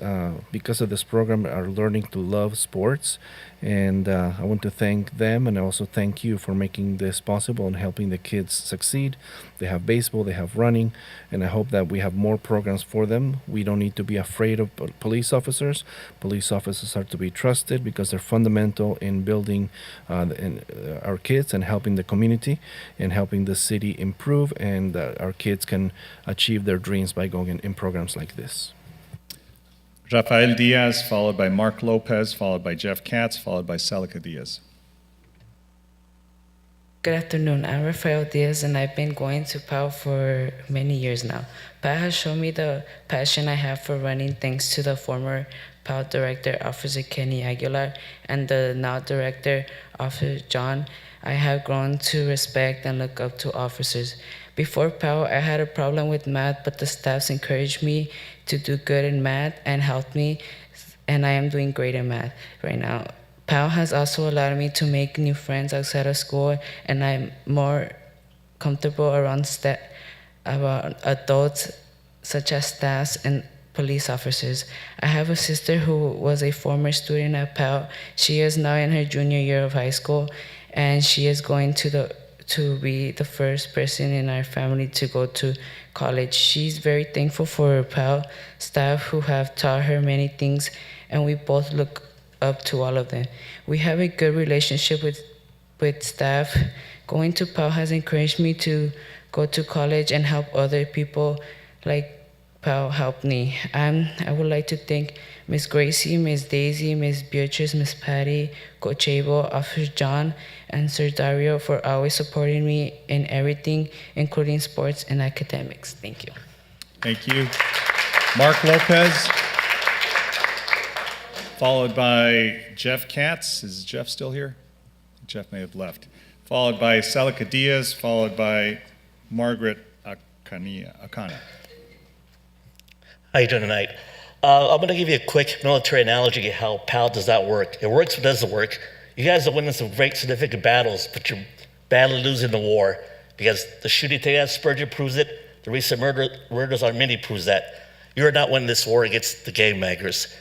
because of this program, are learning to love sports, and I want to thank them, and I also thank you for making this possible and helping the kids succeed. They have baseball, they have running, and I hope that we have more programs for them. We don't need to be afraid of police officers. Police officers are to be trusted because they're fundamental in building our kids and helping the community and helping the city improve, and our kids can achieve their dreams by going in programs like this. Rafael Diaz, followed by Mark Lopez, followed by Jeff Katz, followed by Celica Diaz. Good afternoon. I'm Rafael Diaz, and I've been going to PAL for many years now. PAL has shown me the passion I have for running thanks to the former PAL director, Officer Kenny Aguilar, and the now director, Officer John. I have grown to respect and look up to officers. Before PAL, I had a problem with math, but the staffs encouraged me to do good in math and helped me, and I am doing great in math right now. PAL has also allowed me to make new friends outside of school, and I'm more comfortable around adults such as staffs and police officers. I have a sister who was a former student at PAL. She is now in her junior year of high school, and she is going to be the first person in our family to go to college. She's very thankful for her PAL staff who have taught her many things, and we both look up to all of them. We have a good relationship with staff. Going to PAL has encouraged me to go to college and help other people like PAL helped me. I would like to thank Ms. Gracie, Ms. Daisy, Ms. Beatrice, Ms. Patty, Coach Abel, Officer John, and Sir Dario for always supporting me in everything, including sports and academics. Thank you. Thank you. Mark Lopez, followed by Jeff Katz. Is Jeff still here? Jeff may have left. Followed by Celica Diaz, followed by Margaret Akana. How you doing tonight? I'm going to give you a quick military analogy of how PAL does not work. It works but doesn't work. You guys are winning some great significant battles, but you're badly losing the war because the shooting today at Spurgeon proves it. The recent murders on Minnie proves that. You're not winning this war against the gangbangers.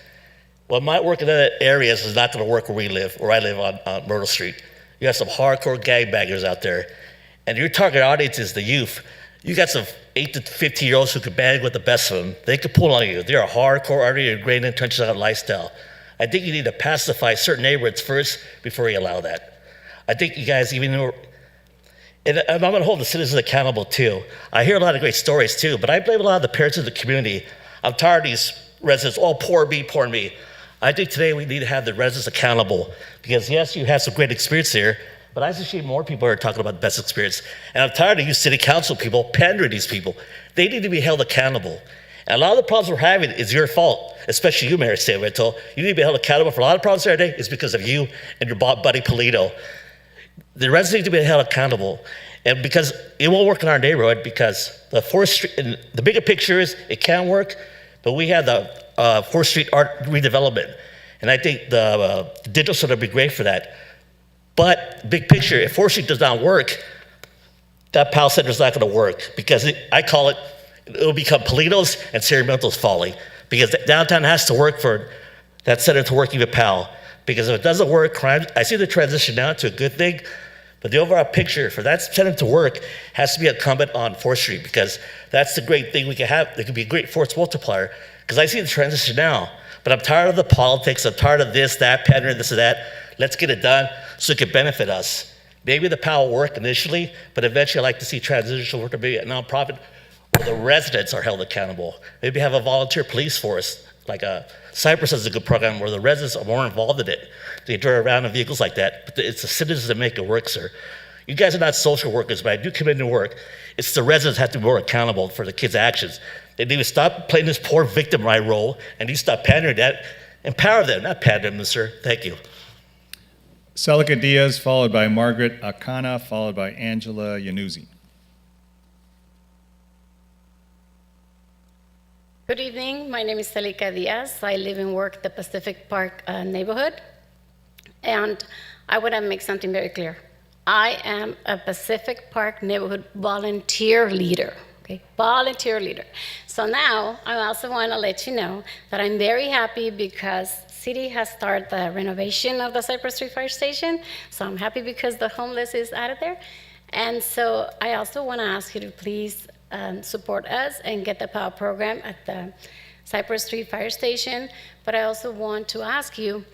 What might work in other areas is not going to work where I live on Myrtle Street. You have some hardcore gangbangers out there, and your target audience is the youth. You got some 8 to 15-year-olds who can bang with the best of them. They can pull on you. They're a hardcore, already ingrained intentions on lifestyle. I think you need to pacify certain neighborhoods first before you allow that. I think you guys even know, and I'm going to hold the citizens accountable too. I hear a lot of great stories too, but I blame a lot of the parents of the community. I'm tired of these residents, oh, poor me. I think today we need to have the residents accountable because yes, you had some great experience here, but I see more people are talking about the best experience. And I'm tired of you city council people pandering these people. They need to be held accountable. And a lot of the problems we're having is your fault, especially you, Mayor Sanvento. You need to be held accountable for a lot of problems here today is because of you and your buddy Polito. The residents need to be held accountable. And because it won't work in our neighborhood because the 4th Street, and the bigger picture is it can work, but we have the 4th Street art redevelopment. And I think the digital center would be great for that. But big picture, if 4th Street does not work, that PAL Center is not going to work because I call it, it'll become Polito's and Sacramento's folly because downtown has to work for that center to work even PAL. Because if it doesn't work, crime, I see the transition now to a good thing, but the overall picture for that center to work has to be incumbent on 4th Street because that's the great thing we can have. It could be a great force multiplier because I see the transition now, but I'm tired of the politics. I'm tired of this, that, pandering, this and that. Let's get it done so it can benefit us. Maybe the PAL will work initially, but eventually I'd like to see transitional work to be a nonprofit where the residents are held accountable. Maybe have a volunteer police force, like Cypress has a good program where the residents are more involved in it. They drive around in vehicles like that, but it's the citizens that make it work, sir. You guys are not social workers, but I do come in to work. It's the residents have to be more accountable for the kids' actions. They need to stop playing this poor victim role and you stop pandering that. Empower them, not pander them, sir. Thank you. Celica Diaz, followed by Margaret Akana, followed by Angela Yanuzzi. Good evening. My name is Celica Diaz. I live and work the Pacific Park neighborhood. And I want to make something very clear. I am a Pacific Park neighborhood volunteer leader. Okay, volunteer leader. So now I also want to let you know that I'm very happy because city has started the renovation of the Cypress Street Fire Station. So I'm happy because the homeless is out of there. And so I also want to ask you to please support us and get the PAL program at the Cypress Street Fire Station. But I also want to ask you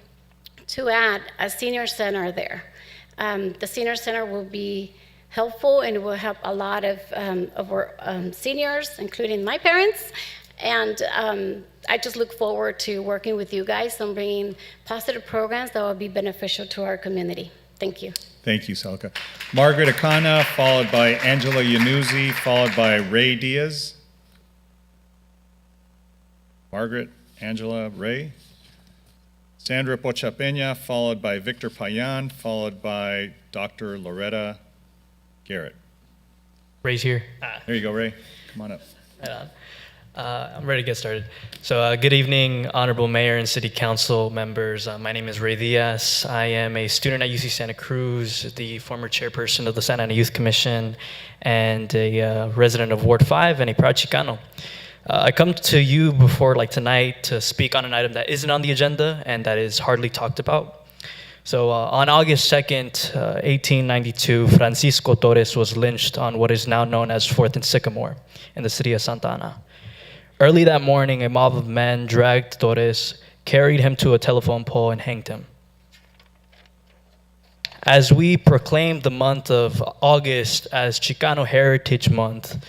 to add a senior center there. The senior center will be helpful and it will help a lot of our seniors, including my parents. And I just look forward to working with you guys on bringing positive programs that will be beneficial to our community. Thank you. Thank you, Salka. Margaret Akana, followed by Angela Yanuzzi, followed by Ray Diaz. Margaret, Angela, Ray. Sandra Pochapena, followed by Victor Payan, followed by Dr. Loretta Garrett. Ray's here. There you go, Ray. Come on up. Right on. I'm ready to get started. So good evening, Honorable Mayor and City Council members. My name is Ray Diaz. I am a student at UC Santa Cruz, the former chairperson of the Santa Ana Youth Commission, and a resident of Ward 5 and a proud Chicano. I come to you before tonight to speak on an item that isn't on the agenda and that is hardly talked about. So on August 2nd, 1892, Francisco Torres was lynched on what is now known as 4th and Sycamore in the city of Santa Ana. Early that morning, a mob of men dragged Torres, carried him to a telephone pole, and hanged him. As we proclaimed the month of August as Chicano Heritage Month,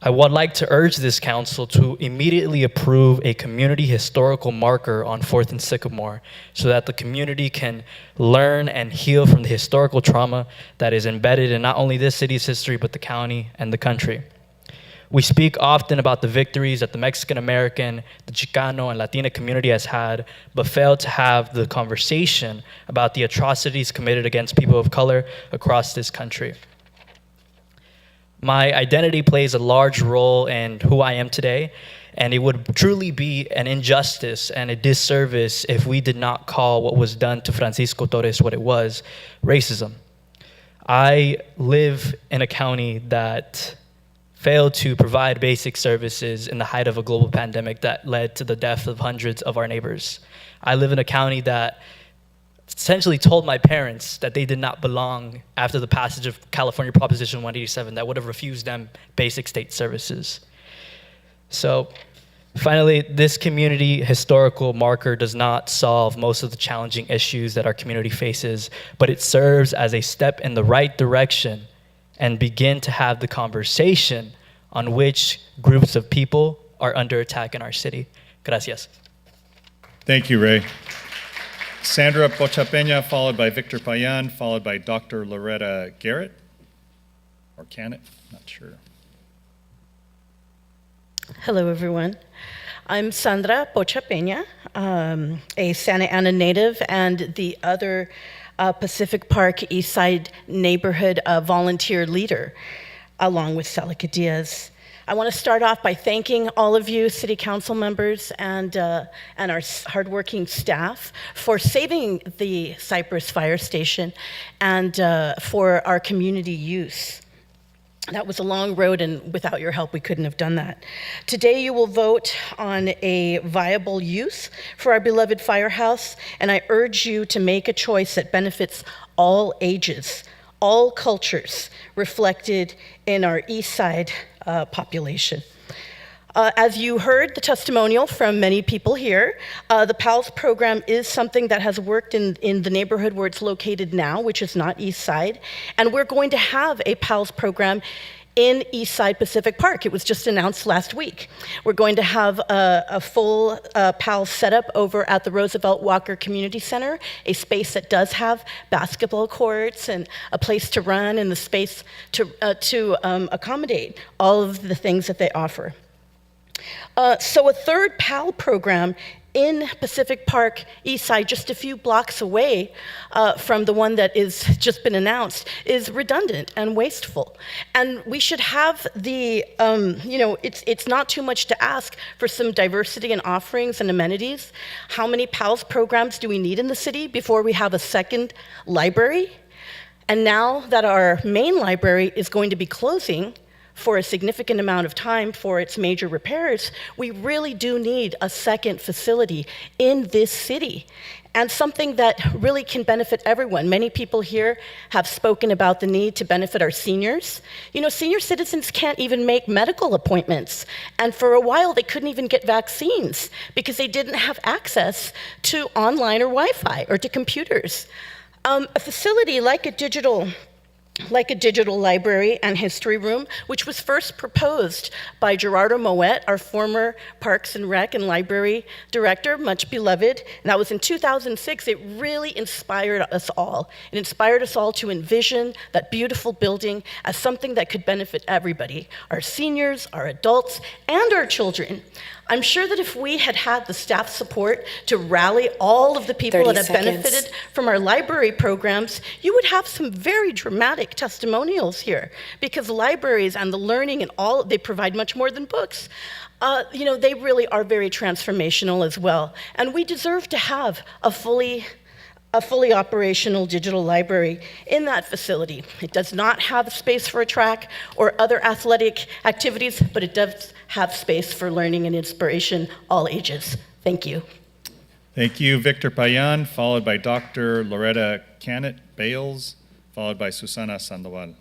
I would like to urge this council to immediately approve a community historical marker on 4th and Sycamore so that the community can learn and heal from the historical trauma that is embedded in not only this city's history, but the county and the country. We speak often about the victories that the Mexican American, the Chicano, and Latina community has had, but fail to have the conversation about the atrocities committed against people of color across this country. My identity plays a large role in who I am today, and it would truly be an injustice and a disservice if we did not call what was done to Francisco Torres what it was, racism. I live in a county that failed to provide basic services in the height of a global pandemic that led to the death of hundreds of our neighbors. I live in a county that essentially told my parents that they did not belong after the passage of California Proposition 187 that would have refused them basic state services. So finally, this community historical marker does not solve most of the challenging issues that our community faces, but it serves as a step in the right direction and begin to have the conversation on which groups of people are under attack in our city. Gracias. Thank you, Ray. Sandra Pochapena, followed by Victor Payan, followed by Dr. Loretta Garrett. Or can it? Not sure. Hello, everyone. I'm Sandra Pochapena, a Santa Ana native and the other Pacific Park Eastside neighborhood volunteer leader, along with Celica Diaz. I want to start off by thanking all of you, city council members, and our hardworking staff for saving the Cypress fire station and for our community use. That was a long road, and without your help, we couldn't have done that. Today, you will vote on a viable use for our beloved firehouse, and I urge you to make a choice that benefits all ages, all cultures reflected in our East Side population. As you heard the testimonial from many people here, the PALS program is something that has worked in the neighborhood where it's located now, which is not East Side, and we're going to have a PALS program in East Side Pacific Park. It was just announced last week. We're going to have a full PALS setup over at the Roosevelt Walker Community Center, a space that does have basketball courts and a place to run and the space to accommodate all of the things that they offer. So a third PAL program in Pacific Park East Side, just a few blocks away from the one that is just been announced, is redundant and wasteful. And we should have the, it's not too much to ask for some diversity in offerings and amenities. How many PALS programs do we need in the city before we have a second library? And now that our main library is going to be closing for a significant amount of time for its major repairs, we really do need a second facility in this city, and something that really can benefit everyone. Many people here have spoken about the need to benefit our seniors. You know, senior citizens can't even make medical appointments, and for a while they couldn't even get vaccines because they didn't have access to online or Wi-Fi or to computers. A facility like a digital like a digital library and history room, which was first proposed by Gerardo Moet, our former Parks and Rec and Library Director, much beloved. And that was in 2006. It really inspired us all. It inspired us all to envision that beautiful building as something that could benefit everybody, our seniors, our adults, and our children. I'm sure that if we had had the staff support to rally all of the people that have benefited from our library programs, you would have some very dramatic testimonials here, because libraries and the learning and all, they provide much more than books. They really are very transformational as well. And we deserve to have a fully operational digital library in that facility. It does not have space for a track or other athletic activities, but it does have space for learning and inspiration, all ages. Thank you. Thank you, Victor Payan, followed by Dr. Loretta Canet Bales, followed by Susana Sandoval.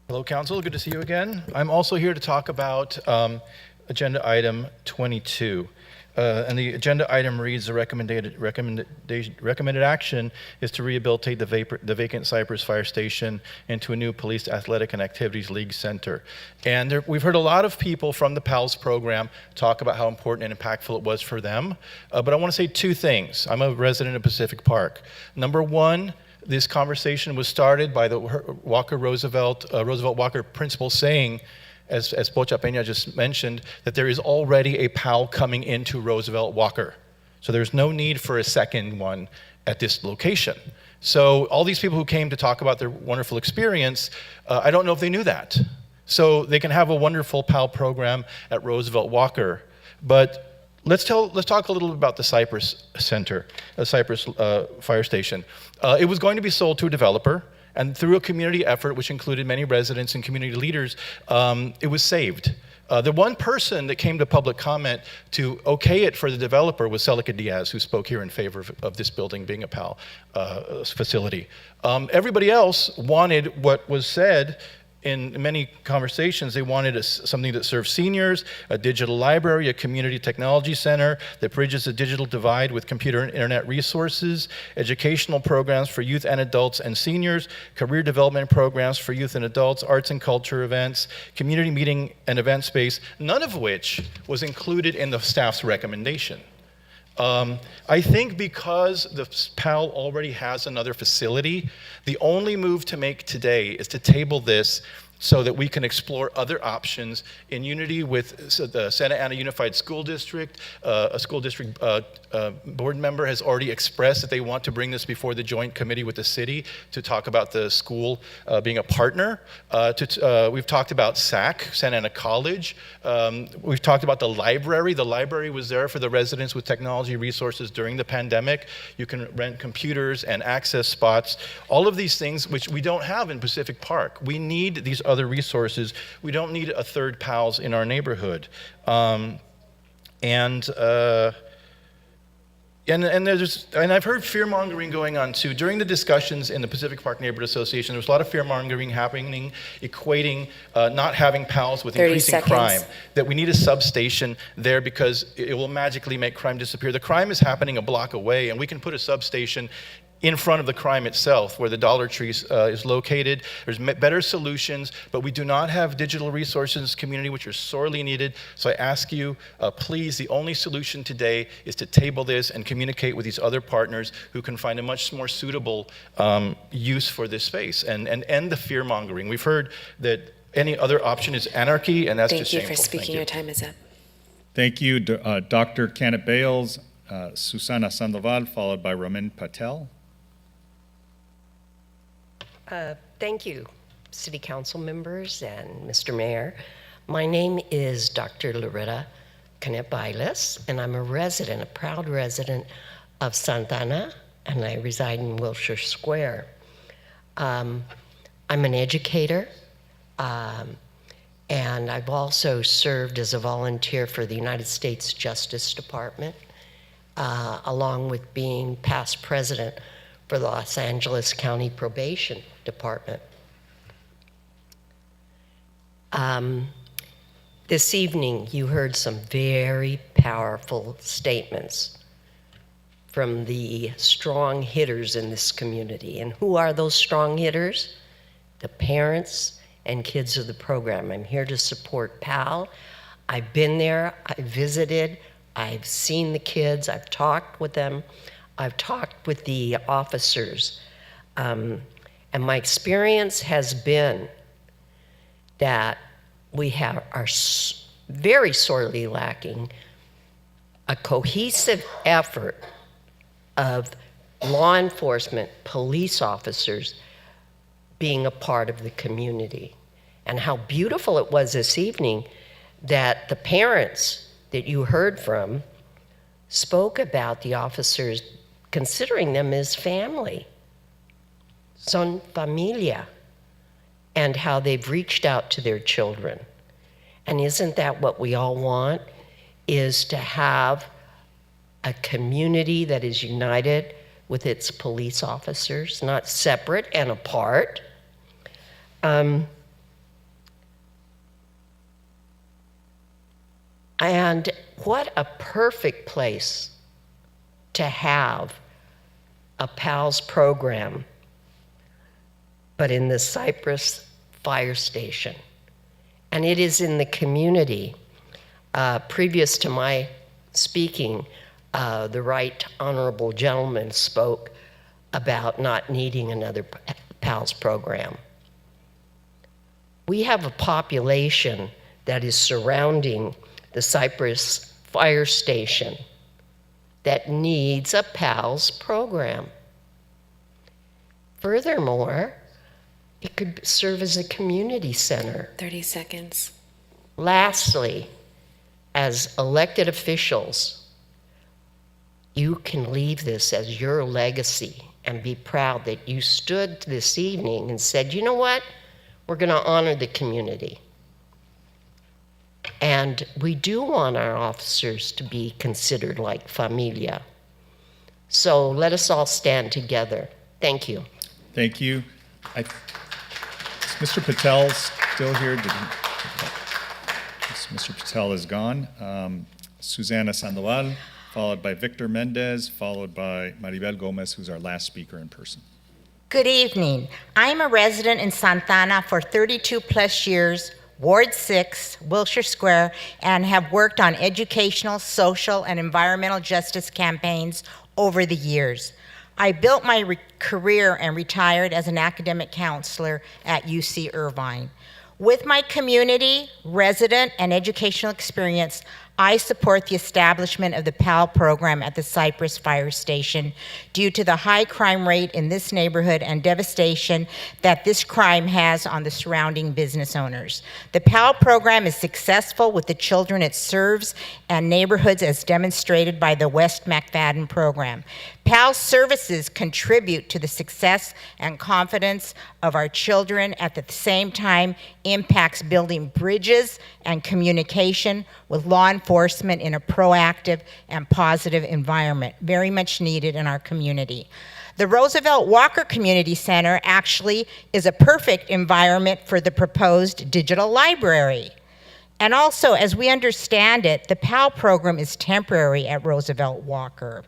Hello, Council. Good to see you again. I'm also here to talk about Agenda Item 22. And the agenda item reads, the recommended action is to rehabilitate the vacant Cypress Fire Station into a new Police Athletic and Activities League Center. And we've heard a lot of people from the PALS program talk about how important and impactful it was for them. But I want to say two things. I'm a resident of Pacific Park. Number one, this conversation was started by the Roosevelt Walker principal saying, as Pocha Peña just mentioned, that there is already a PAL coming into Roosevelt Walker. So there's no need for a second one at this location. So all these people who came to talk about their wonderful experience, I don't know if they knew that. So they can have a wonderful PAL program at Roosevelt Walker. But let's talk a little bit about the Cypress Center, Cypress Fire Station. It was going to be sold to a developer. And through a community effort, which included many residents and community leaders, it was saved. The one person that came to public comment to okay it for the developer was Celica Diaz, who spoke here in favor of this building being a PAL facility. Everybody else wanted what was said in many conversations. They wanted something that serves seniors, a digital library, a community technology center that bridges the digital divide with computer and internet resources, educational programs for youth and adults and seniors, career development programs for youth and adults, arts and culture events, community meeting and event space, none of which was included in the staff's recommendation. I think because the PAL already has another facility, the only move to make today is to table this so that we can explore other options in unity with the Santa Ana Unified School District. A school district board member has already expressed that they want to bring this before the joint committee with the city to talk about the school being a partner. We've talked about SAC, Santa Ana College. We've talked about the library. The library was there for the residents with technology resources during the pandemic. You can rent computers and access spots. All of these things which we don't have in Pacific Park. We need these other resources. We don't need a third PALS in our neighborhood. And I've heard fear-mongering going on too. During the discussions in the Pacific Park Neighborhood Association, there was a lot of fear-mongering happening, equating not having PALS with increasing crime. That we need a substation there because it will magically make crime disappear. The crime is happening a block away, and we can put a substation in front of the crime itself, where the Dollar Tree is located. There's better solutions, but we do not have digital resources in this community, which are sorely needed. So I ask you, please, the only solution today is to table this and communicate with these other partners who can find a much more suitable use for this space and end the fear-mongering. We've heard that any other option is anarchy, and that's just shameful. Thank you for speaking. Your time is up. Thank you, Dr. Canet Bales, Susana Sandoval, followed by Ramin Patel. Thank you, City Council members and Mr. Mayor. My name is Dr. Loretta Canet Bailes, and I'm a resident, a proud resident of Santa Ana, and I reside in Wilshire Square. I'm an educator, and I've also served as a volunteer for the United States Justice Department, along with being past president for the Los Angeles County Probation Department. This evening, you heard some very powerful statements from the strong hitters in this community. And who are those strong hitters? The parents and kids of the program. I'm here to support PAL. I've been there, I visited, I've seen the kids, I've talked with them, I've talked with the officers. And my experience has been that we are very sorely lacking a cohesive effort of law enforcement, police officers being a part of the community. And how beautiful it was this evening that the parents that you heard from spoke about the officers considering them as family, son familia, and how they've reached out to their children. And isn't that what we all want, is to have a community that is united with its police officers, not separate and apart. And what a perfect place to have a PALS program, but in the Cypress fire station. And it is in the community. Previous to my speaking, the right honorable gentleman spoke about not needing another PALS program. We have a population that is surrounding the Cypress fire station that needs a PALS program. Furthermore, it could serve as a community center. 30 seconds. Lastly, as elected officials, you can leave this as your legacy and be proud that you stood this evening and said, you know what? We're going to honor the community. And we do want our officers to be considered like familia. So let us all stand together. Thank you. Thank you. Is Mr. Patel still here? Mr. Patel is gone. Susana Sandoval, followed by Victor Mendez, followed by Maribel Gomez, who's our last speaker in person. Good evening. I'm a resident in Santana for 32 plus years, Ward 6, Wilshire Square, and have worked on educational, social, and environmental justice campaigns over the years. I built my career and retired as an academic counselor at UC Irvine. With my community, resident, and educational experience, I support the establishment of the PAL program at the Cypress Fire Station due to the high crime rate in this neighborhood and devastation that this crime has on the surrounding business owners. The PAL program is successful with the children it serves and neighborhoods as demonstrated by the West McFadden program. PAL services contribute to the success and confidence of our children, at the same time impacts building bridges and communication with law enforcement in a proactive and positive environment, very much needed in our community. The Roosevelt Walker Community Center actually is a perfect environment for the proposed digital library. And also, as we understand it, the PAL program is temporary at Roosevelt Walker.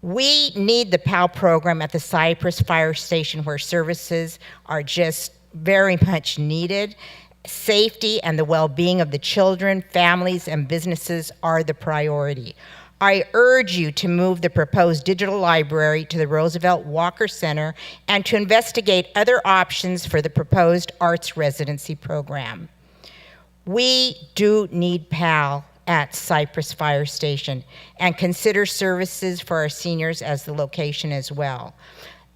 We need the PAL program at the Cypress Fire Station, where services are just very much needed. Safety and the well-being of the children, families, and businesses are the priority. I urge you to move the proposed digital library to the Roosevelt Walker Center and to investigate other options for the proposed arts residency program. We do need PAL at Cypress Fire Station and consider services for our seniors as the location as well.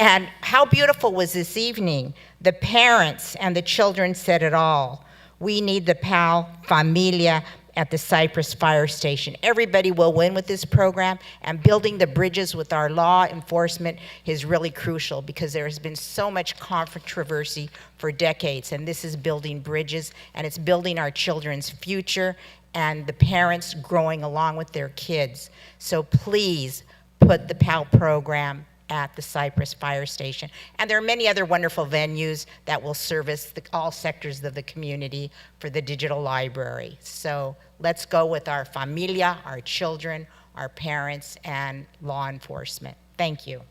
And how beautiful was this evening? The parents and the children said it all. We need the PAL familia at the Cypress Fire Station. Everybody will win with this program, and building the bridges with our law enforcement is really crucial because there has been so much controversy for decades, and this is building bridges, and it's building our children's future and the parents growing along with their kids. So please put the PAL program at the Cypress Fire Station. And there are many other wonderful venues that will service all sectors of the community for the digital library. So let's go with our familia, our children, our parents, and law enforcement. Thank you.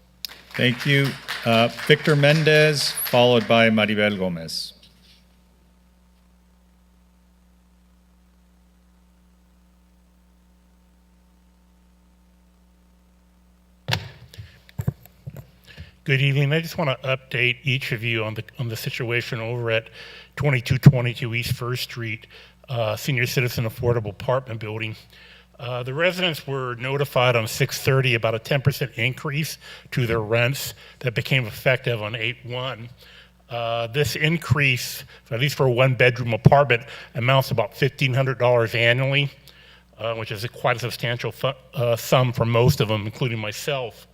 Thank you. Victor Mendez, followed by Maribel Gomez. Good evening. I just want to update each of you on the situation over at 2222 East First Street, Senior Citizen Affordable Apartment Building. The residents were notified on 6/30 about a 10% increase to their rents that became effective on 8/1. This increase, at least for a one-bedroom apartment, amounts to about $1,500 annually, which is quite a substantial sum for most of them, including myself.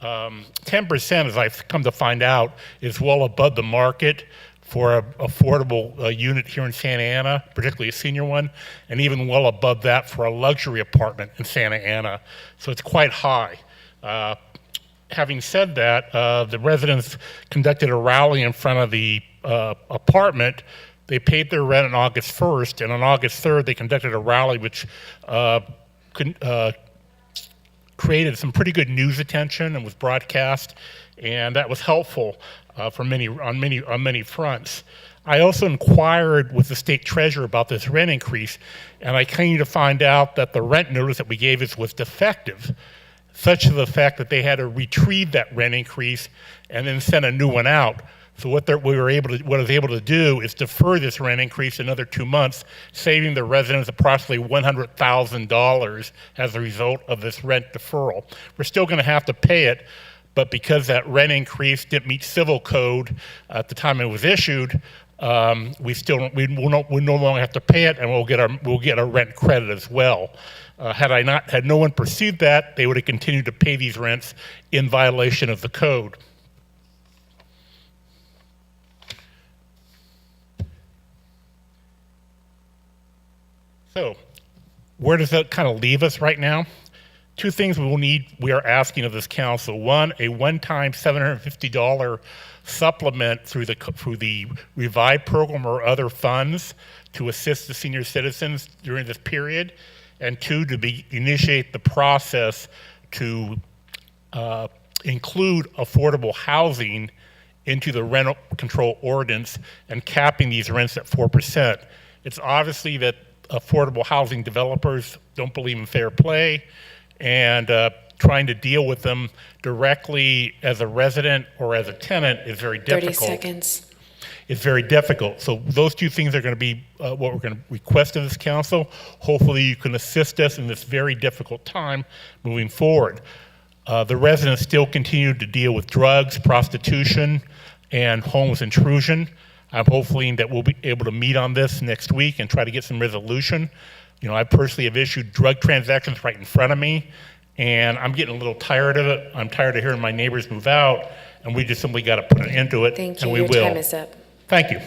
10%, as I've come to find out, is well above the market for an affordable unit here in Santa Ana, particularly a senior one, and even well above that for a luxury apartment in Santa Ana. So it's quite high. Having said that, the residents conducted a rally in front of the apartment. They paid their rent on August 1st, and on August 3rd, they conducted a rally which created some pretty good news attention and was broadcast, and that was helpful on many fronts. I also inquired with the state treasurer about this rent increase, and I came to find out that the rent notice that we gave us was defective, such to the fact that they had to retrieve that rent increase and then send a new one out. So what I was able to do is defer this rent increase another 2 months, saving the residents approximately $100,000 as a result of this rent deferral. We're still going to have to pay it, but because that rent increase didn't meet civil code at the time it was issued, we no longer have to pay it, and we'll get our rent credit as well. Had no one pursued that, they would have continued to pay these rents in violation of the code. So, where does that kind of leave us right now? Two things we are asking of this council. One, a one-time $750 supplement through the Revive program or other funds to assist the senior citizens during this period. And two, to initiate the process to include affordable housing into the rental control ordinance and capping these rents at 4%. It's obviously that affordable housing developers don't believe in fair play, and trying to deal with them directly as a resident or as a tenant is very difficult. 30 seconds. It's very difficult. So those two things are going to be what we're going to request of this council. Hopefully you can assist us in this very difficult time moving forward. The residents still continue to deal with drugs, prostitution, and homeless intrusion. I'm hoping that we'll be able to meet on this next week and try to get some resolution. You know, I personally have issued drug transactions right in front of me, and I'm getting a little tired of it. I'm tired of hearing my neighbors move out, and we just simply got to put an end to it. Thank you. And we Your will. time is up. Thank you.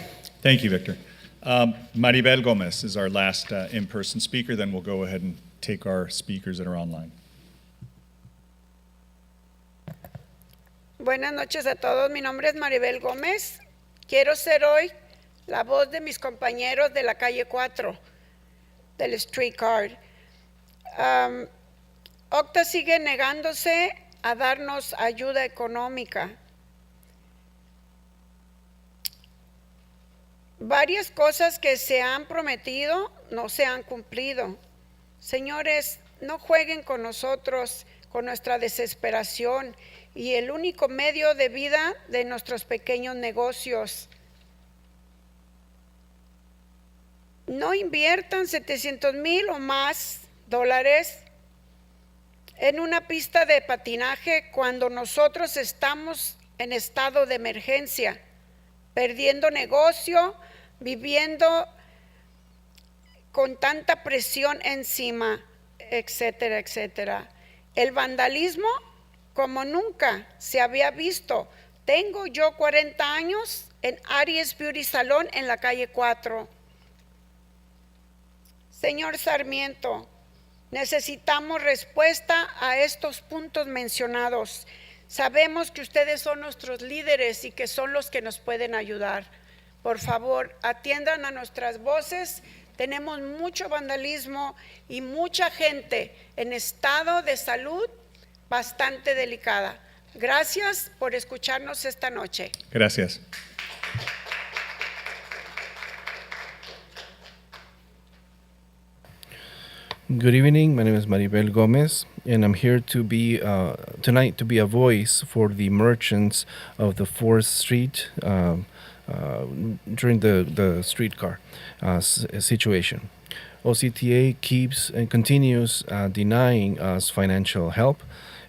Thank you, Victor. Maribel Gomez is our last in-person speaker. Then we'll go ahead and take our speakers that are online. Buenas noches a todos. Mi nombre es Maribel Gómez. Quiero ser hoy la voz de mis compañeros de la calle 4, del streetcar. OCTA sigue negándose a darnos ayuda económica. Varias cosas que se han prometido no se han cumplido. Señores, no jueguen con nosotros, con nuestra desesperación y el único medio de vida de nuestros pequeños negocios. No inviertan $700,000 o más en una pista de patinaje cuando nosotros estamos en estado de emergencia, perdiendo negocio, viviendo con tanta presión encima, etcétera, etcétera. El vandalismo como nunca se había visto. Tengo yo 40 años en Aries Beauty Salon en la calle 4. Señor Sarmiento, necesitamos respuesta a estos puntos mencionados. Sabemos que ustedes son nuestros líderes y que son los que nos pueden ayudar. Por favor, atiendan a nuestras voces Tenemos mucho vandalismo y mucha gente en estado de salud bastante delicada. Gracias por escucharnos esta noche. Gracias. Good evening. My name is Maribel Gomez, and I'm here to be tonight to be a voice for the merchants of the 4th Street during the streetcar situation. OCTA keeps and continues denying us financial help,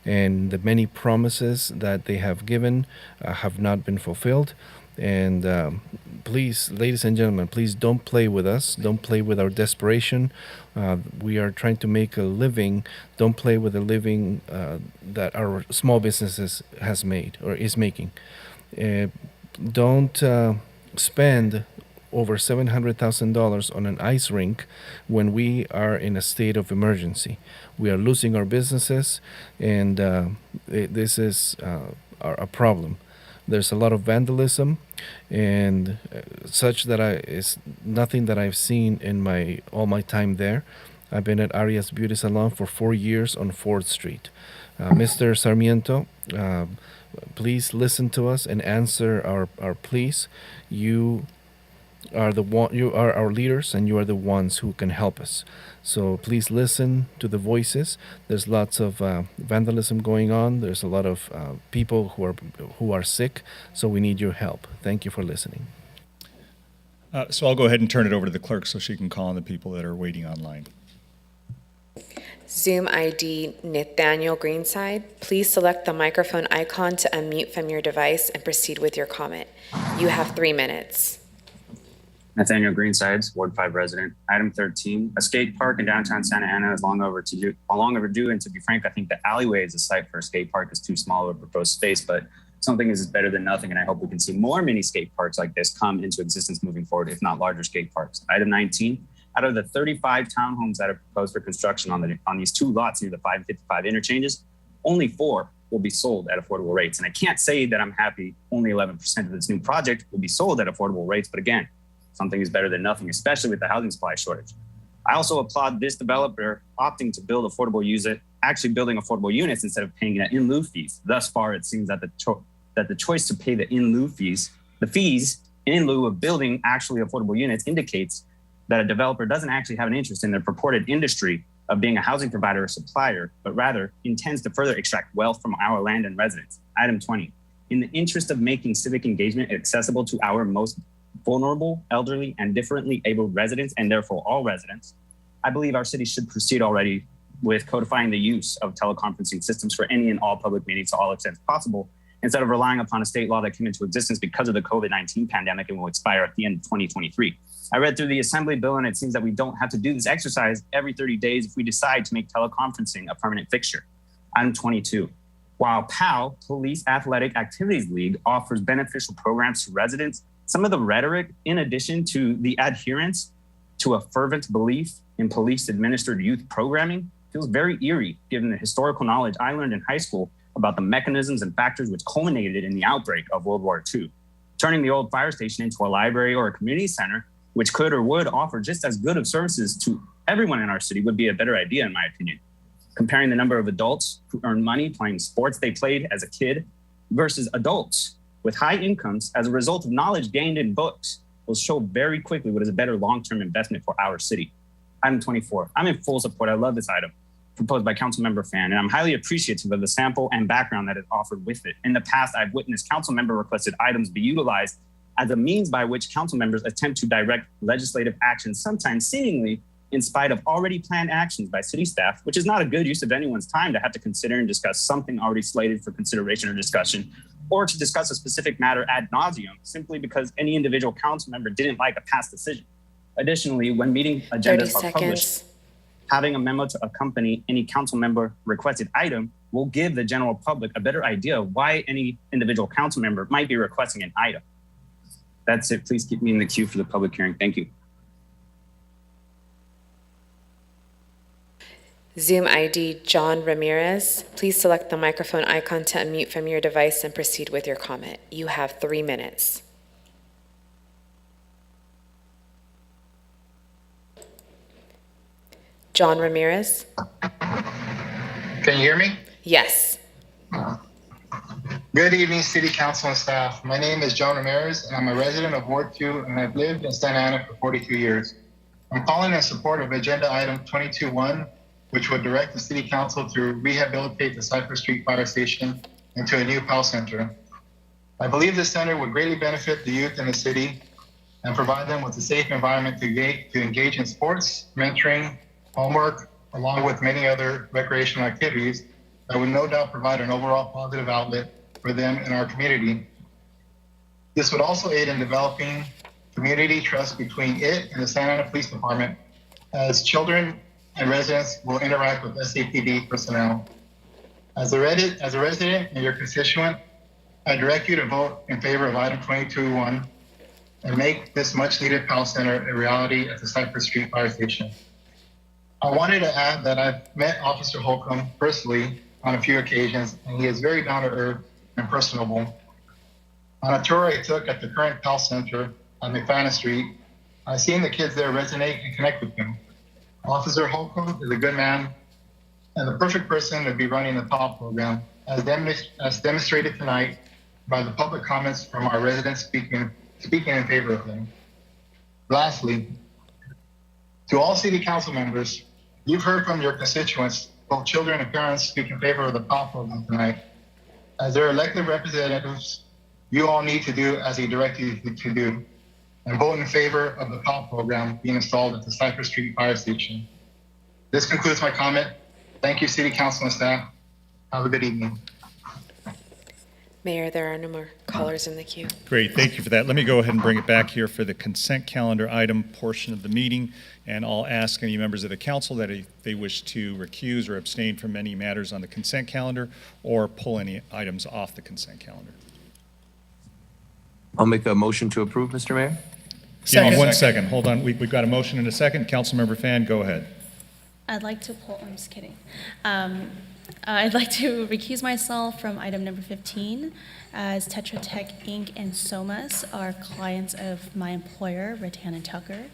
and the many promises that they have given have not been fulfilled. And please, ladies and gentlemen, please don't play with us. Don't play with our desperation. We are trying to make a living. Don't play with the living that our small businesses has made or is making. Don't spend over $700,000 on an ice rink when we are in a state of emergency. We are losing our businesses, and this is a problem. There's a lot of vandalism, and such that is nothing that I've seen in all my time there. I've been at Arias Beauty Salon for 4 years on 4th Street. Mr. Sarmiento, please listen to us and answer our pleas. You are our leaders, and you are the ones who can help us. So please listen to the voices. There's lots of vandalism going on. There's a lot of people who are sick. So we need your help. Thank you for listening. So I'll go ahead and turn it over to the clerk so she can call on the people that are waiting online. Zoom ID Nathaniel Greenside. Please select the microphone icon to unmute from your device and proceed with your comment. You have 3 minutes. Nathaniel Greensides, Ward 5 resident. Item 13, a skate park in downtown Santa Ana is long overdue. And to be frank, I think the alleyway as a site for a skate park is too small of a proposed space, but something is better than nothing. And I hope we can see more mini skate parks like this come into existence moving forward, if not larger skate parks. Item 19, out of the 35 townhomes that are proposed for construction on these 2 lots near the 555 interchanges, only 4 will be sold at affordable rates. And I can't say that I'm happy only 11% of this new project will be sold at affordable rates, but again, something is better than nothing, especially with the housing supply shortage. I also applaud this developer opting to build affordable building affordable units instead of paying in lieu fees. Thus far, it seems that the choice to pay the fees in lieu of building actually affordable units indicates that a developer doesn't actually have an interest in the purported industry of being a housing provider or supplier, but rather intends to further extract wealth from our land and residents. Item 20, in the interest of making civic engagement accessible to our most vulnerable, elderly, and differently abled residents, and therefore all residents, I believe our city should proceed already with codifying the use of teleconferencing systems for any and all public meetings to all extents possible, instead of relying upon a state law that came into existence because of the COVID-19 pandemic and will expire at the end of 2023. I read through the Assembly bill, and it seems that we don't have to do this exercise every 30 days if we decide to make teleconferencing a permanent fixture. Item 22. While PAL, Police Athletic Activities League, offers beneficial programs to residents, some of the rhetoric, in addition to the adherence to a fervent belief in police-administered youth programming, feels very eerie given the historical knowledge I learned in high school about the mechanisms and factors which culminated in the outbreak of World War II. Turning the old fire station into a library or a community center, which could or would offer just as good of services to everyone in our city, would be a better idea, in my opinion. Comparing the number of adults who earn money playing sports they played as a kid versus adults with high incomes as a result of knowledge gained in books will show very quickly what is a better long-term investment for our city. Item 24, I'm in full support. I love this item proposed by Councilmember Fan, and I'm highly appreciative of the sample and background that is offered with it. In the past, I've witnessed council member requested items be utilized as a means by which council members attempt to direct legislative action, sometimes seemingly in spite of already planned actions by city staff, which is not a good use of anyone's time to have to consider and discuss something already slated for consideration or discussion, or to discuss a specific matter ad nauseum simply because any individual council member didn't like a past decision. Additionally, when meeting agendas are published, having a memo to accompany any council member requested item will give the general public a better idea of why any individual council member might be requesting an item. That's it. Please keep me in the queue for the public hearing. Thank you. Zoom ID John Ramirez. Please select the microphone icon to unmute from your device and proceed with your comment. You have 3 minutes. John Ramirez. Can you hear me? Yes. Good evening, City Council and staff. My name is John Ramirez, and I'm a resident of Ward 2, and I've lived in Santa Ana for 42 years. I'm calling in support of Agenda Item 22-1, which would direct the City Council to rehabilitate the Cypress Street Fire Station into a new PAL Center. I believe this center would greatly benefit the youth in the city and provide them with a safe environment to engage in sports, mentoring, homework, along with many other recreational activities that would no doubt provide an overall positive outlet for them in our community. This would also aid in developing community trust between it and the Santa Ana Police Department, as children and residents will interact with SAPD personnel. As a resident and your constituent, I direct you to vote in favor of item 22-1 and make this much needed PAL Center a reality at the Cypress Street Fire Station. I wanted to add that I've met Officer Holcomb personally on a few occasions, and he is very down to earth and personable. On a tour I took at the current PAL Center on McFadden Street, I seen the kids there resonate and connect with him. Officer Holcomb is a good man and the perfect person to be running the PAL program, as demonstrated tonight by the public comments from our residents speaking in favor of him. Lastly, to all City Council members, you've heard from your constituents, both children and parents, speak in favor of the PAL program tonight. As their elected representatives, you all need to do as they direct you to do, and vote in favor of the PAL program being installed at the Cypress Street Fire Station. This concludes my comment. Thank you, City Council and staff. Have a good evening. Mayor, there are no more callers in the queue. Great, thank you for that. Let me go ahead and bring it back here for the consent calendar item portion of the meeting, and I'll ask any members of the council that if they wish to recuse or abstain from any matters on the consent calendar or pull any items off the consent calendar. I'll make a motion to approve, Mr. Mayor. Give me 1 second, hold on. We've got a motion and a second. Councilmember Fan, go ahead. I'd like to pull, I'm just kidding. I'd like to recuse myself from item number 15, as Tetra Tech Inc. and Somas are clients of my employer, Rattan and Tucker.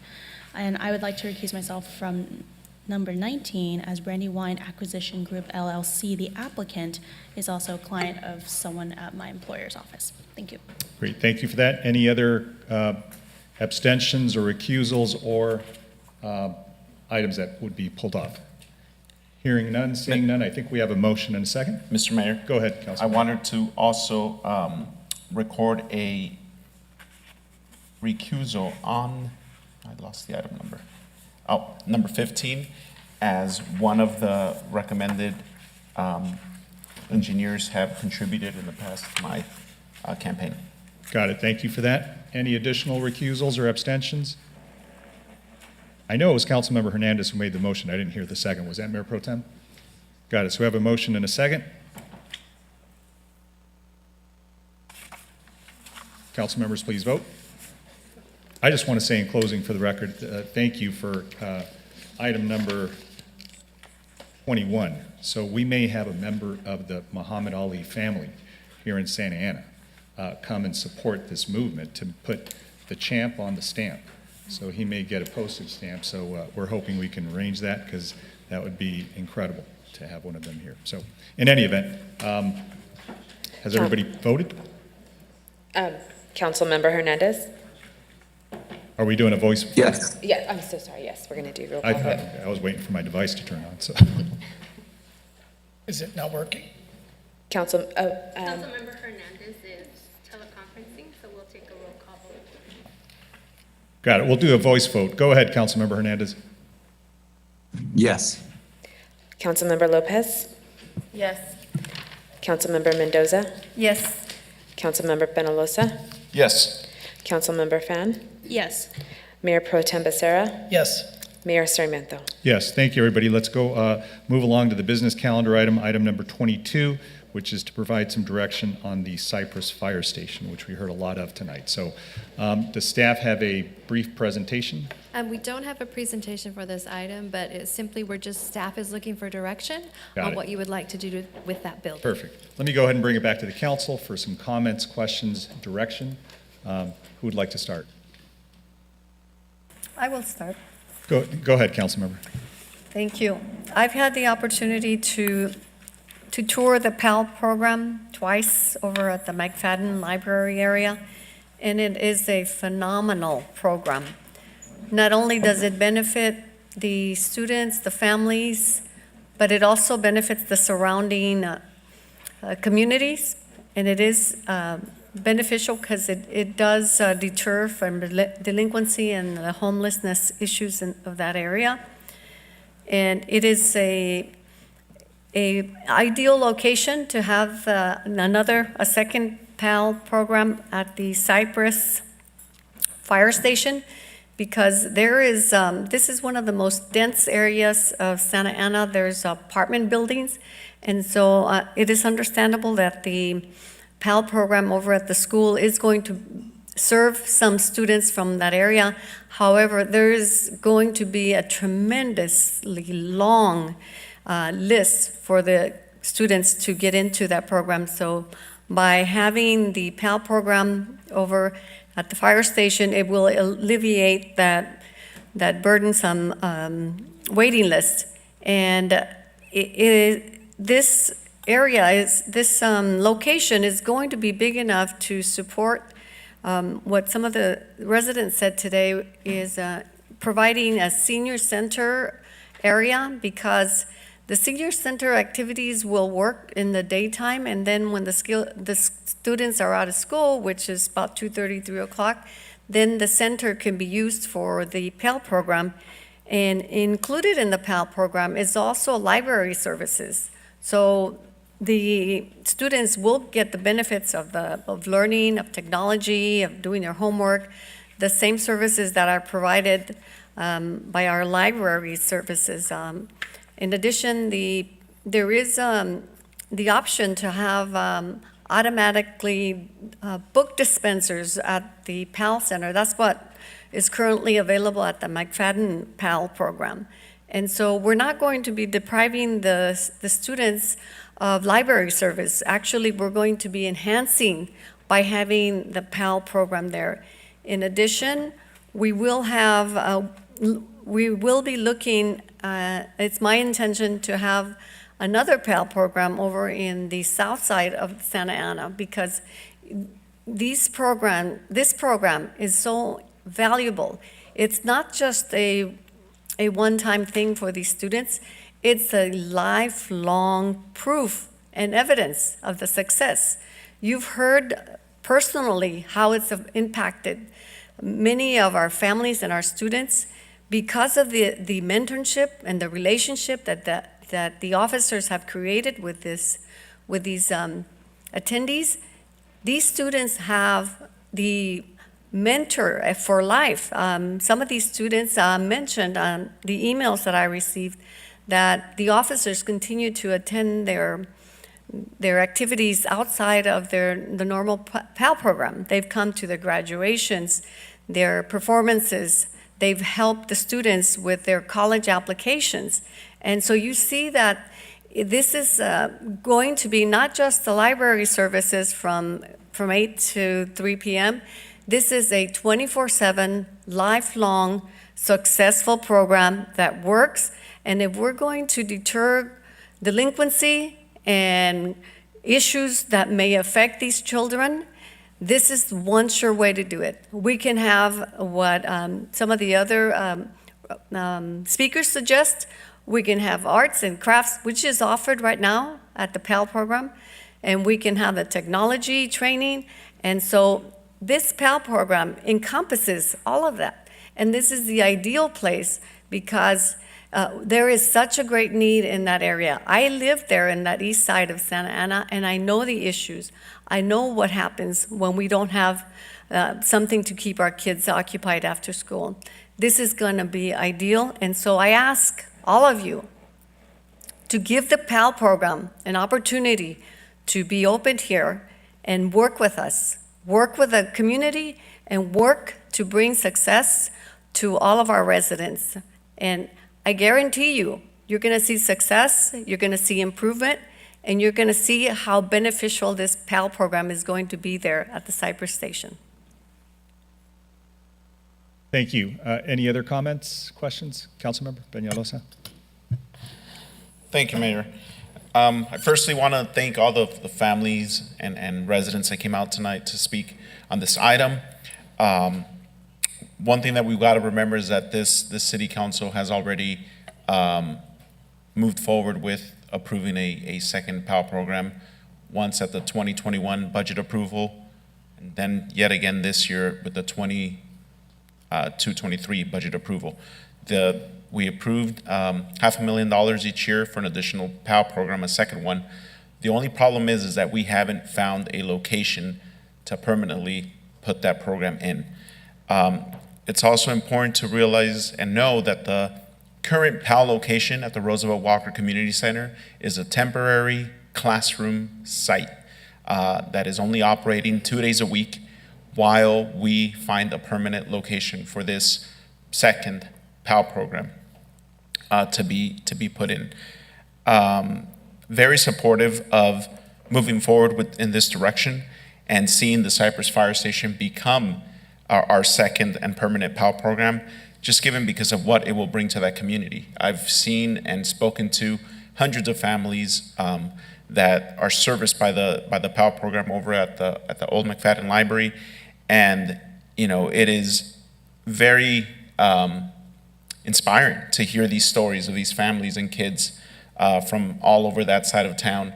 And I would like to recuse myself from number 19, as Brandywine Acquisition Group LLC, the applicant, is also a client of someone at my employer's office. Thank you. Great, thank you for that. Any other abstentions or recusals or items that would be pulled off? Hearing none, seeing none, I think we have a motion and a second. Mr. Mayor. Go ahead, Councilman. I wanted to also record a recusal on, I lost the item number. Oh, number 15, as one of the recommended engineers have contributed in the past to my campaign. Got it, thank you for that. Any additional recusals or abstentions? I know it was Councilmember Hernandez who made the motion. I didn't hear the second. Was that Mayor Pro Tem? Got it. So we have a motion and a second. Council members, please vote. I just want to say in closing for the record, thank you for item number 21. So we may have a member of the Muhammad Ali family here in Santa Ana come and support this movement to put the champ on the stamp. So he may get a postage stamp. So we're hoping we can arrange that, because that would be incredible to have one of them here. So in any event, has everybody voted? Councilmember Hernandez? Are we doing a voice vote? Yes. Yeah, I'm so sorry. Yes, we're going to do roll I call thought, vote. I was waiting for my device to turn on. So Is it not working? Councilmember Hernandez is teleconferencing, so we'll take a roll call vote. got it. We'll do a voice vote. Go ahead, Councilmember Hernandez. Yes. Councilmember Lopez? Yes. Councilmember Mendoza? Yes. Councilmember Penalosa? Yes. Councilmember Fan? Yes. Mayor Pro Tem Becerra? Yes. Mayor Sarmiento? Yes, thank you, everybody. Let's go move along to the business calendar item number 22, which is to provide some direction on the Cypress Fire Station, which we heard a lot of tonight. So does staff have a brief presentation? We don't have a presentation for this item, but it's simply staff is looking for direction Got on it. what you would like to do with that building. Perfect. Let me go ahead and bring it back to the council for some comments, questions, direction. Who would like to start? I will start. Go ahead, council member. Thank you. I've had the opportunity to tour the PAL program twice over at the McFadden Library area, and it is a phenomenal program. Not only does it benefit the students, the families, but it also benefits the surrounding communities, and it is beneficial because it does deter from delinquency and the homelessness issues of that area. And it is a ideal location to have a second PAL program at the Cypress fire station, because there is, this is one of the most dense areas of Santa Ana. There's apartment buildings, and so it is understandable that the PAL program over at the school is going to serve some students from that area. However, there is going to be a tremendously long list for the students to get into that program. So by having the PAL program over at the fire station, it will alleviate that burdensome waiting list. And this location is going to be big enough to support what some of the residents said today is providing a senior center area, because the senior center activities will work in the daytime, and then when the students are out of school, which is about 2:30, 3 o'clock, then the center can be used for the PAL program. And included in the PAL program is also library services. So the students will get the benefits of learning, of technology, of doing their homework, the same services that are provided by our library services. In addition, there is the option to have automatically book dispensers at the PAL Center. That's what is currently available at the McFadden PAL program. And so we're not going to be depriving the students of library service. Actually, we're going to be enhancing by having the PAL program there. In addition, we will be looking, it's my intention to have another PAL program over in the south side of Santa Ana, because this program is so valuable. It's not just a one-time thing for these students. It's a lifelong proof and evidence of the success. You've heard personally how it's impacted many of our families and our students because of the mentorship and the relationship that the officers have created with these attendees. These students have the mentor for life. Some of these students mentioned on the emails that I received that the officers continue to attend their activities outside of the normal PAL program. They've come to their graduations, their performances. They've helped the students with their college applications. And so you see that this is going to be not just the library services from 8 to 3 p.m. This is a 24/7, lifelong, successful program that works. And if we're going to deter delinquency and issues that may affect these children, this is one sure way to do it. We can have what some of the other speakers suggest. We can have arts and crafts, which is offered right now at the PAL program, and we can have the technology training. And so this PAL program encompasses all of that. And this is the ideal place because there is such a great need in that area. I live there in that east side of Santa Ana, and I know the issues. I know what happens when we don't have something to keep our kids occupied after school. This is going to be ideal, and so I ask all of you to give the PAL program an opportunity to be opened here and work with us, work with the community, and work to bring success to all of our residents. And I guarantee you, you're going to see success, you're going to see improvement, and you're going to see how beneficial this PAL program is going to be there at the Cypress station. Thank you. Any other comments, questions? Councilmember Peñalosa? Thank you, Mayor. I firstly want to thank all the families and residents that came out tonight to speak on this item. One thing that we've got to remember is that this city council has already moved forward with approving a second PAL program, once at the 2021 budget approval, and then yet again this year with the 22-23 budget approval. We approved $500,000 each year for an additional PAL program, a second one. The only problem is that we haven't found a location to permanently put that program in. It's also important to realize and know that the current PAL location at the Roosevelt Walker Community Center is a temporary classroom site that is only operating 2 days a week while we find a permanent location for this second PAL program to be put in. Very supportive of moving forward in this direction and seeing the Cypress Fire Station become our second and permanent PAL program, just given because of what it will bring to that community. I've seen and spoken to hundreds of families that are serviced by the PAL program over at the Old McFadden Library, and it is very inspiring to hear these stories of these families and kids from all over that side of town,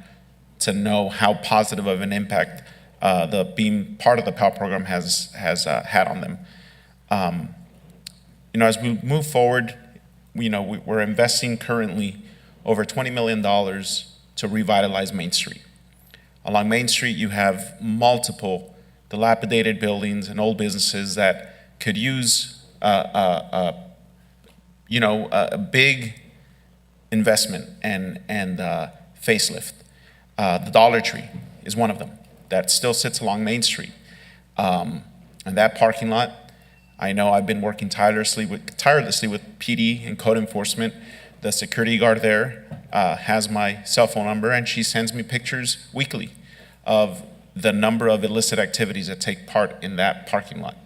to know how positive of an impact the being part of the PAL program has had on them. As we move forward, we're investing currently over $20 million to revitalize Main Street. Along Main Street, you have multiple dilapidated buildings and old businesses that could use a big investment and facelift. The Dollar Tree is one of them that still sits along Main Street. And that parking lot, I know I've been working tirelessly with PD and code enforcement. The security guard there has my cell phone number, and she sends me pictures weekly of the number of illicit activities that take part in that parking lot.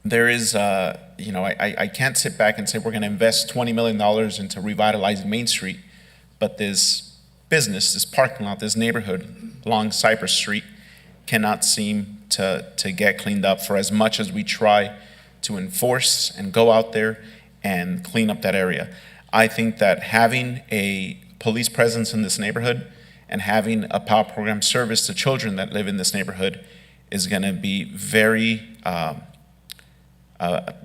There is, I can't sit back and say we're going to invest $20 million into revitalizing Main Street, but this business, this parking lot, this neighborhood along Cypress Street cannot seem to get cleaned up for as much as we try to enforce and go out there and clean up that area. I think that having a police presence in this neighborhood and having a PAL program service to children that live in this neighborhood is going to be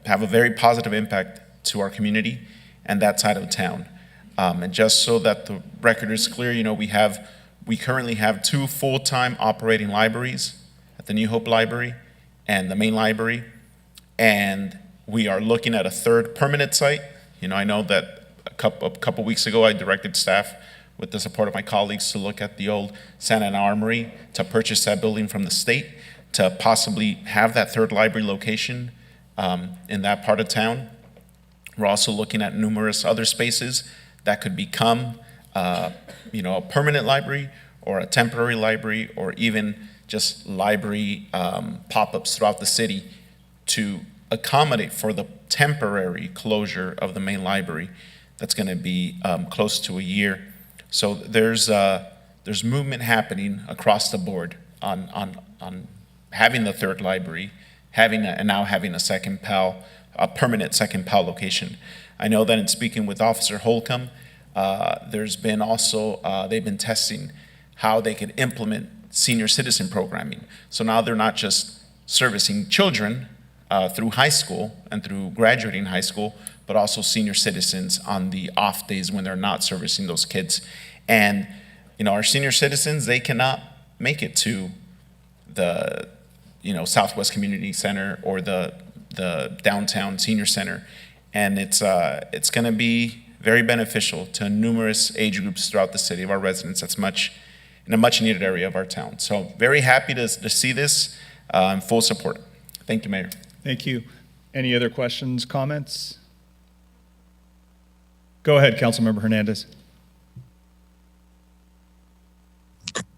have a very positive impact to our community and that side of town. And just so that the record is clear, we currently have 2 full-time operating libraries at the New Hope Library and the main library, and we are looking at a 3rd permanent site. I know that a couple weeks ago I directed staff with the support of my colleagues to look at the old Santa Ana Armory, to purchase that building from the state, to possibly have that 3rd library location in that part of town. We're also looking at numerous other spaces that could become a permanent library or a temporary library, or even just library pop-ups throughout the city to accommodate for the temporary closure of the main library that's going to be close to a year. So there's movement happening across the board on having the 3rd library, and now having a second PAL, a permanent second PAL location. I know that in speaking with Officer Holcomb, there's been also, they've been testing how they could implement senior citizen programming. So now they're not just servicing children through high school and through graduating high school, but also senior citizens on the off days when they're not servicing those kids. And our senior citizens, they cannot make it to the Southwest Community Center or the downtown senior center, and it's going to be very beneficial to numerous age groups throughout the city of our residents. That's in a much needed area of our town. So very happy to see this, full support. Thank you, Mayor. Thank you. Any other questions, comments? Go ahead, Councilmember Hernandez.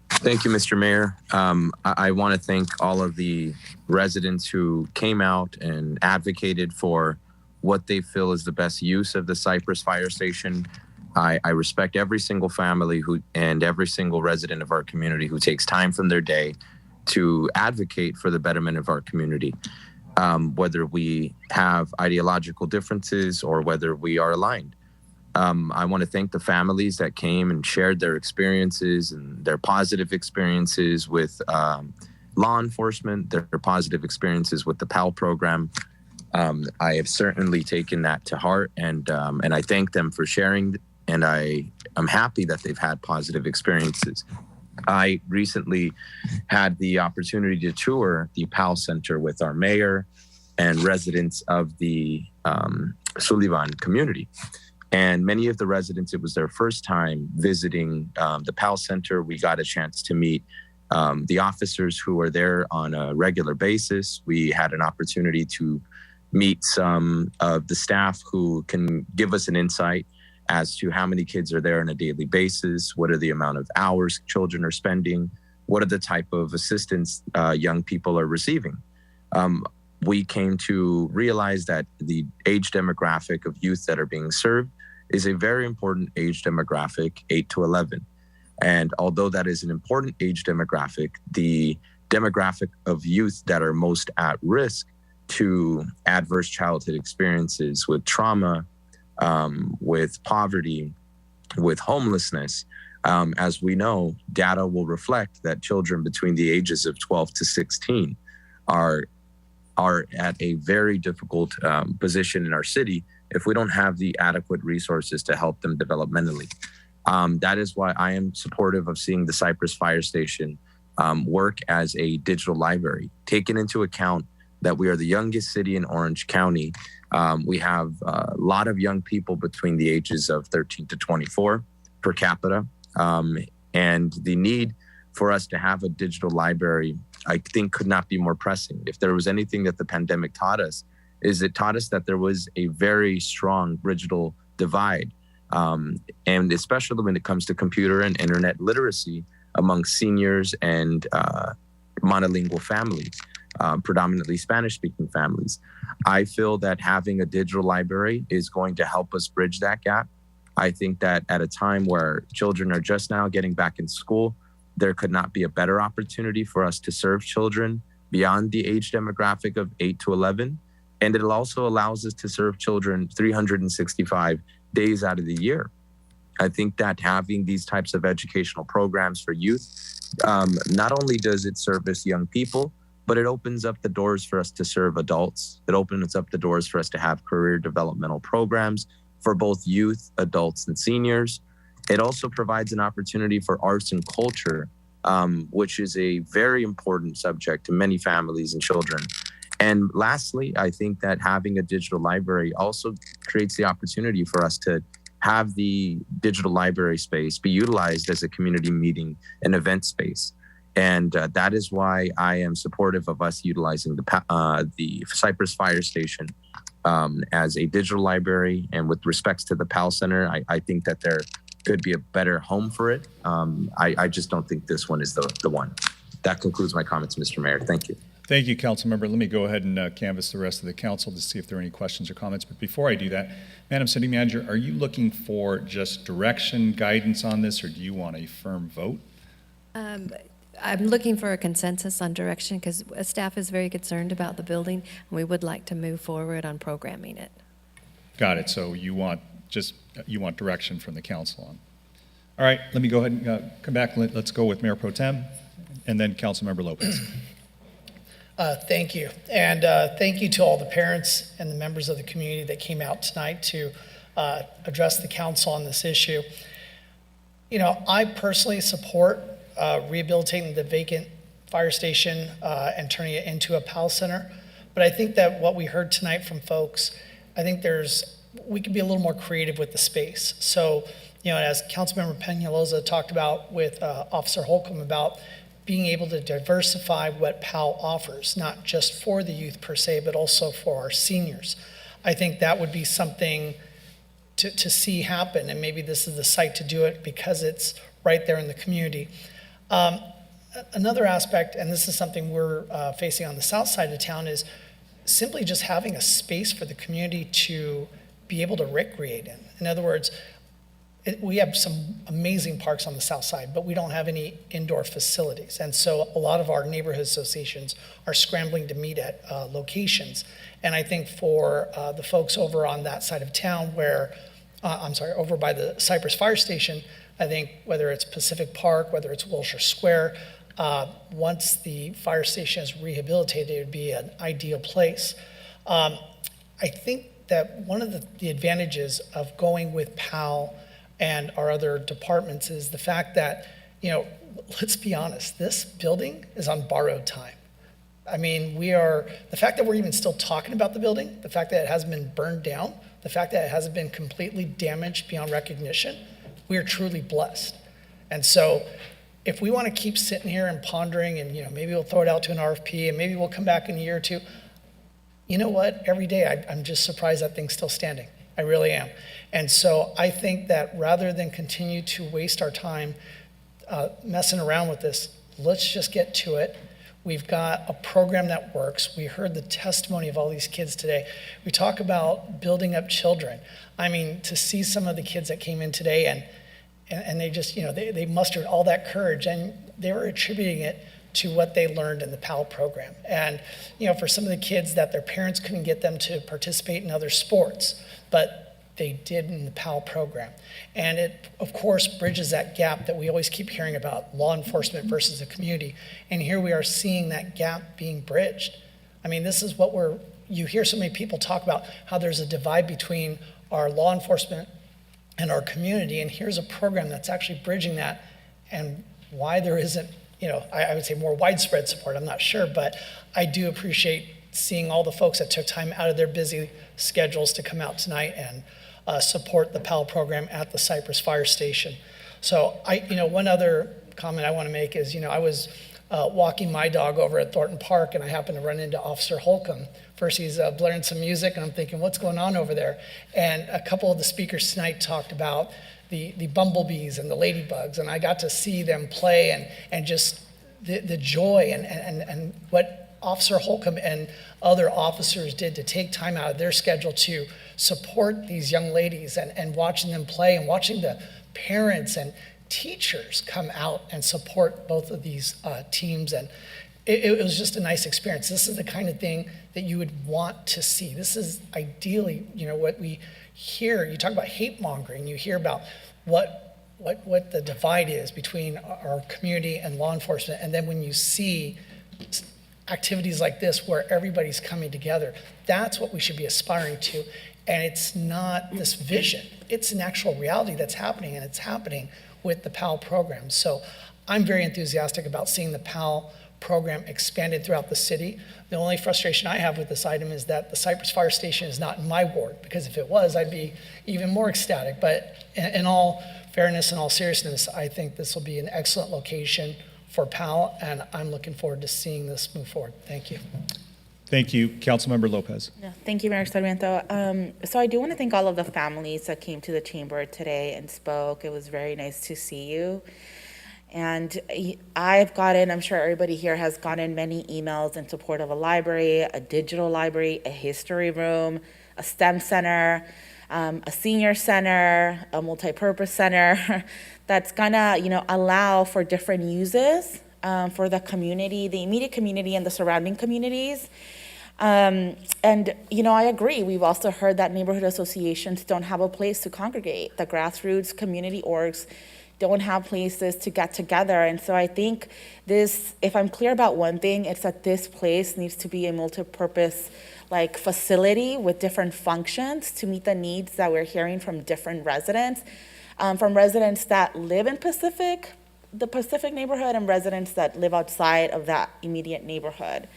Thank you, Mr. Mayor. I want to thank all of the residents who came out and advocated for what they feel is the best use of the Cypress Fire Station. I respect every single family and every single resident of our community who takes time from their day to advocate for the betterment of our community, whether we have ideological differences or whether we are aligned. I want to thank the families that came and shared their experiences and their positive experiences with law enforcement, their positive experiences with the PAL program. I have certainly taken that to heart, and I thank them for sharing, and I'm happy that they've had positive experiences. I recently had the opportunity to tour the PAL Center with our mayor and residents of the Sullivan community. And many of the residents, it was their first time visiting the PAL Center. We got a chance to meet the officers who are there on a regular basis. We had an opportunity to meet some of the staff who can give us an insight as to how many kids are there on a daily basis, what are the amount of hours children are spending, what are the type of assistance young people are receiving. We came to realize that the age demographic of youth that are being served is a very important age demographic, 8 to 11. And although that is an important age demographic, the demographic of youth that are most at risk to adverse childhood experiences with trauma, with poverty, with homelessness, as we know, data will reflect that children between the ages of 12 to 16 are at a very difficult position in our city if we don't have the adequate resources to help them developmentally. That is why I am supportive of seeing the Cypress Fire Station work as a digital library, taking into account that we are the youngest city in Orange County. We have a lot of young people between the ages of 13 to 24 per capita. And the need for us to have a digital library, I think, could not be more pressing. If there was anything that the pandemic taught us, is it taught us that there was a very strong digital divide. And especially when it comes to computer and internet literacy among seniors and monolingual families, predominantly Spanish-speaking families. I feel that having a digital library is going to help us bridge that gap. I think that at a time where children are just now getting back in school, there could not be a better opportunity for us to serve children beyond the age demographic of 8 to 11. And it also allows us to serve children 365 days out of the year. I think that having these types of educational programs for youth, not only does it service young people, but it opens up the doors for us to serve adults. It opens up the doors for us to have career developmental programs for both youth, adults, and seniors. It also provides an opportunity for arts and culture, which is a very important subject to many families and children. And lastly, I think that having a digital library also creates the opportunity for us to have the digital library space be utilized as a community meeting and event space. And that is why I am supportive of us utilizing the Cypress Fire Station as a digital library. And with respects to the PAL Center, I think that there could be a better home for it. I just don't think this one is the one. That concludes my comments, Mr. Mayor. Thank you. Thank you, Councilmember. Let me go ahead and canvass the rest of the council to see if there are any questions or comments. But before I do that, Madam City Manager, are you looking for just direction, guidance on this, or do you want a firm vote? I'm looking for a consensus on direction because staff is very concerned about the building, and we would like to move forward on programming it. Got it. So you want direction from the council on. All right, let me go ahead and come back. Let's go with Mayor Pro Tem and then Councilmember Lopez. Thank you. And thank you to all the parents and the members of the community that came out tonight to address the council on this issue. You know, I personally support rehabilitating the vacant fire station and turning it into a PAL center. But I think that what we heard tonight from folks, I think we could be a little more creative with the space. So, you know, as Councilmember Peñalosa talked about with Officer Holcomb about being able to diversify what PAL offers, not just for the youth per se, but also for our seniors. I think that would be something to see happen, and maybe this is the site to do it because it's right there in the community. Another aspect, and this is something we're facing on the south side of town, is simply just having a space for the community to be able to recreate in. In other words, we have some amazing parks on the south side, but we don't have any indoor facilities. And so a lot of our neighborhood associations are scrambling to meet at locations. And I think for the folks over on that side of town where, over by the Cypress Fire Station, I think whether it's Pacific Park, whether it's Wilshire Square, once the fire station is rehabilitated, it would be an ideal place. I think that one of the advantages of going with PAL and our other departments is the fact that, let's be honest, this building is on borrowed time. I mean, the fact that we're even still talking about the building, the fact that it hasn't been burned down, the fact that it hasn't been completely damaged beyond recognition, we are truly blessed. And so if we want to keep sitting here and pondering and, maybe we'll throw it out to an RFP and maybe we'll come back in a year or two, you know what? Every day I'm just surprised that thing's still standing. I really am. And so I think that rather than continue to waste our time messing around with this, let's just get to it. We've got a program that works. We heard the testimony of all these kids today. We talk about building up children. I mean, to see some of the kids that came in today and they just, they mustered all that courage and they were attributing it to what they learned in the PAL program. And, for some of the kids that their parents couldn't get them to participate in other sports, but they did in the PAL program. And it, of course, bridges that gap that we always keep hearing about, law enforcement versus the community. And here we are seeing that gap being bridged. I mean, this is what you hear so many people talk about how there's a divide between our law enforcement and our community. And here's a program that's actually bridging that, and why there isn't, I would say more widespread support, I'm not sure, but I do appreciate seeing all the folks that took time out of their busy schedules to come out tonight and support the PAL program at the Cypress Fire Station. So one other comment I want to make is, I was walking my dog over at Thornton Park and I happened to run into Officer Holcomb. First he's blaring some music and I'm thinking, what's going on over there? And a couple of the speakers tonight talked about the bumblebees and the ladybugs, and I got to see them play and just the joy and what Officer Holcomb and other officers did to take time out of their schedule to support these young ladies and watching them play and watching the parents and teachers come out and support both of these teams. And it was just a nice experience. This is the kind of thing that you would want to see. This is ideally, what we hear. You talk about hate mongering, you hear about what the divide is between our community and law enforcement. And then when you see activities like this where everybody's coming together, that's what we should be aspiring to. And it's not this vision, it's an actual reality that's happening, and it's happening with the PAL program. So I'm very enthusiastic about seeing the PAL program expanded throughout the city. The only frustration I have with this item is that the Cypress Fire Station is not in my ward, because if it was, I'd be even more ecstatic. But in all fairness and all seriousness, I think this will be an excellent location for PAL, and I'm looking forward to seeing this move forward. Thank you. Thank you. Councilmember Lopez. Yeah, thank you, Mayor Sarmiento. So I do want to thank all of the families that came to the chamber today and spoke. It was very nice to see you. And I'm sure everybody here has gotten many emails in support of a library, a digital library, a history room, a STEM center, a senior center, a multipurpose center that's gonna, allow for different uses for the community, the immediate community and the surrounding communities. And, I agree. We've also heard that neighborhood associations don't have a place to congregate. The grassroots community orgs don't have places to get together. And so I think if I'm clear about one thing, it's that this place needs to be a multi-purpose facility with different functions to meet the needs that we're hearing from different residents, from residents that live in the Pacific neighborhood and residents that live outside of that immediate neighborhood.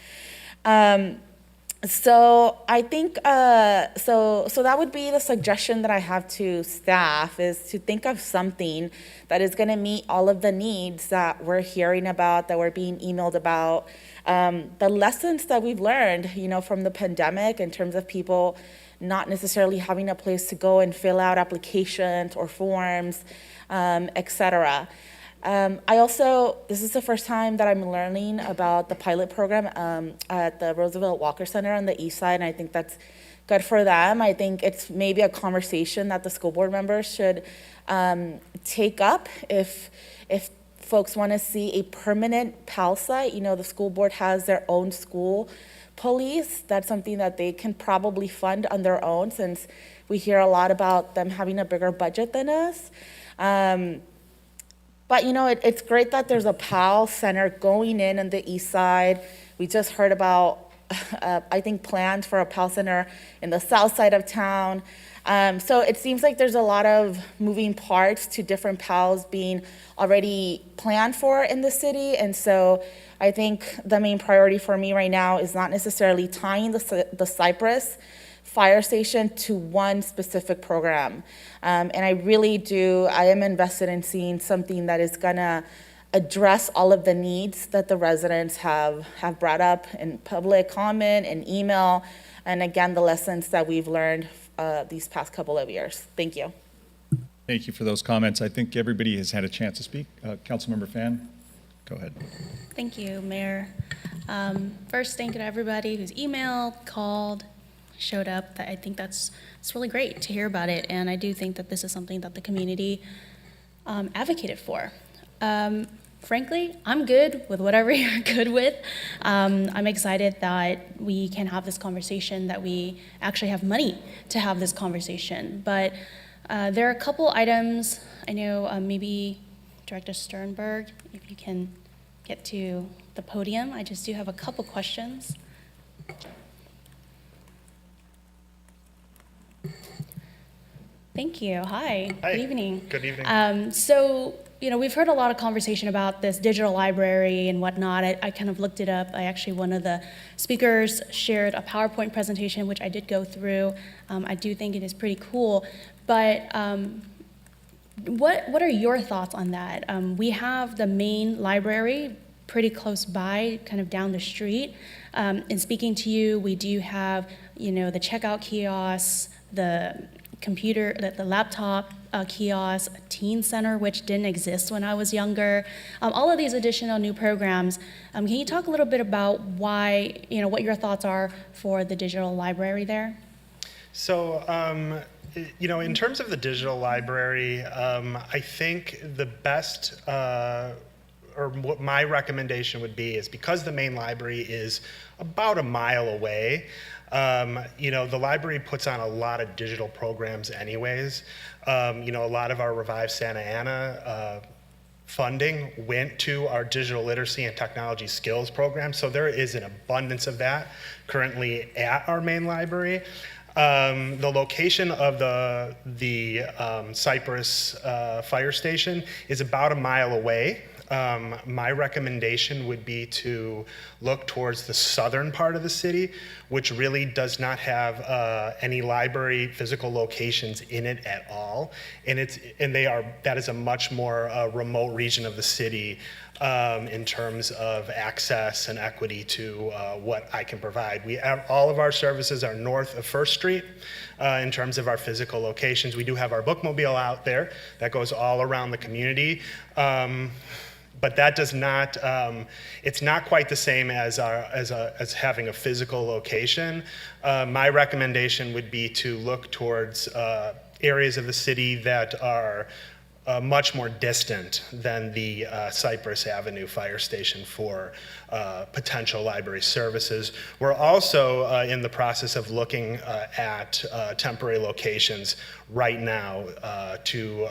So I think, so that would be the suggestion that I have to staff, is to think of something that is gonna meet all of the needs that we're hearing about, that we're being emailed about, the lessons that we've learned, from the pandemic in terms of people not necessarily having a place to go and fill out applications or forms, et cetera. This is the first time that I'm learning about the pilot program at the Roosevelt Walker Center on the east side, and I think that's good for them. I think it's maybe a conversation that the school board members should take up if folks want to see a permanent PAL site. You know, the school board has their own school police. That's something that they can probably fund on their own, since we hear a lot about them having a bigger budget than us. But, you know, it's great that there's a PAL center going in on the east side. We just heard about, I think, plans for a PAL center in the south side of town. So it seems like there's a lot of moving parts to different PALs being already planned for in the city. And so I think the main priority for me right now is not necessarily tying the Cypress fire station to one specific program. And I am invested in seeing something that is gonna address all of the needs that the residents have brought up in public comment and email, and again, the lessons that we've learned these past couple of years. Thank you. Thank you for those comments. I think everybody has had a chance to speak. Councilmember Fan, go ahead. Thank you, Mayor. First, thank you to everybody who's emailed, called, showed up. I think it's really great to hear about it, and I do think that this is something that the community advocated for. Frankly, I'm good with whatever you're good with. I'm excited that we can have this conversation, that we actually have money to have this conversation. But there are a couple items, I know maybe Director Sternberg, if you can get to the podium. I just do have a couple questions. Thank you. Hi. Good evening. Good evening. So, you know, we've heard a lot of conversation about this digital library and whatnot. I kind of looked it up. One of the speakers shared a PowerPoint presentation, which I did go through. I do think it is pretty cool. But what are your thoughts on that? We have the main library pretty close by, kind of down the street. In speaking to you, we do have, you know, the checkout kiosks, the computer, the laptop kiosk, a teen center, which didn't exist when I was younger. All of these additional new programs. Can you talk a little bit about why, you know, what your thoughts are for the digital library there? So, you know, in terms of the digital library, I think the best, or what my recommendation would be, is because the main library is about a mile away, you know, the library puts on a lot of digital programs anyways. You know, a lot of our Revive Santa Ana funding went to our digital literacy and technology skills program. So there is an abundance of that currently at our main library. The location of the Cypress fire station is about a mile away. My recommendation would be to look towards the southern part of the city, which really does not have any library physical locations in it at all, and that is a much more remote region of the city in terms of access and equity to what I can provide. All of our services are north of First Street in terms of our physical locations. We do have our bookmobile out there that goes all around the community. But that does not, it's not quite the same as having a physical location. My recommendation would be to look towards areas of the city that are much more distant than the Cypress Avenue fire station for potential library services. We're also in the process of looking at temporary locations right now to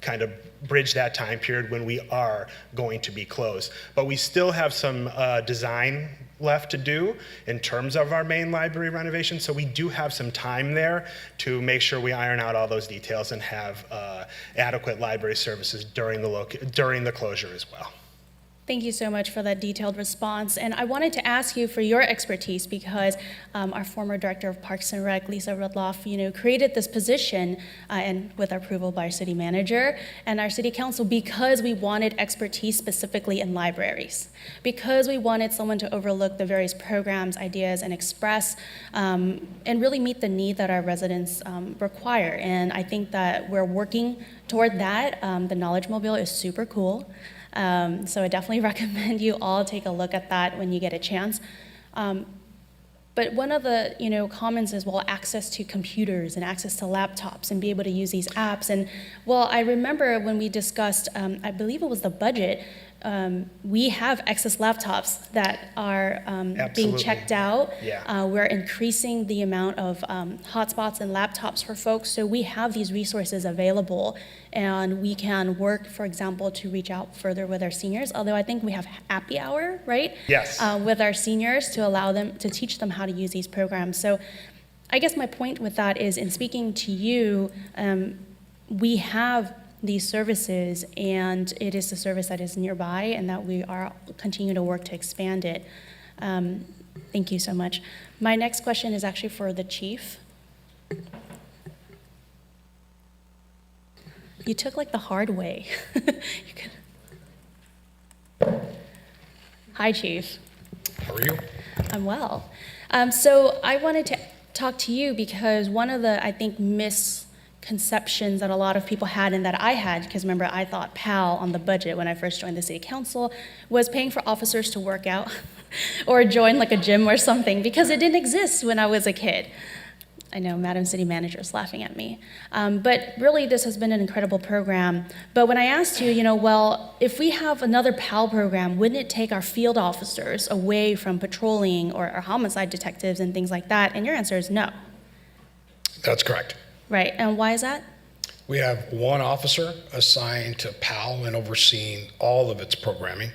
kind of bridge that time period when we are going to be closed. But we still have some design left to do in terms of our main library renovation, so we do have some time there to make sure we iron out all those details and have adequate library services during the closure as well. Thank you so much for that detailed response. And I wanted to ask you for your expertise because our former Director of Parks and Rec, Lisa Rudloff, created this position and with approval by our city manager and our city council because we wanted expertise specifically in libraries, because we wanted someone to overlook the various programs, ideas, and express and really meet the need that our residents require. And I think that we're working toward that. The Knowledge Mobile is super cool. So I definitely recommend you all take a look at that when you get a chance. But one of the comments is, well, access to computers and access to laptops and be able to use these apps. And well, I remember when we discussed, I believe it was the budget, we have excess laptops that are being Absolutely. checked out. Yeah. We're increasing the amount of hotspots and laptops for folks, so we have these resources available, and we can work, for example, to reach out further with our seniors, although I think we have happy hour, right? Yes. With our seniors to allow them, to teach them how to use these programs. So I guess my point with that is, in speaking to you, we have these services, and it is a service that is nearby and that we are continue to work to expand it. Thank you so much. My next question is actually for the chief. You took like the hard way. Hi, Chief. How are you? I'm well. So I wanted to talk to you because one of the, I think, misconceptions that a lot of people had and that I had, because remember, I thought PAL on the budget when I first joined the city council was paying for officers to work out or join like a gym or something, because it didn't exist when I was a kid. I know Madam City Manager is laughing at me. But really, this has been an incredible program. But when I asked you, well, if we have another PAL program, wouldn't it take our field officers away from patrolling or our homicide detectives and things like that? And your answer is no. That's correct. Right, and why is that? We have one officer assigned to PAL and overseeing all of its programming,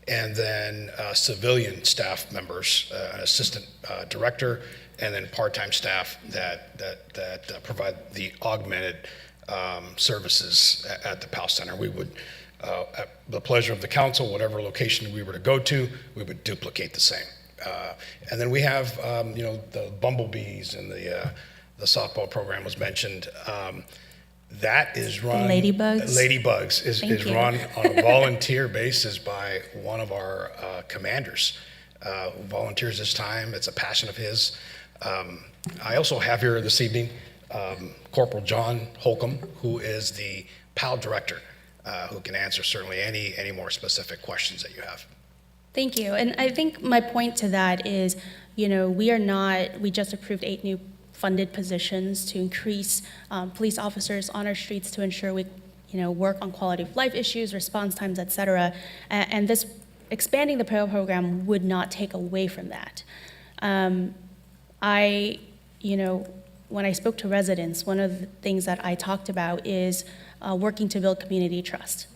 and then civilian staff members, an assistant director, and then part-time staff that provide the augmented services at the PAL Center. We would, at the pleasure of the council, whatever location we were to go to, we would duplicate the same. And then we have, the bumblebees and the softball program was mentioned. That is run. Ladybugs? Ladybugs is run on a volunteer basis by one of our commanders who volunteers his time. It's a passion of his. I also have here this evening Corporal John Holcomb, who is the PAL director, who can answer certainly any more specific questions that you have. Thank you. And I think my point to that is, we just approved 8 new funded positions to increase police officers on our streets to ensure we, work on quality of life issues, response times, et cetera. And this expanding the PAL program would not take away from that. When I spoke to residents, one of the things that I talked about is working to build community trust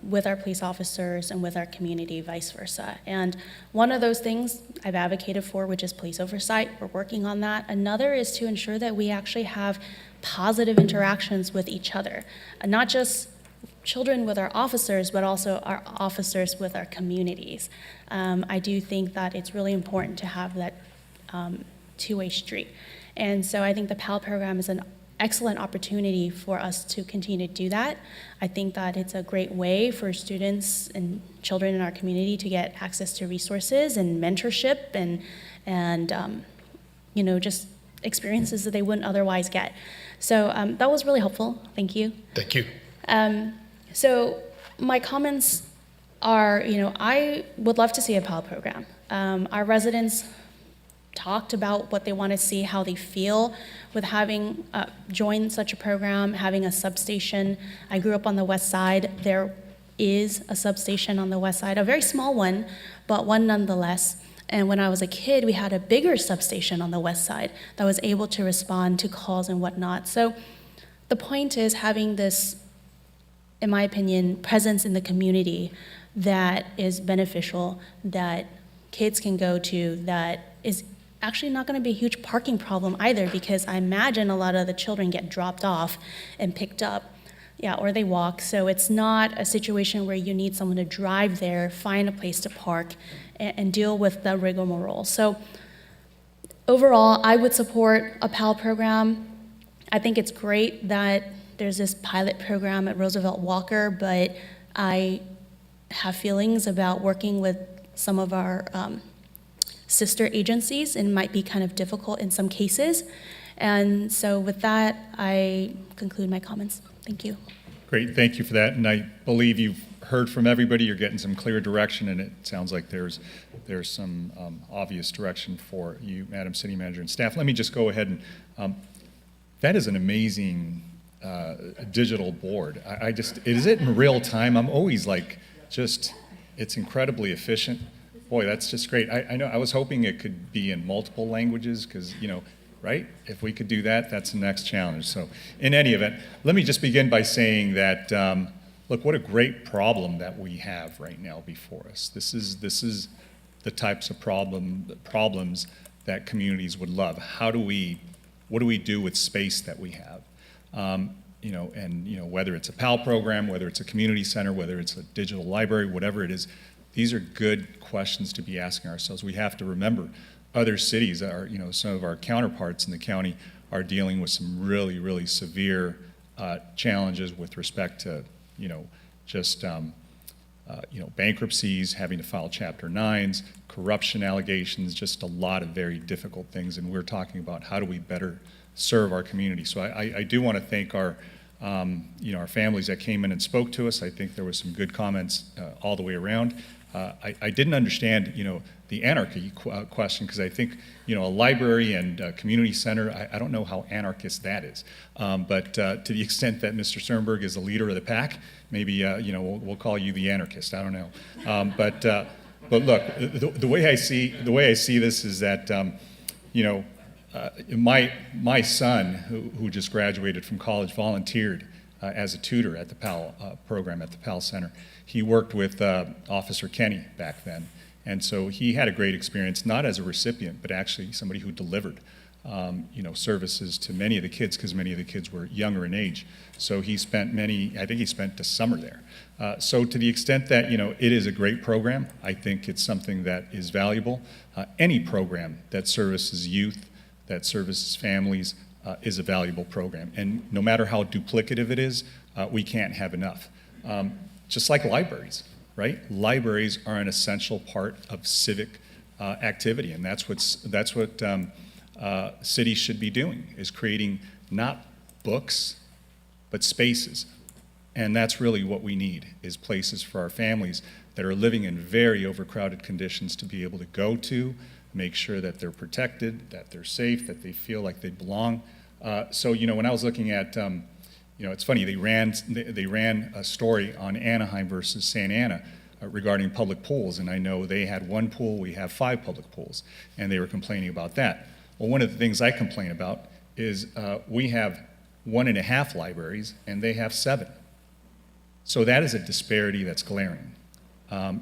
with our police officers and with our community, vice versa. And one of those things I've advocated for, which is police oversight, we're working on that. Another is to ensure that we actually have positive interactions with each other, not just children with our officers, but also our officers with our communities. I do think that it's really important to have that two-way street. And so I think the PAL program is an excellent opportunity for us to continue to do that. I think that it's a great way for students and children in our community to get access to resources and mentorship and just experiences that they wouldn't otherwise get. So that was really helpful. Thank you. Thank you. So my comments are, I would love to see a PAL program. Our residents talked about what they want to see, how they feel with having joined such a program, having a substation. I grew up on the west side. There is a substation on the west side, a very small one, but one nonetheless. And when I was a kid, we had a bigger substation on the west side that was able to respond to calls and whatnot. So the point is having this, in my opinion, presence in the community that is beneficial, that kids can go to, that is actually not going to be a huge parking problem either, because I imagine a lot of the children get dropped off and picked up. Yeah, or they walk. So it's not a situation where you need someone to drive there, find a place to park, and deal with the rigmarole. So overall, I would support a PAL program. I think it's great that there's this pilot program at Roosevelt Walker, but I have feelings about working with some of our sister agencies, and might be kind of difficult in some cases. And so with that, I conclude my comments. Thank you. Great, thank you for that. And I believe you've heard from everybody. You're getting some clear direction, and it sounds like there's some obvious direction for you, Madam City Manager and staff. Let me just go ahead and, that is an amazing digital board. Is it in real time? I'm always like, it's incredibly efficient. Boy, that's just great. I know, I was hoping it could be in multiple languages, because, right? If we could do that, that's the next challenge. So in any event, let me just begin by saying that, look, what a great problem that we have right now before us. This is the types of problems that communities would love. What do we do with space that we have? Whether it's a PAL program, whether it's a community center, whether it's a digital library, whatever it is, these are good questions to be asking ourselves. We have to remember other cities, some of our counterparts in the county are dealing with some really, really severe challenges with respect to, bankruptcies, having to file Chapter 9s, corruption allegations, just a lot of very difficult things. And we're talking about how do we better serve our community. So I do want to thank our families that came in and spoke to us. I think there was some good comments all the way around. I didn't understand, the anarchy question, because I think, a library and a community center, I don't know how anarchist that is. But to the extent that Mr. Sternberg is the leader of the pack, maybe, we'll call you the anarchist. I don't know. But look, the way I see this is that, my son, who just graduated from college, volunteered as a tutor at the PAL program at the PAL Center. He worked with Officer Kenny back then, and so he had a great experience, not as a recipient, but actually somebody who delivered, services to many of the kids, because many of the kids were younger in age. So he spent the summer there. So to the extent that, it is a great program, I think it's something that is valuable. Any program that services youth, that services families, is a valuable program. And no matter how duplicative it is, we can't have enough. Just like libraries, right? Libraries are an essential part of civic activity, and that's what cities should be doing, is creating not books, but spaces. And that's really what we need, is places for our families that are living in very overcrowded conditions to be able to go to, make sure that they're protected, that they're safe, that they feel like they belong. So when I was looking at, it's funny, they ran a story on Anaheim versus Santa Ana regarding public pools, and I know they had one pool, we have 5 public pools, and they were complaining about that. Well, one of the things I complain about is we have 1.5 libraries, and they have 7. So that is a disparity that's glaring.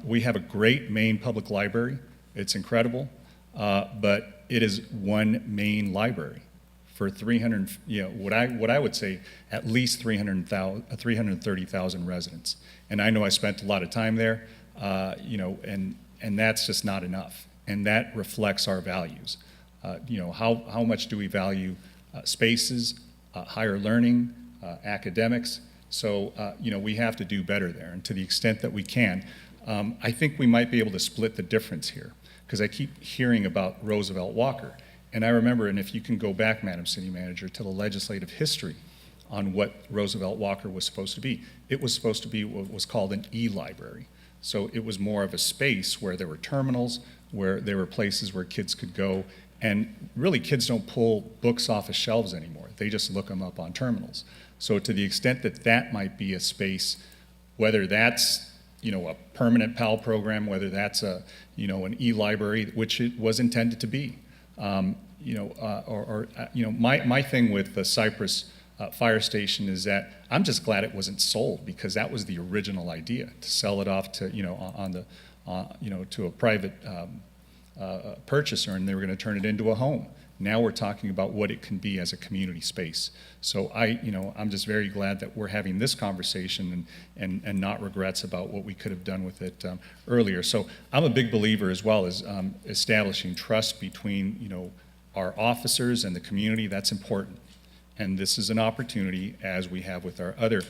We have a great main public library. It's incredible, but it is one main library for 300, what I would say at least 330,000 residents. And I know I spent a lot of time there, and that's just not enough. And that reflects our values. How much do we value spaces, higher learning, academics? So, we have to do better there. And to the extent that we can, I think we might be able to split the difference here, because I keep hearing about Roosevelt Walker. And I remember, and if you can go back, Madam City Manager, to the legislative history on what Roosevelt Walker was supposed to be. It was supposed to be what was called an e-library. So it was more of a space where there were terminals, where there were places where kids could go. And really, kids don't pull books off of shelves anymore. They just look them up on terminals. So to the extent that that might be a space, whether that's a permanent PAL program, whether that's an e-library, which it was intended to be, my thing with the Cypress fire station is that I'm just glad it wasn't sold, because that was the original idea, to sell it off to to a private purchaser, and they were going to turn it into a home. Now we're talking about what it can be as a community space. So I'm just very glad that we're having this conversation and not regrets about what we could have done with it earlier. So I'm a big believer as well as establishing trust between, our officers and the community. That's important. And this is an opportunity, as we have with our other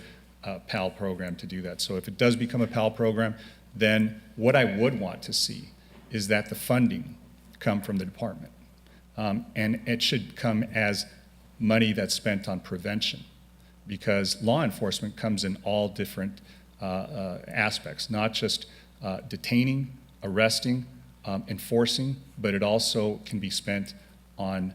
PAL program, to do that. So if it does become a PAL program, then what I would want to see is that the funding come from the department. And it should come as money that's spent on prevention, because law enforcement comes in all different aspects, not just detaining, arresting, enforcing, but it also can be spent on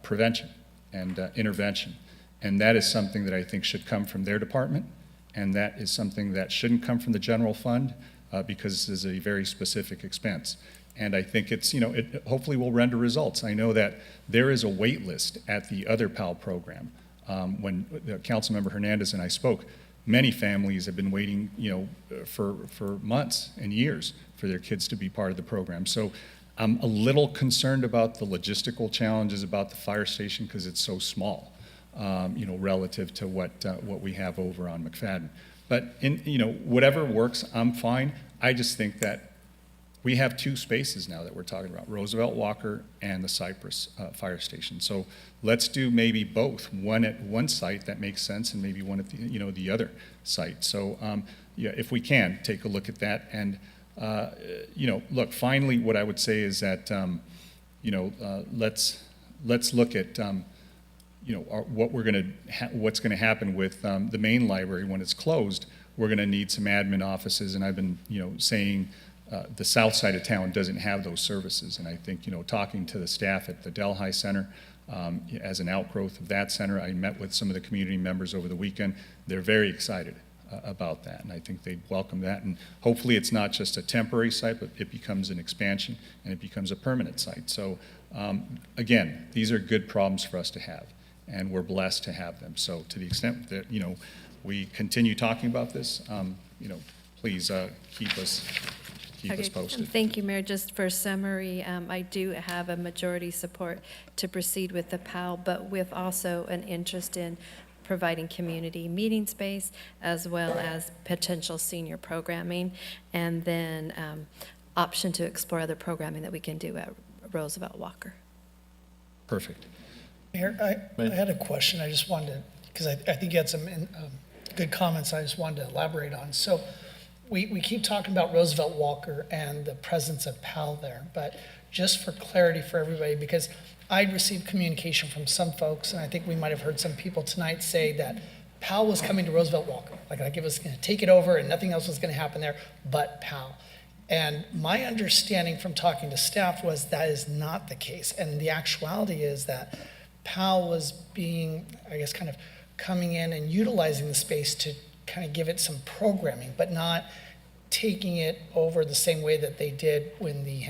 prevention and intervention. And that is something that I think should come from their department, and that is something that shouldn't come from the general fund because this is a very specific expense. And I think it's, it hopefully will render results. I know that there is a wait list at the other PAL program. When Councilmember Hernandez and I spoke, many families have been waiting, for months and years for their kids to be part of the program. So I'm a little concerned about the logistical challenges about the fire station because it's so small, relative to what we have over on McFadden. But whatever works, I'm fine. I just think that we have two spaces now that we're talking about, Roosevelt Walker and the Cypress fire station. So let's do maybe both, one at one site that makes sense and maybe one at the other site. So if we can, take a look at that. And look, finally, what I would say is that, let's look at, what's going to happen with the main library when it's closed. We're going to need some admin offices, and I've been, saying the south side of town doesn't have those services. And I think, talking to the staff at the Delhi Center, as an outgrowth of that center, I met with some of the community members over the weekend. They're very excited about that, and I think they'd welcome that. And hopefully it's not just a temporary site, but it becomes an expansion and it becomes a permanent site. So again, these are good problems for us to have, and we're blessed to have them. So to the extent that we continue talking about this, please keep us posted. Thank you, Mayor. Just for summary, I do have a majority support to proceed with the PAL, but with also an interest in providing community meeting space as well as potential senior programming, and then option to explore other programming that we can do at Roosevelt Walker. Perfect. Mayor, I had a question. I just wanted to, because I think you had some good comments I just wanted to elaborate on. So we keep talking about Roosevelt Walker and the presence of PAL there, but just for clarity for everybody, because I received communication from some folks, and I think we might have heard some people tonight say that PAL was coming to Roosevelt Walker, like it was going to take it over and nothing else was going to happen there but PAL. And my understanding from talking to staff was that is not the case. And the actuality is that PAL was being, I guess, kind of coming in and utilizing the space to kind of give it some programming, but not taking it over the same way that they did when the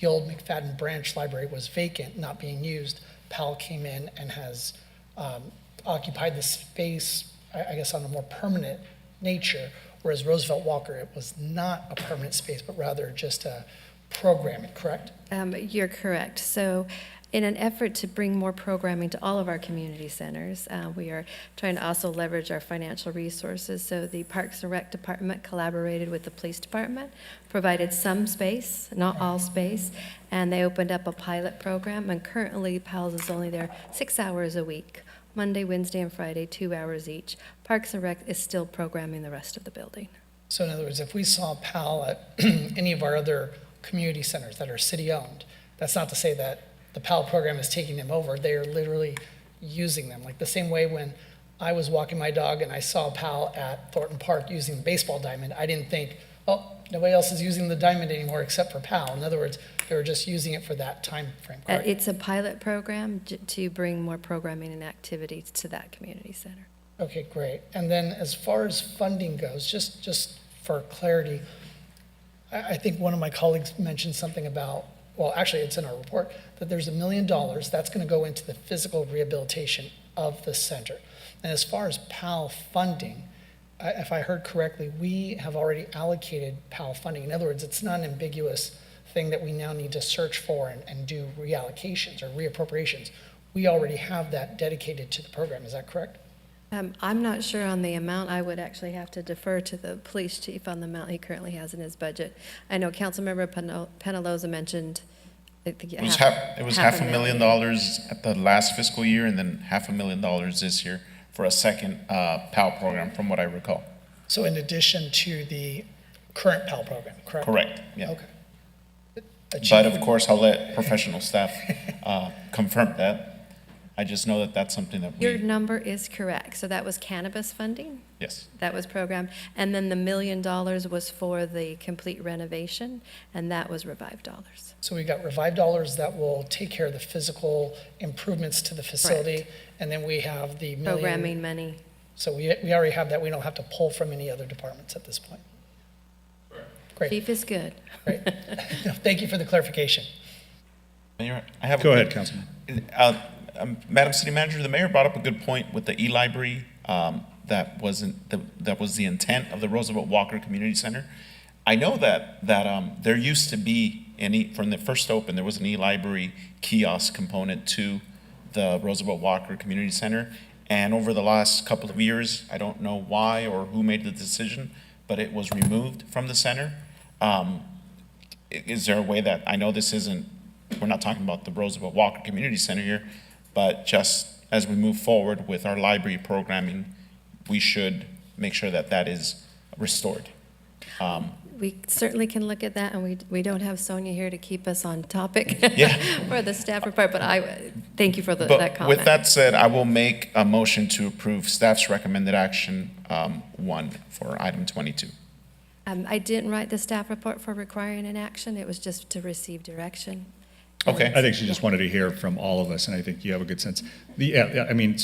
old McFadden branch library was vacant, not being used. PAL came in and has occupied the space, I guess, on a more permanent nature, whereas Roosevelt Walker, it was not a permanent space, but rather just a programming, correct? You're correct. So in an effort to bring more programming to all of our community centers, we are trying to also leverage our financial resources. So the Parks and Rec Department collaborated with the Police Department, provided some space, not all space, and they opened up a pilot program, and currently PALS is only there 6 hours a week, Monday, Wednesday, and Friday, 2 hours each. Parks and Rec is still programming the rest of the building. So in other words, if we saw PAL at any of our other community centers that are city-owned, that's not to say that the PAL program is taking them over. They are literally using them. Like the same way when I was walking my dog and I saw PAL at Thornton Park using the baseball diamond, I didn't think, oh, nobody else is using the diamond anymore except for PAL. In other words, they were just using it for that time frame. Correct? It's a pilot program to bring more programming and activities to that community center. Okay, great. And then as far as funding goes, just for clarity, I think one of my colleagues mentioned something about, well, actually it's in our report, that there's $1 million that's going to go into the physical rehabilitation of the center. And as far as PAL funding, if I heard correctly, we have already allocated PAL funding. In other words, it's not an ambiguous thing that we now need to search for and do reallocations or reappropriations. We already have that dedicated to the program, is that correct? I'm not sure on the amount. I would actually have to defer to the police chief on the amount he currently has in his budget. I know Councilmember Penaloza mentioned, I think It was $500,000 at the last fiscal year, and then $500,000 this year for a second PAL program, from what I recall. So in addition to the current PAL program, correct? Correct, yeah. Okay. But of course, I'll let professional staff confirm that. I just know that that's something that Your we, number is correct. So that was cannabis funding? yes. That was programmed. And then the $1 million was for the complete renovation, and that was revived dollars. So we got revived dollars that will take care of the physical improvements to the facility. Correct. And then we have the Programming money. So we already have that. We don't have to pull from any other departments at this point. Great. Chief is good. Great. Thank you for the clarification. Mayor, I have Go ahead, Councilman. Madam City Manager, the mayor brought up a good point with the e-library. That was the intent of the Roosevelt Walker Community Center. I know that there used to be from the first open, there was an e-library kiosk component to the Roosevelt Walker Community Center. And over the last couple of years, I don't know why or who made the decision, but it was removed from the center. Is there a way that, I know this isn't, we're not talking about the Roosevelt Walker Community Center here, but just as we move forward with our library programming, we should make sure that that is restored. We certainly can look at that, and we don't have Sonia here to keep us on topic for the staff report, but I thank you for that comment. But with that said, I will make a motion to approve staff's recommended action 1 for item 22. I didn't write the staff report for requiring an action. It was just to receive direction. Okay. I think she just wanted to hear from all of us, and I think you have a good sense. I mean,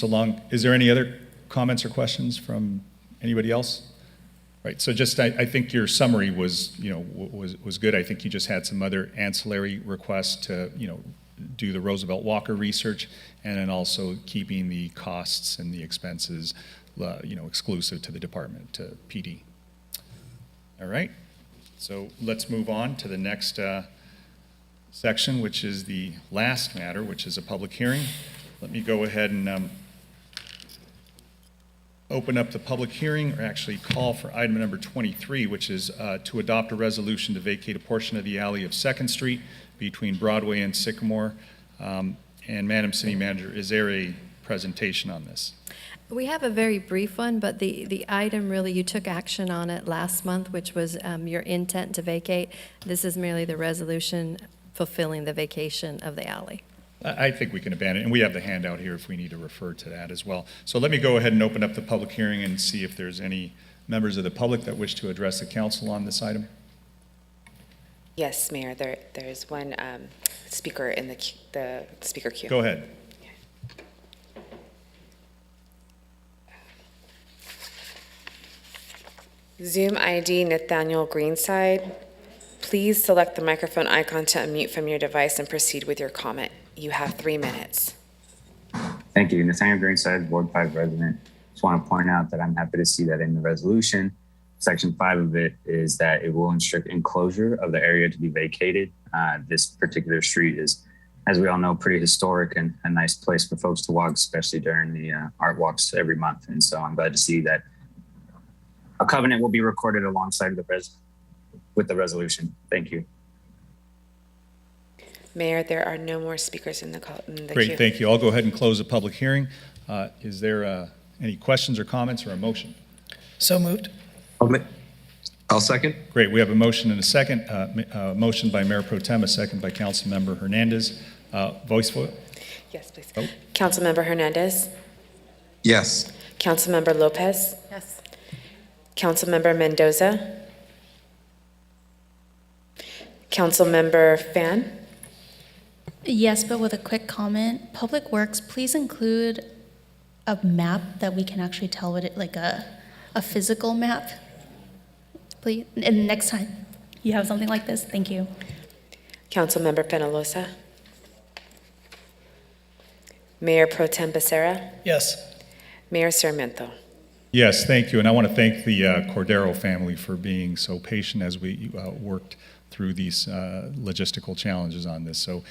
is there any other comments or questions from anybody else? Right, so just, I think your summary was, was good. I think you just had some other ancillary requests to, do the Roosevelt Walker research, and then also keeping the costs and the expenses, exclusive to the department, to PD. All right, so let's move on to the next section, which is the last matter, which is a public hearing. Let me go ahead and open up the public hearing, or actually call for item number 23, which is to adopt a resolution to vacate a portion of the alley of 2nd Street between Broadway and Sycamore. And Madam City Manager, is there a presentation on this? We have a very brief one, but the item really, you took action on it last month, which was your intent to vacate. This is merely the resolution fulfilling the vacation of the alley. I think we can abandon it, and we have the handout here if we need to refer to that as well. So let me go ahead and open up the public hearing and see if there's any members of the public that wish to address the council on this item. Yes, Mayor, there's one speaker in the speaker queue. Go ahead. Zoom ID Nathaniel Greenside. Please select the microphone icon to unmute from your device and proceed with your comment. You have 3 minutes. Thank you. Nathaniel Greenside, Ward 5 resident. Just want to point out that I'm happy to see that in the resolution, Section 5 of it is that it will instruct enclosure of the area to be vacated. This particular street is, as we all know, pretty historic and a nice place for folks to walk, especially during the art walks every month. And so I'm glad to see that a covenant will be recorded alongside with the resolution. Thank you. Mayor, there are no more speakers in the queue. Great, thank you. I'll go ahead and close the public hearing. Is there any questions or comments or a motion? So moved. I'll second. Great, we have a motion and a second. Motion by Mayor Pro Tem, a second by Councilmember Hernandez. Voice vote? Yes, please. Oh. Councilmember Hernandez. Yes. Councilmember Lopez. Yes. Councilmember Mendoza. Councilmember Fan. Yes, but with a quick comment. Public Works, please include a map that we can actually tell what it, like a physical map, please. And next time you have something like this, thank you. Councilmember Penaloza. Mayor Pro Tem Becerra. Yes. Mayor Sarmiento. Yes, thank you. And I want to thank the Cordero family for being so patient as we worked through these logistical challenges on this. So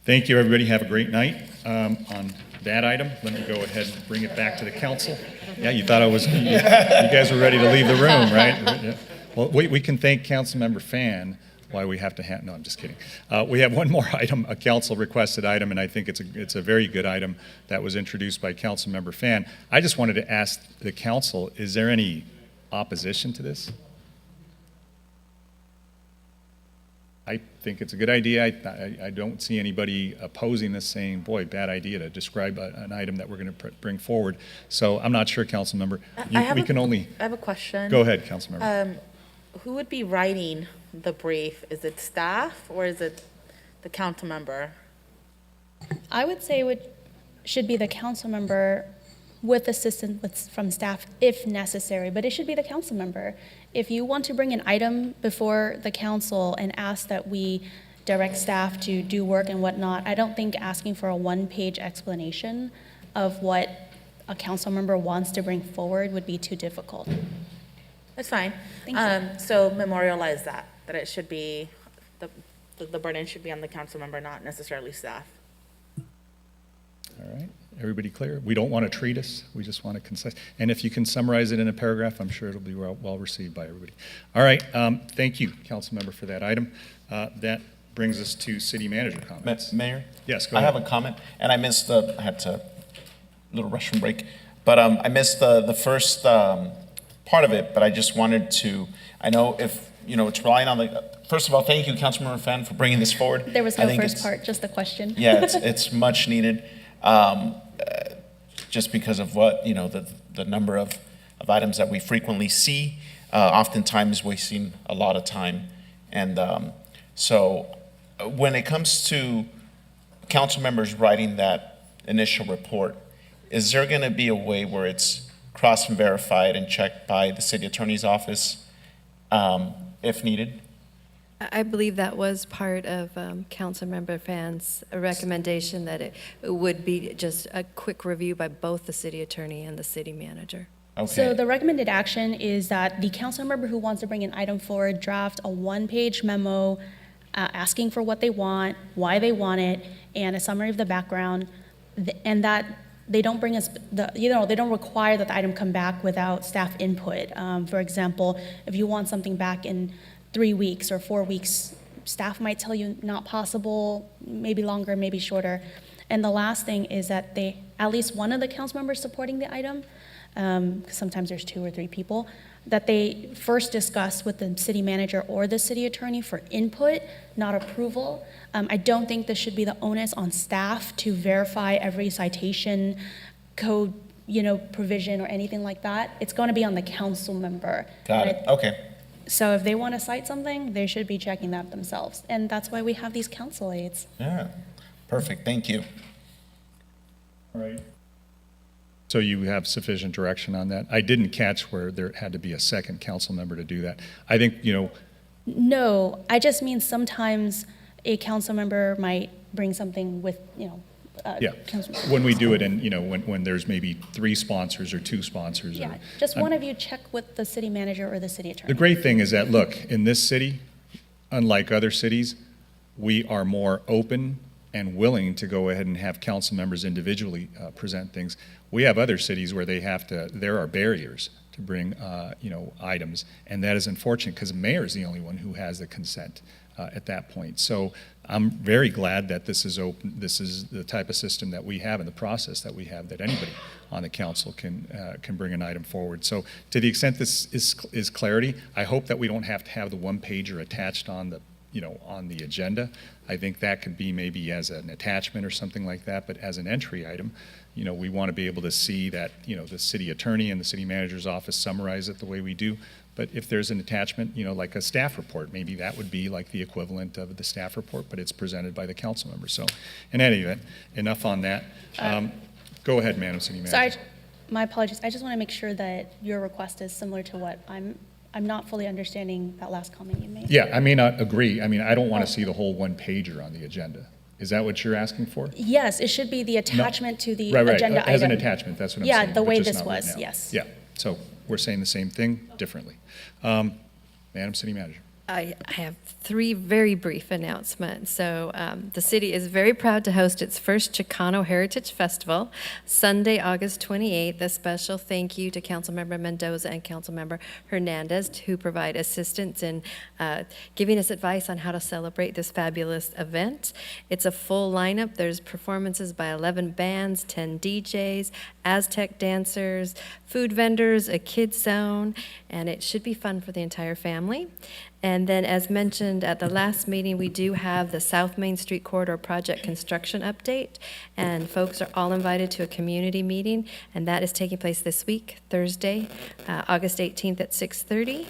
thank you, everybody. Have a great night. On that item, let me go ahead and bring it back to the council. Yeah, you thought you guys were ready to leave the room, right? Yeah. Well, we can thank Councilmember Fan. Why we have to no, I'm just kidding. We have one more item, a council requested item, and I think it's a very good item that was introduced by Councilmember Fan. I just wanted to ask the council, is there any opposition to this? I think it's a good idea. I don't see anybody opposing this, saying, boy, bad idea to describe an item that we're going to bring forward. So I'm not sure, Councilmember. I have a question. Go ahead, Councilmember. Who would be writing the brief? Is it staff or is it the council member? I would say it should be the council member with assistance from staff if necessary, but it should be the council member. If you want to bring an item before the council and ask that we direct staff to do work and whatnot, I don't think asking for a one-page explanation of what a council member wants to bring forward would be too difficult. That's fine. Thank you. So memorialize that it should be, the burden should be on the council member, not necessarily staff. All right. Everybody clear? We don't want to treat us. We just want to concise. And if you can summarize it in a paragraph, I'm sure it'll be well received by everybody. All right. Thank you, Councilmember, for that item. That brings us to City Manager comments. Mayor? Yes, go I ahead. have a comment, and I missed I had to, little restroom break, but I missed the first part of it, but I just wanted to, I know if, it's relying on first of all, thank you, Councilmember Fan, for bringing this forward. There was I no think first part, just the question. Yeah, it's much needed, just because of what, the number of items that we frequently see, oftentimes wasting a lot of time. And so when it comes to council members writing that initial report, is there going to be a way where it's cross and verified and checked by the city attorney's office if needed? I believe that was part of Councilmember Fan's recommendation, that it would be just a quick review by both the city attorney and the city manager. Okay. So the recommended action is that the council member who wants to bring an item forward draft a one-page memo asking for what they want, why they want it, and a summary of the background, and that they don't bring us they don't require that the item come back without staff input. For example, if you want something back in 3 weeks or 4 weeks, staff might tell you not possible, maybe longer, maybe shorter. And the last thing is that at least one of the council members supporting the item, sometimes there's 2 or 3 people, that they first discuss with the city manager or the city attorney for input, not approval. I don't think this should be the onus on staff to verify every citation, code, provision or anything like that. It's going to be on the council member. Got it. Okay. So if they want to cite something, they should be checking that themselves. And that's why we have these council aides. Yeah. Perfect. Thank you. All right. So you have sufficient direction on that? I didn't catch where there had to be a second council member to do that. I think, No, I just mean sometimes a council member might bring something with, yeah, when we do it in, when there's maybe 3 sponsors or 2 sponsors. Yeah, just one of you check with the city manager or the city attorney. The great thing is that, look, in this city, unlike other cities, we are more open and willing to go ahead and have council members individually present things. We have other cities where there are barriers to bring, items, and that is unfortunate because the mayor is the only one who has the consent at that point. So I'm very glad that this is open. This is the type of system that we have and the process that we have, that anybody on the council can bring an item forward. So to the extent this is clarity, I hope that we don't have to have the one-pager attached on the on the agenda. I think that could be maybe as an attachment or something like that, but as an entry item, we want to be able to see that, the city attorney and the city manager's office summarize it the way we do. But if there's an attachment, like a staff report, maybe that would be like the equivalent of the staff report, but it's presented by the council member. So in any event, enough on that. Go ahead, Madam City Manager. Sorry, my apologies. I just want to make sure that your request is similar to what I'm not fully understanding that last comment you made. Yeah, I may not agree. I mean, I don't want to see the whole one-pager on the agenda. Is that what you're asking for? Yes, it should be the attachment to the right, agenda item. As an attachment, that's what I'm saying. Yeah, the but way just this not right was, now. yes. Yeah, so we're saying the same thing differently. Madam City Manager. I have three very brief announcements. So the city is very proud to host its first Chicano Heritage Festival, Sunday, August 28th. A special thank you to Councilmember Mendoza and Councilmember Hernandez, who provide assistance in giving us advice on how to celebrate this fabulous event. It's a full lineup. There's performances by 11 bands, 10 DJs, Aztec dancers, food vendors, a kids zone, and it should be fun for the entire family. And then, as mentioned at the last meeting, we do have the South Main Street Corridor Project construction update, and folks are all invited to a community meeting, and that is taking place this week, Thursday, August 18th at 6:30.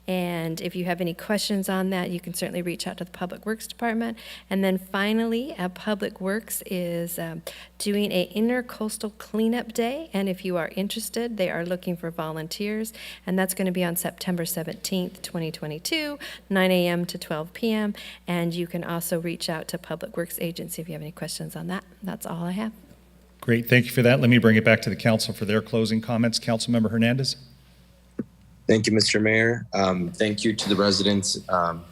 And if you have any questions on that, you can certainly reach out to the Public Works Department. And then finally, Public Works is doing a intercoastal cleanup day. And if you are interested, they are looking for volunteers. And that's going to be on September 17th, 2022, 9 a.m. to 12 p.m. And you can also reach out to Public Works Agency if you have any questions on that. That's all I have. Great, thank you for that. Let me bring it back to the council for their closing comments. Councilmember Hernandez. Thank you, Mr. Mayor. Thank you to the residents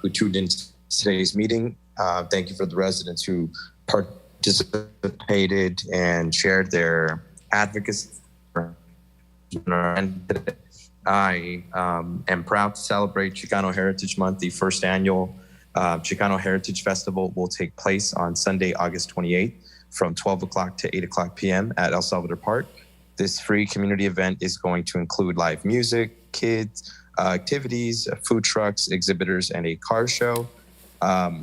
who tuned in to today's meeting. Thank you for the residents who participated and shared their advocacy. I am proud to celebrate Chicano Heritage Month. The first annual Chicano Heritage Festival will take place on Sunday, August 28th from 12 o'clock to 8 o'clock p.m. at El Salvador Park. This free community event is going to include live music, kids, activities, food trucks, exhibitors, and a car show.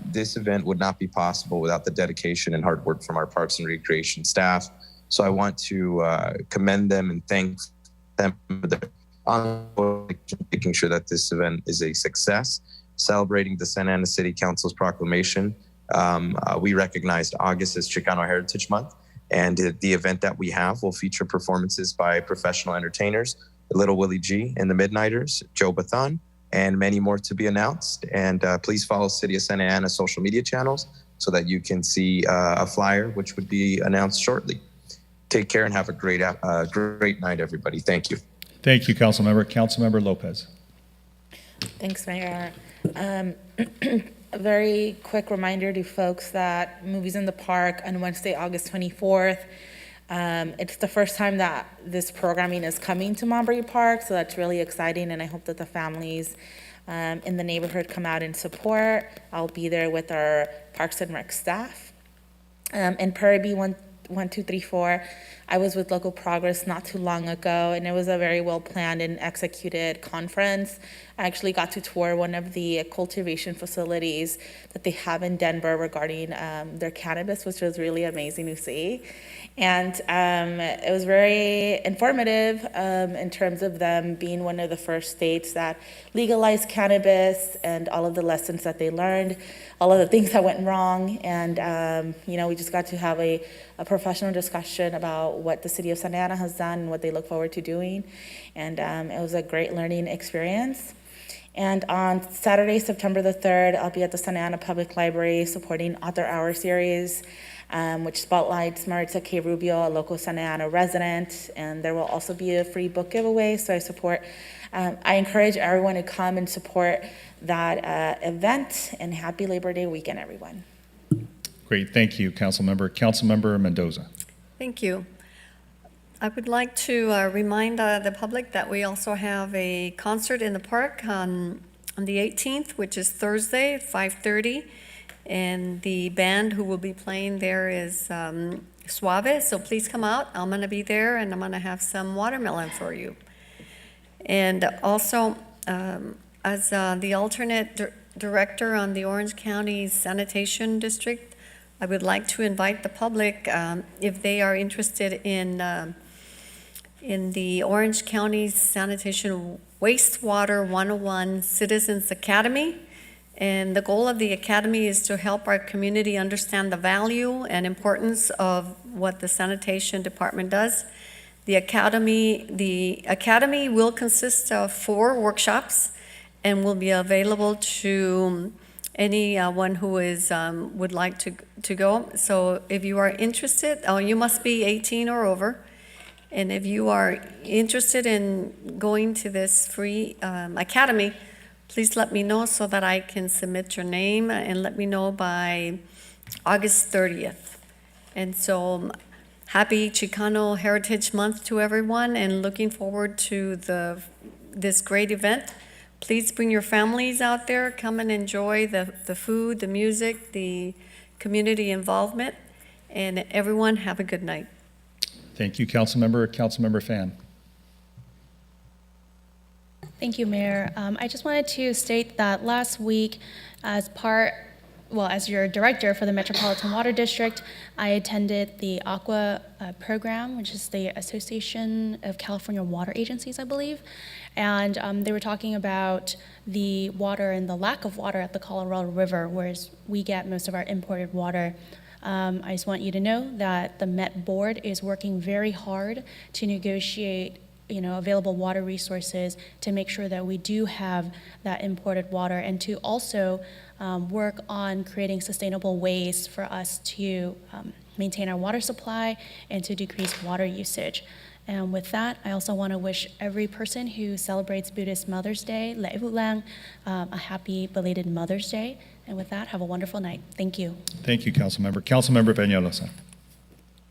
This event would not be possible without the dedication and hard work from our Parks and Recreation staff. So I want to commend them and thank them for their ongoing making sure that this event is a success. Celebrating the Santa Ana City Council's proclamation, we recognized August as Chicano Heritage Month. And the event that we have will feature performances by professional entertainers, Little Willie G and the Midnighters, Joe Bathon, and many more to be announced. And please follow City of Santa Ana social media channels so that you can see a flyer, which would be announced shortly. Take care and have a great night, everybody. Thank you. Thank you, Councilmember. Councilmember Lopez. Thanks, Mayor. A very quick reminder to folks that Movies in the Park on Wednesday, August 24th. It's the first time that this programming is coming to Monterey Park, so that's really exciting, and I hope that the families in the neighborhood come out and support. I'll be there with our Parks and Rec staff. And Prairie 1234, I was with Local Progress not too long ago, and it was a very well-planned and executed conference. I actually got to tour one of the cultivation facilities that they have in Denver regarding their cannabis, which was really amazing to see. And it was very informative in terms of them being one of the first states that legalized cannabis and all of the lessons that they learned, all of the things that went wrong. And, we just got to have a professional discussion about what the city of Santa Ana has done and what they look forward to doing. And it was a great learning experience. And on Saturday, September the 3rd, I'll be at the Santa Ana Public Library supporting Author Hour series, which spotlights Maritza K. Rubio, a local Santa Ana resident. And there will also be a free book giveaway, so I encourage everyone to come and support that event, and happy Labor Day weekend, everyone. Great, thank you, Councilmember. Councilmember Mendoza. Thank you. I would like to remind the public that we also have a concert in the park on the 18th, which is Thursday at 5:30. And the band who will be playing there is Suave, so please come out. I'm going to be there, and I'm going to have some watermelon for you. And also, as the alternate director on the Orange County Sanitation District, I would like to invite the public, if they are interested in the Orange County Sanitation Wastewater 101 Citizens Academy. And the goal of the academy is to help our community understand the value and importance of what the sanitation department does. The academy will consist of 4 workshops and will be available to anyone who would like to go. So if you are interested, you must be 18 or over. And if you are interested in going to this free academy, please let me know so that I can submit your name, and let me know by August 30th. And so happy Chicano Heritage Month to everyone, and looking forward to this great event. Please bring your families out there, come and enjoy the food, the music, the community involvement, and everyone have a good night. Thank you, Councilmember. Councilmember Fan. Thank you, Mayor. I just wanted to state that last week, as your director for the Metropolitan Water District, I attended the AQUA program, which is the Association of California Water Agencies, I believe. And they were talking about the water and the lack of water at the Colorado River, whereas we get most of our imported water. I just want you to know that the Met Board is working very hard to negotiate available water resources to make sure that we do have that imported water, and to also work on creating sustainable ways for us to maintain our water supply and to decrease water usage. And with that, I also want to wish every person who celebrates Buddhist Mother's Day, Le'u Lang, a happy belated Mother's Day. And with that, have a wonderful night. Thank you. Thank you, Councilmember. Councilmember Peñalosa.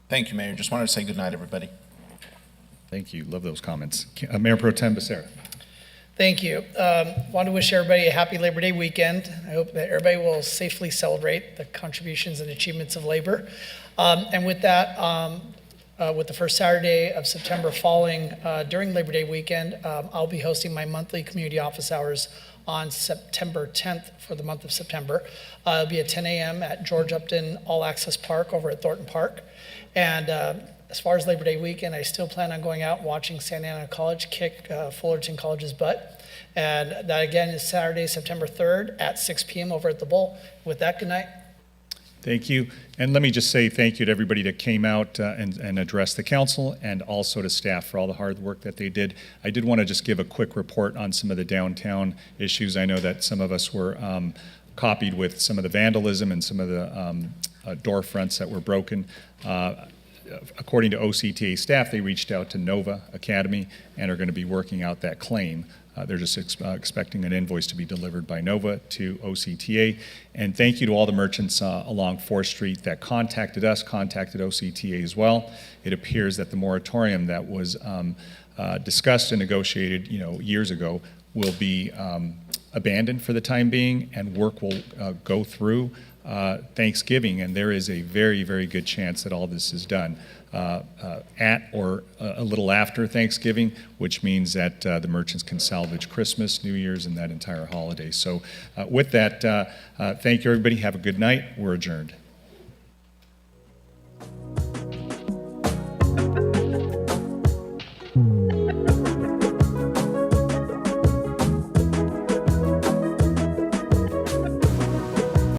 Thank you, Mayor. Just wanted to say good night, everybody. Thank you. Love those comments. Mayor Pro Tem Becerra. Thank you. Want to wish everybody a happy Labor Day weekend. I hope that everybody will safely celebrate the contributions and achievements of labor. And with that, with the first Saturday of September falling during Labor Day weekend, I'll be hosting my monthly community office hours on September 10th for the month of September. It'll be at 10 a.m. at George Upton All Access Park over at Thornton Park. And as far as Labor Day weekend, I still plan on going out and watching Santa Ana College kick Fullerton College's butt. And that again is Saturday, September 3rd at 6 p.m. over at the Bowl. With that, good night. Thank you. And let me just say thank you to everybody that came out and addressed the council, and also to staff for all the hard work that they did. I did want to just give a quick report on some of the downtown issues. I know that some of us were copied with some of the vandalism and some of the door fronts that were broken. According to OCTA staff, they reached out to Nova Academy and are going to be working out that claim. They're just expecting an invoice to be delivered by Nova to OCTA. And thank you to all the merchants along 4th Street that contacted us, contacted OCTA as well. It appears that the moratorium that was discussed and negotiated years ago will be abandoned for the time being, and work will go through Thanksgiving, and there is a very, very good chance that all this is done at or a little after Thanksgiving, which means that the merchants can salvage Christmas, New Year's, and that entire holiday. So with that, thank you, everybody. Have a good night. We're adjourned.